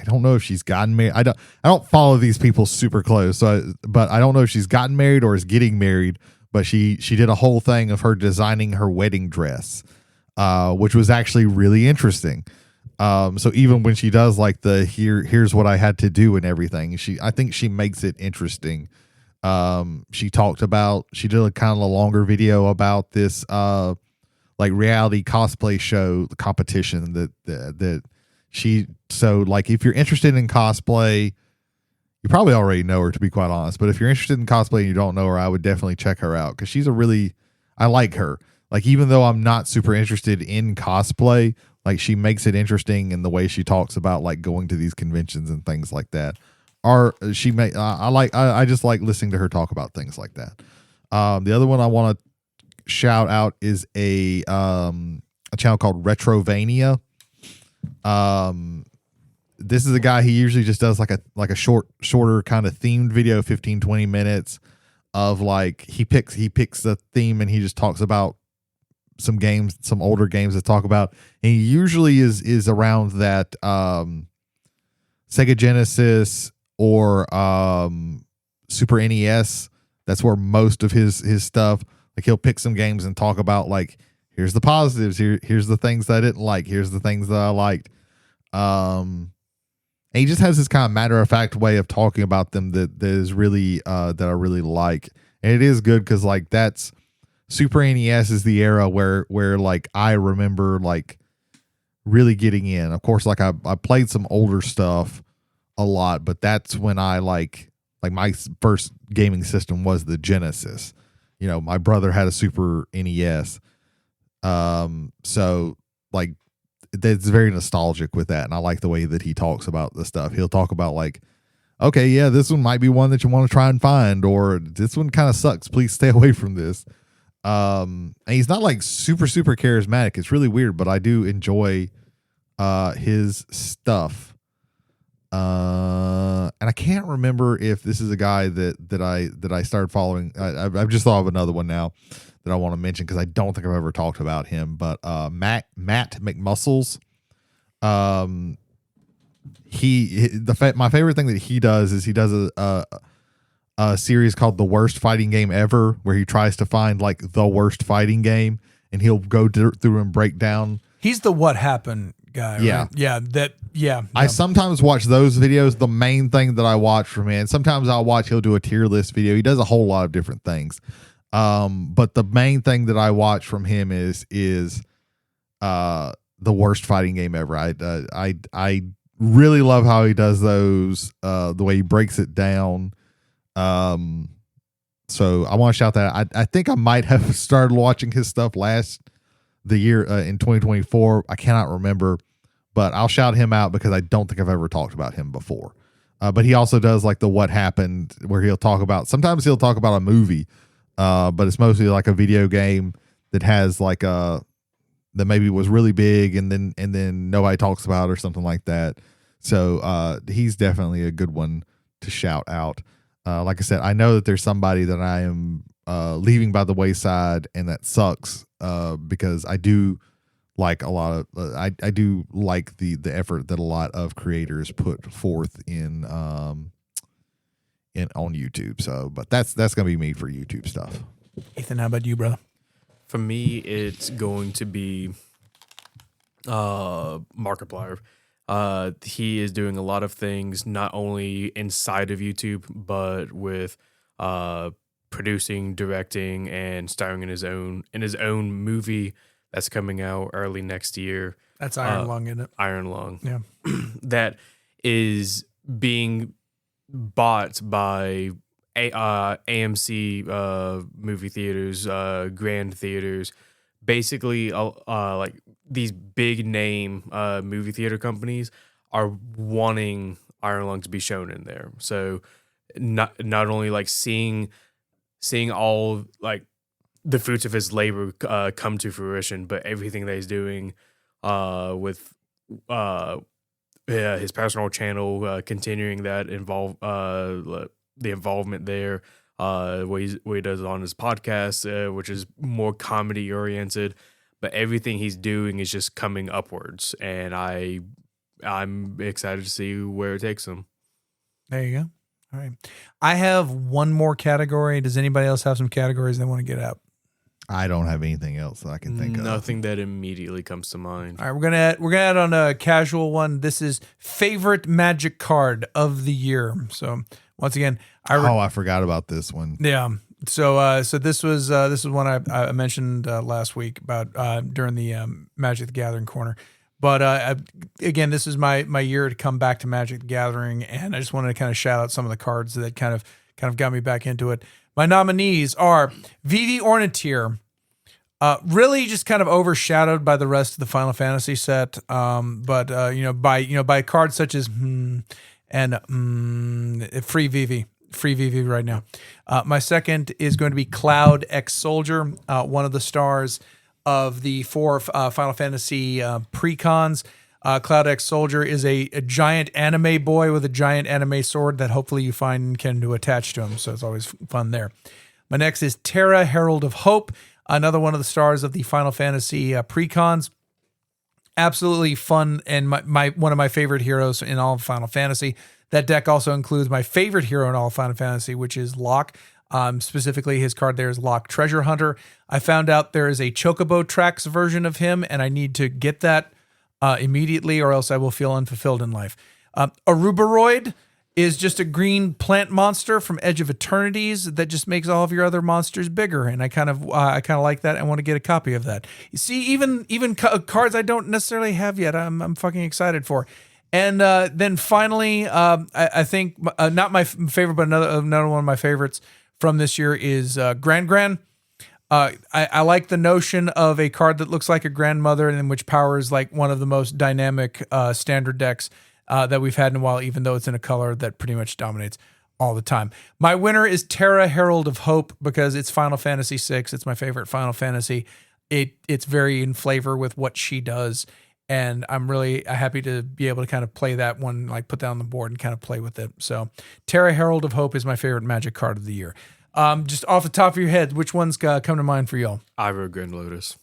don't know if she's gotten married. I don't follow these people super close. But I don't know if she's gotten married or is getting married. But she did a whole thing of her designing her wedding dress. Which was actually really interesting. So even when she does like here's what I had to do and everything, I think she makes it interesting. She did a kind of a longer video about this like reality cosplay show, the competition so like if you're interested in cosplay, you probably already know her, to be quite honest, but if you're interested in cosplay and you don't know her, I would definitely check her out because I like her. Like, even though I'm not super interested in cosplay, like she makes it interesting in the way she talks about like going to these conventions and things like that. I just like listening to her talk about things like that. The other one I want to shout out is a channel called Retrovania. This is a guy, he usually just does like a shorter kind of themed video, 15, 20 minutes of like, he picks the theme and he just talks about some games, some older games to talk about. And he usually is around that Sega Genesis or Super NES. That's where most of his stuff. Like he'll pick some games and talk about like, here's the positives, here's the things that I didn't like, here's the things that I liked. And he just has this kind of matter of fact way of talking about them that is really that I really like. And it is good because like that's Super NES is the era where like I remember like really getting in. Of course, like I played some older stuff a lot, but that's when I like my first gaming system was the Genesis. You know, my brother had a Super NES. So like that's very nostalgic with that. And I like the way that he talks about the stuff. He'll talk about like, okay, yeah, this one might be one that you want to try and find, or this one kind of sucks. Please stay away from this. And he's not like super charismatic. It's really weird, but I do enjoy his stuff. And I can't remember if this is a guy that I started following. I've just thought of another one now that I want to mention because I don't think I've ever talked about him. But Matt McMuscles. My favorite thing that he does is he does a series called The Worst Fighting Game Ever, where he tries to find like the worst fighting game, and he'll go through and break down. He's the What Happened guy, right? Yeah. I sometimes watch those videos. The main thing that I watch from him, and sometimes he'll do a tier list video. He does a whole lot of different things. But the main thing that I watch from him is the worst fighting game ever. I really love how he does those, the way he breaks it down. So I want to shout that. I think I might have started watching his stuff the year in 2024. I cannot remember, but I'll shout him out because I don't think I've ever talked about him before. But he also does like the What Happened, where sometimes he'll talk about a movie, but it's mostly like a video game that has like that maybe was really big and then nobody talks about or something like that. So he's definitely a good one to shout out. Like I said, I know that there's somebody that I am leaving by the wayside, and that sucks because I do like a lot of I do like the effort that a lot of creators put forth in on YouTube. So, but that's gonna be me for YouTube stuff. Ethan, how about you, brother? For me, it's going to be Markiplier. He is doing a lot of things, not only inside of YouTube, but with producing, directing, and starring in his own movie that's coming out early next year. That's Iron Lung, isn't it? Iron Lung. Yeah. That is being bought by AMC movie theaters, Grand Theaters, basically like these big name movie theater companies are wanting Iron Lung to be shown in there. So not only like seeing all like the fruits of his labor come to fruition, but everything that he's doing with his personal channel, continuing that the involvement there, what he does on his podcast, which is more comedy oriented, but everything he's doing is just coming upwards, and I'm excited to see where it takes him. There you go. All right. I have one more category. Does anybody else have some categories they want to get out? I don't have anything else that I can think of. Nothing that immediately comes to mind. All right, we're gonna add on a casual one. This is favorite Magic card of the year. So once again, I forgot about this one. Yeah. So this was one I mentioned last week about during the Magic the Gathering corner. But again, this is my year to come back to Magic the Gathering, and I just wanted to kind of shout out some of the cards that kind of got me back into it. My nominees are Vivi Ornithir, really just kind of overshadowed by the rest of the Final Fantasy set, but by cards such as free Vivi right now. My second is going to be Cloud X Soldier, one of the stars of the 4 Final Fantasy precons. Cloud X Soldier is a giant anime boy with a giant anime sword that hopefully you find can attach to him. So it's always fun there. My next is Terra, Herald of Hope. another one of the stars of the Final Fantasy precons. Absolutely fun, and my one of my favorite heroes in all of Final Fantasy. That deck also includes my favorite hero in all of Final Fantasy, which is Locke. Specifically, his card there is Locke Treasure Hunter. I found out there is a Chocobo Tracks version of him, and I need to get that immediately, or else I will feel unfulfilled in life. Arubaroid is just a green plant monster from Edge of Eternities that just makes all of your other monsters bigger, and I kind of like that. I want to get a copy of that. You see, even cards I don't necessarily have yet, I'm fucking excited for. And then finally, I think not my favorite, but another one of my favorites from this year is Gran. I like the notion of a card that looks like a grandmother and in which powers like one of the most dynamic standard decks that we've had in a while, even though it's in a color that pretty much dominates all the time. My winner is Terra, Herald of Hope, because it's Final Fantasy VI. It's my favorite Final Fantasy. It's very in flavor with what she does, and I'm really happy to be able to kind of play that one, like put that on the board and kind of play with it. So Terra, Herald of Hope is my favorite Magic card of the year. Just off the top of your head, which ones come to mind for y'all? Iroh Grand Lotus.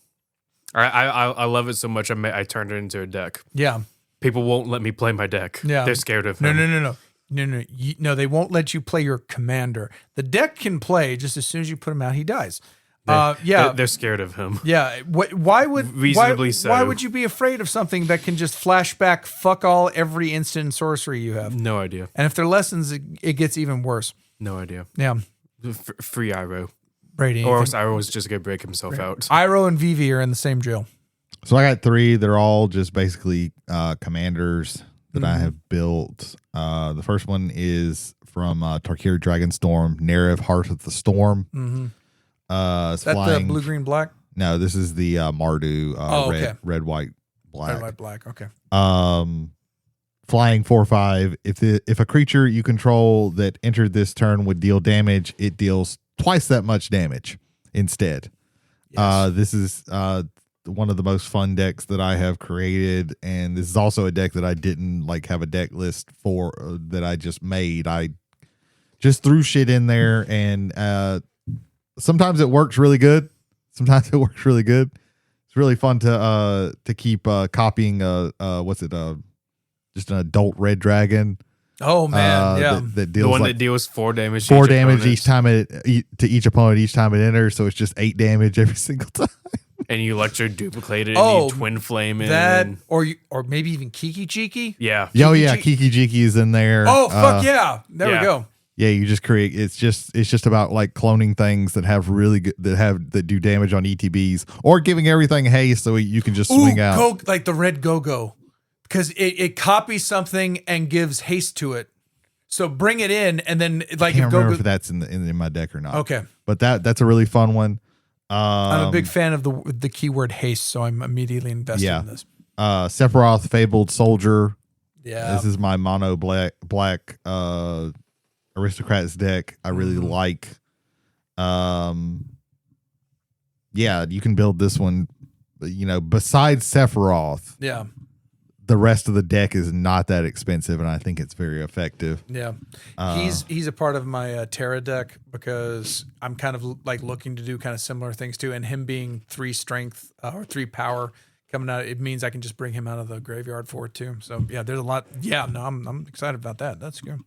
I love it so much I turned it into a deck. Yeah. People won't let me play my deck. Yeah. They're scared of him. No, they won't let you play your commander. The deck can play, just as soon as you put him out, he dies. They're scared of him. Yeah. Why would Why would you be afraid of something that can just flashback fuck all every instant and sorcery you have? No idea. And if they're lessons, it gets even worse. No idea. Yeah. Free Iroh. Brady. Or else Iroh was just going to break himself out. Iroh and Vivi are in the same jail. So I got 3. They're all just basically commanders that I have built. The first one is from Tarkir Dragonstorm, Nerev, Heart of the Storm. Mm-hmm. Is that flying, the blue, green, black? No, this is the Mardu okay. red, white, black. Red, white, black. Okay. Flying 4/5. If a creature you control that entered this turn would deal damage, it deals twice that much damage instead. Yes. This is one of the most fun decks that I have created, and this is also a deck that I didn't have a deck list for that I just made. I just threw shit in there, and sometimes it works really good. Sometimes it works really good. It's really fun to keep copying just an adult red dragon. Oh man, yeah. That deals the one that deals 4 damage. 4 damage each time to each opponent each time it enters, so it's just 8 damage every single time. And you electro duplicate it and you twin flame it. That or maybe even Kiki Jiki? Yeah. Kiki Jiki is in there. Oh fuck yeah. There we go. Yeah, you just create it's just about cloning things that have really good that do damage on ETBs, or giving everything haste so you can just swing out. Like the red go-go. Because it copies something and gives haste to it. So bring it in, and then I can't remember if that's in my deck or not. Okay, but that's a really fun one. I'm a big fan of the keyword haste, so I'm immediately invested in this. Sephiroth, Fabled Soldier. Yeah, this is my mono black aristocrats deck. I really like. Yeah, you can build this one. Besides Sephiroth. Yeah. The rest of the deck is not that expensive, and I think it's very effective. Yeah, he's a part of my Terra deck because I'm kind of looking to do kind of similar things too. And him being 3 strength or 3 power coming out, it means I can just bring him out of the graveyard for it too. So yeah, there's a lot. Yeah, no, I'm excited about that. That's good.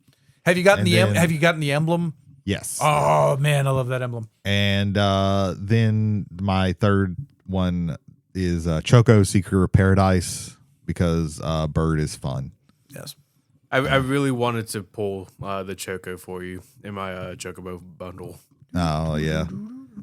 Have you gotten the emblem? Yes. Oh man, I love that emblem. And then my third one is Choco, Seeker of Paradise. Because bird is fun. Yes. I really wanted to pull the Choco for you in my Chocobo bundle. Oh, yeah.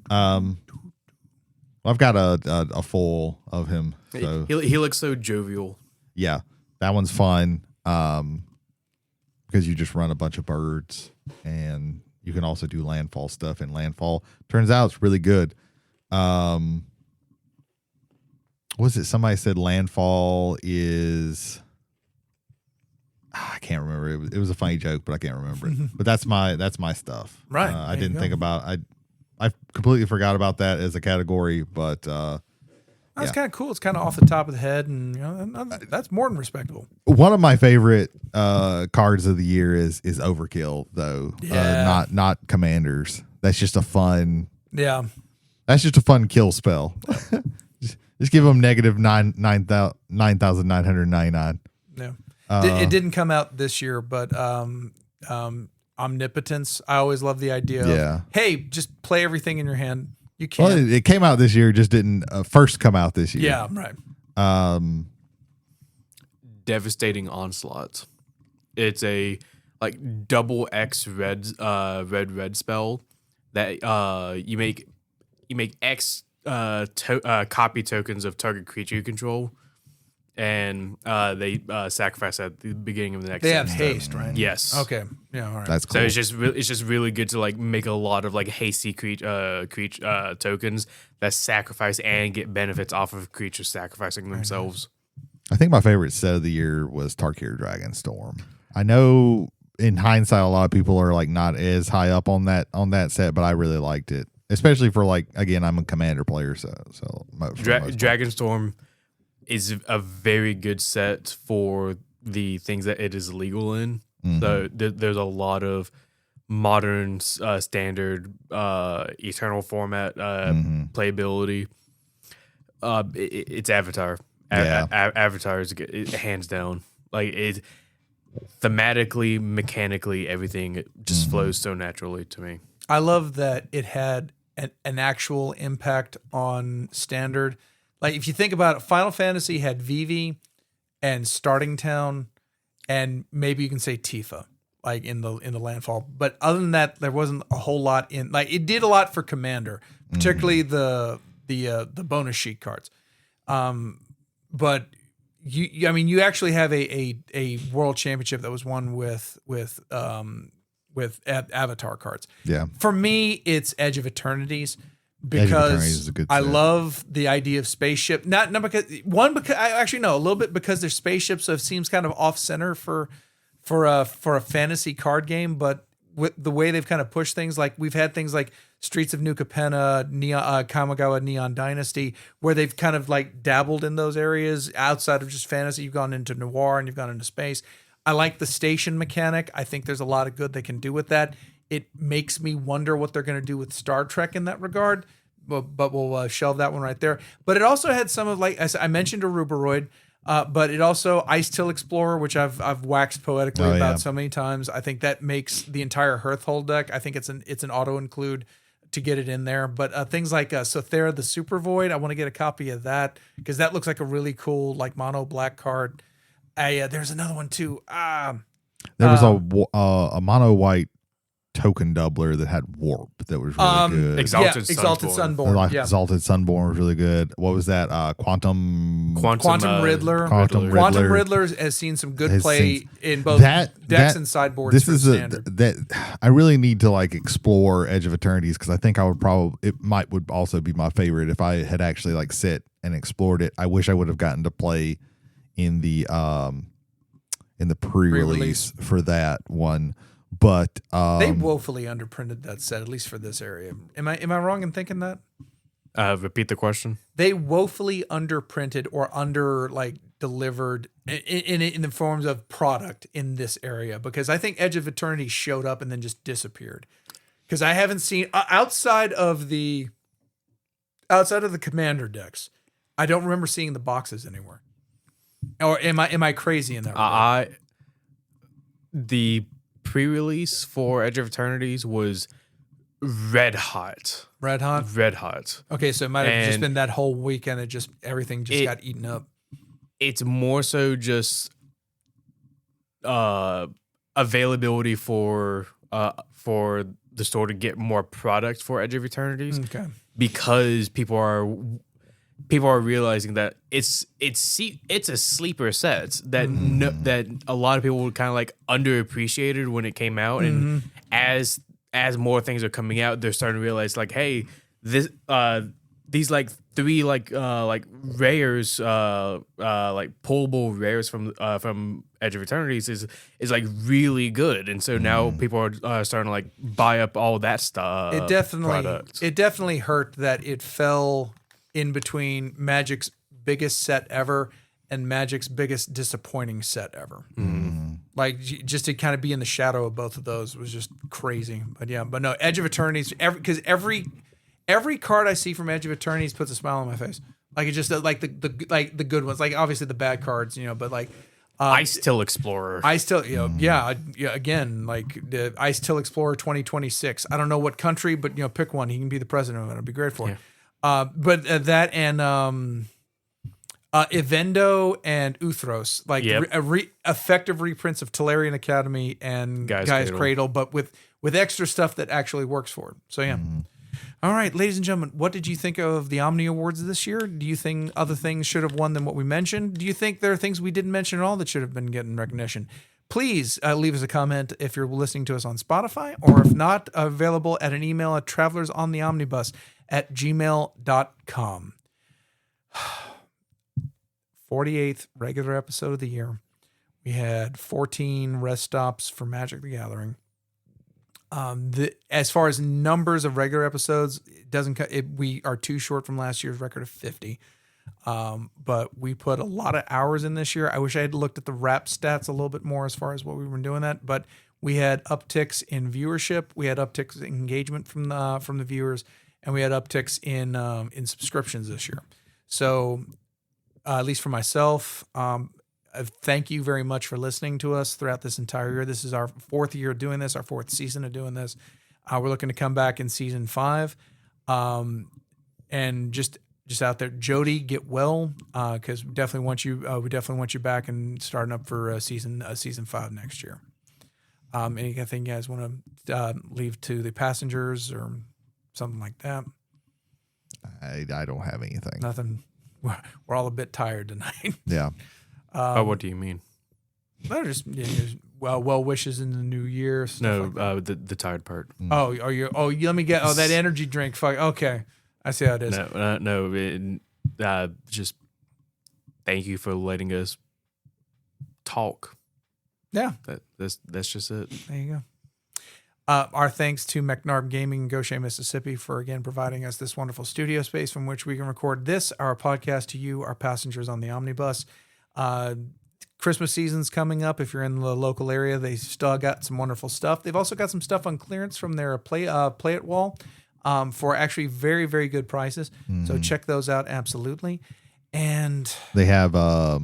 I've got a full of him. So. He looks so jovial. Yeah, that one's fun because you just run a bunch of birds, and you can also do landfall stuff in landfall. Turns out it's really good. Was it somebody said landfall is I can't remember. It was a funny joke, but I can't remember it. But that's my stuff. Right. I didn't think about I completely forgot about that as a category, but that's kind of cool. It's kind of off the top of the head, and that's more than respectable. One of my favorite cards of the year is Overkill, though. Yeah. Not Commanders. That's just a fun. Yeah. That's just a fun kill spell. just give them negative 9,999. Yeah. It didn't come out this year, but Omnipotence. I always love the idea of, hey, just play everything in your hand. You can't. Well, it came out this year, just didn't first come out this year. Yeah, right. Devastating Onslaught. It's a double X red spell that you make X copy tokens of target creature you control, and they sacrifice at the beginning of the next. They have step. haste, right? Yes. Okay. Yeah. All right. That's cool. So it's just really good to make a lot of hasty creature tokens that sacrifice and get benefits off of creatures sacrificing themselves. I think my favorite set of the year was Tarkir Dragonstorm. I know in hindsight, a lot of people are not as high up on that set, but I really liked it, especially for again, I'm a commander player, so Dragonstorm is a very good set for the things that it is legal in. Mm-hmm. So there's a lot of modern standard eternal format playability. It's Avatar. Avatar is hands down. It thematically, mechanically, everything just flows so naturally to me. I love that it had an actual impact on standard. If you think about it, Final Fantasy had Vivi and Starting Town, and maybe you can say Tifa, in the landfall. But other than that, there wasn't a whole lot in. It did a lot for Commander, particularly the bonus sheet cards. But you actually have a world championship that was won with Avatar cards. Yeah. For me, it's Edge of Eternities because is a good I set. love the idea of spaceship. Not because a little bit because they're spaceships, so it seems kind of off center for a fantasy card game, but with the way they've kind of pushed things, we've had things like Streets of New Capenna, Kamigawa Neon Dynasty, where they've kind of dabbled in those areas outside of just fantasy. You've gone into noir and you've gone into space. I like the station mechanic. I think there's a lot of good they can do with that. It makes me wonder what they're going to do with Star Trek in that regard, but we'll shelve that one right there. But it also had some of I mentioned Aruberoid, but it also Ice Till Explorer, which I've waxed poetically about so many times. I think that makes the entire Hearthhold deck. I think it's an auto include to get it in there. But things like Sothera the Super Void, I want to get a copy of that because that looks like a really cool mono black card. There's another one too. There was a mono white token doubler that had warp that was really good. Exalted Sunborn. Exalted Sunborn was really good. What was that? Quantum Riddler. Quantum Riddler has seen some good play in both decks and sideboards. This is that I really need to explore Edge of Eternities because I think would also be my favorite if I had actually sit and explored it. I wish I would have gotten to play in the pre-release for that one. But they woefully underprinted that set, at least for this area. Am I wrong in thinking that? Repeat the question. They woefully underprinted or delivered in the forms of product in this area because I think Edge of Eternity showed up and then just disappeared. Because I haven't seen outside of the Commander decks, I don't remember seeing the boxes anywhere. Or am I crazy in that? The pre-release for Edge of Eternities was red hot. Red hot? Red hot. Okay, so it might have just been that whole weekend. Everything got eaten up. It's more so just availability for the store to get more product for Edge of Eternities. Okay. Because people are realizing that it's a sleeper set that that a lot of people kind of underappreciated when it came out, and as more things are coming out, they're starting to realize hey, these three rares pullable rares from Edge of Eternities is really good, and so now people are starting to buy up all that stuff. It definitely hurt that it fell in between Magic's biggest set ever and Magic's biggest disappointing set ever. Just to kind of be in the shadow of both of those was just crazy. But no, Edge of Eternities, because every every card I see from Edge of Eternities puts a smile on my face. Like it just like the good ones, like obviously the bad cards, but like Ice Till Explorer. Ice Till, yeah. Again, like the Ice Till Explorer 2026. I don't know what country, but pick one. He can be the president of it. I'd be great for it. But that and Evendo and Uthros, like effective reprints of Tolarian Academy and Gaia's Cradle, but with extra stuff that actually works for it. So yeah. All right, ladies and gentlemen, what did you think of the Omni Awards this year? Do you think other things should have won than what we mentioned? Do you think there are things we didn't mention at all that should have been getting recognition? Please leave us a comment if you're listening to us on Spotify, or if not, available at an email at travelersontheomnibus@gmail.com. 48th regular episode of the year. We had 14 rest stops for Magic the Gathering. As far as numbers of regular episodes, we are too short from last year's record of 50. But we put a lot of hours in this year. I wish I had looked at the wrap stats a little bit more as far as what we were doing that, but we had upticks in viewership, we had upticks in engagement from the viewers, and we had upticks in subscriptions this year. So at least for myself, thank you very much for listening to us throughout this entire year. This is our 4th year of doing this, our 4th season of doing this. We're looking to come back in season 5. And just out there, Jody, get well, because we definitely want you back and starting up for season 5 next year. Anything you guys want to leave to the passengers or something like that? I don't have anything. Nothing. We're all a bit tired tonight. Yeah. What do you mean? No, just well wishes in the new year. No, like the tired part. Let me get that energy drink. Fuck. Okay, I see how it is. Just thank you for letting us talk. Yeah, that's just it. There you go. Our thanks to McNarb Gaming in Goshen, Mississippi, for again providing us this wonderful studio space from which we can record this, our podcast, to you, our passengers on the omnibus. Christmas season's coming up. If you're in the local area, they still got some wonderful stuff. They've also got some stuff on clearance from their play it wall for actually very, very good prices. So check those out, absolutely. And they have the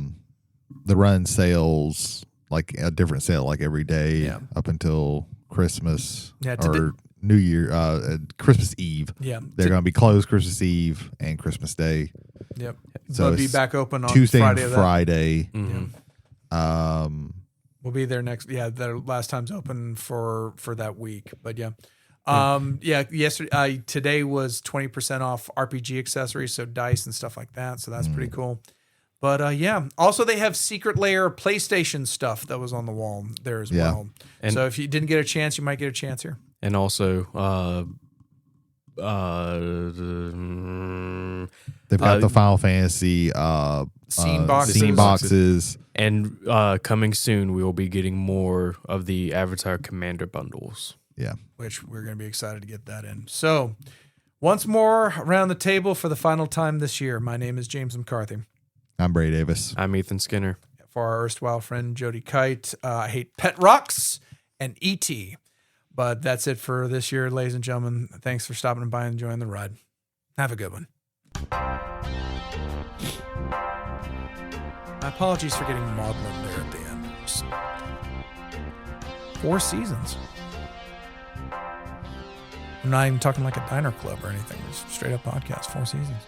run sales, like a different sale, like every day up until Christmas or New Year, Christmas Eve. Yeah, they're going to be closed Christmas Eve and Christmas Day. Yep. So they'll be back open on Tuesday Friday and Friday. We'll be there next. Yeah, their last time's open for that week. But yeah. Yesterday, today was 20% off RPG accessories, so dice and stuff like that. So that's pretty cool. But also they have Secret Lair PlayStation stuff that was on the wall there as well. And so if you didn't get a chance, you might get a chance here. And also, they've got the Final Fantasy scene boxes. And coming soon, we will be getting more of the Avatar Commander bundles. Yeah. Which we're going to be excited to get that in. So once more around the table for the final time this year, my name is James McCarthy. I'm Brady Davis. I'm Ethan Skinner. For our erstwhile friend Jody Kite, I hate Pet Rocks and E.T. But that's it for this year, ladies and gentlemen. Thanks for stopping by and enjoying the ride. Have a good one. My apologies for getting maudlin there at the end. Just 4 seasons. I'm not even talking like a diner club or anything. Just straight up podcast, 4 seasons.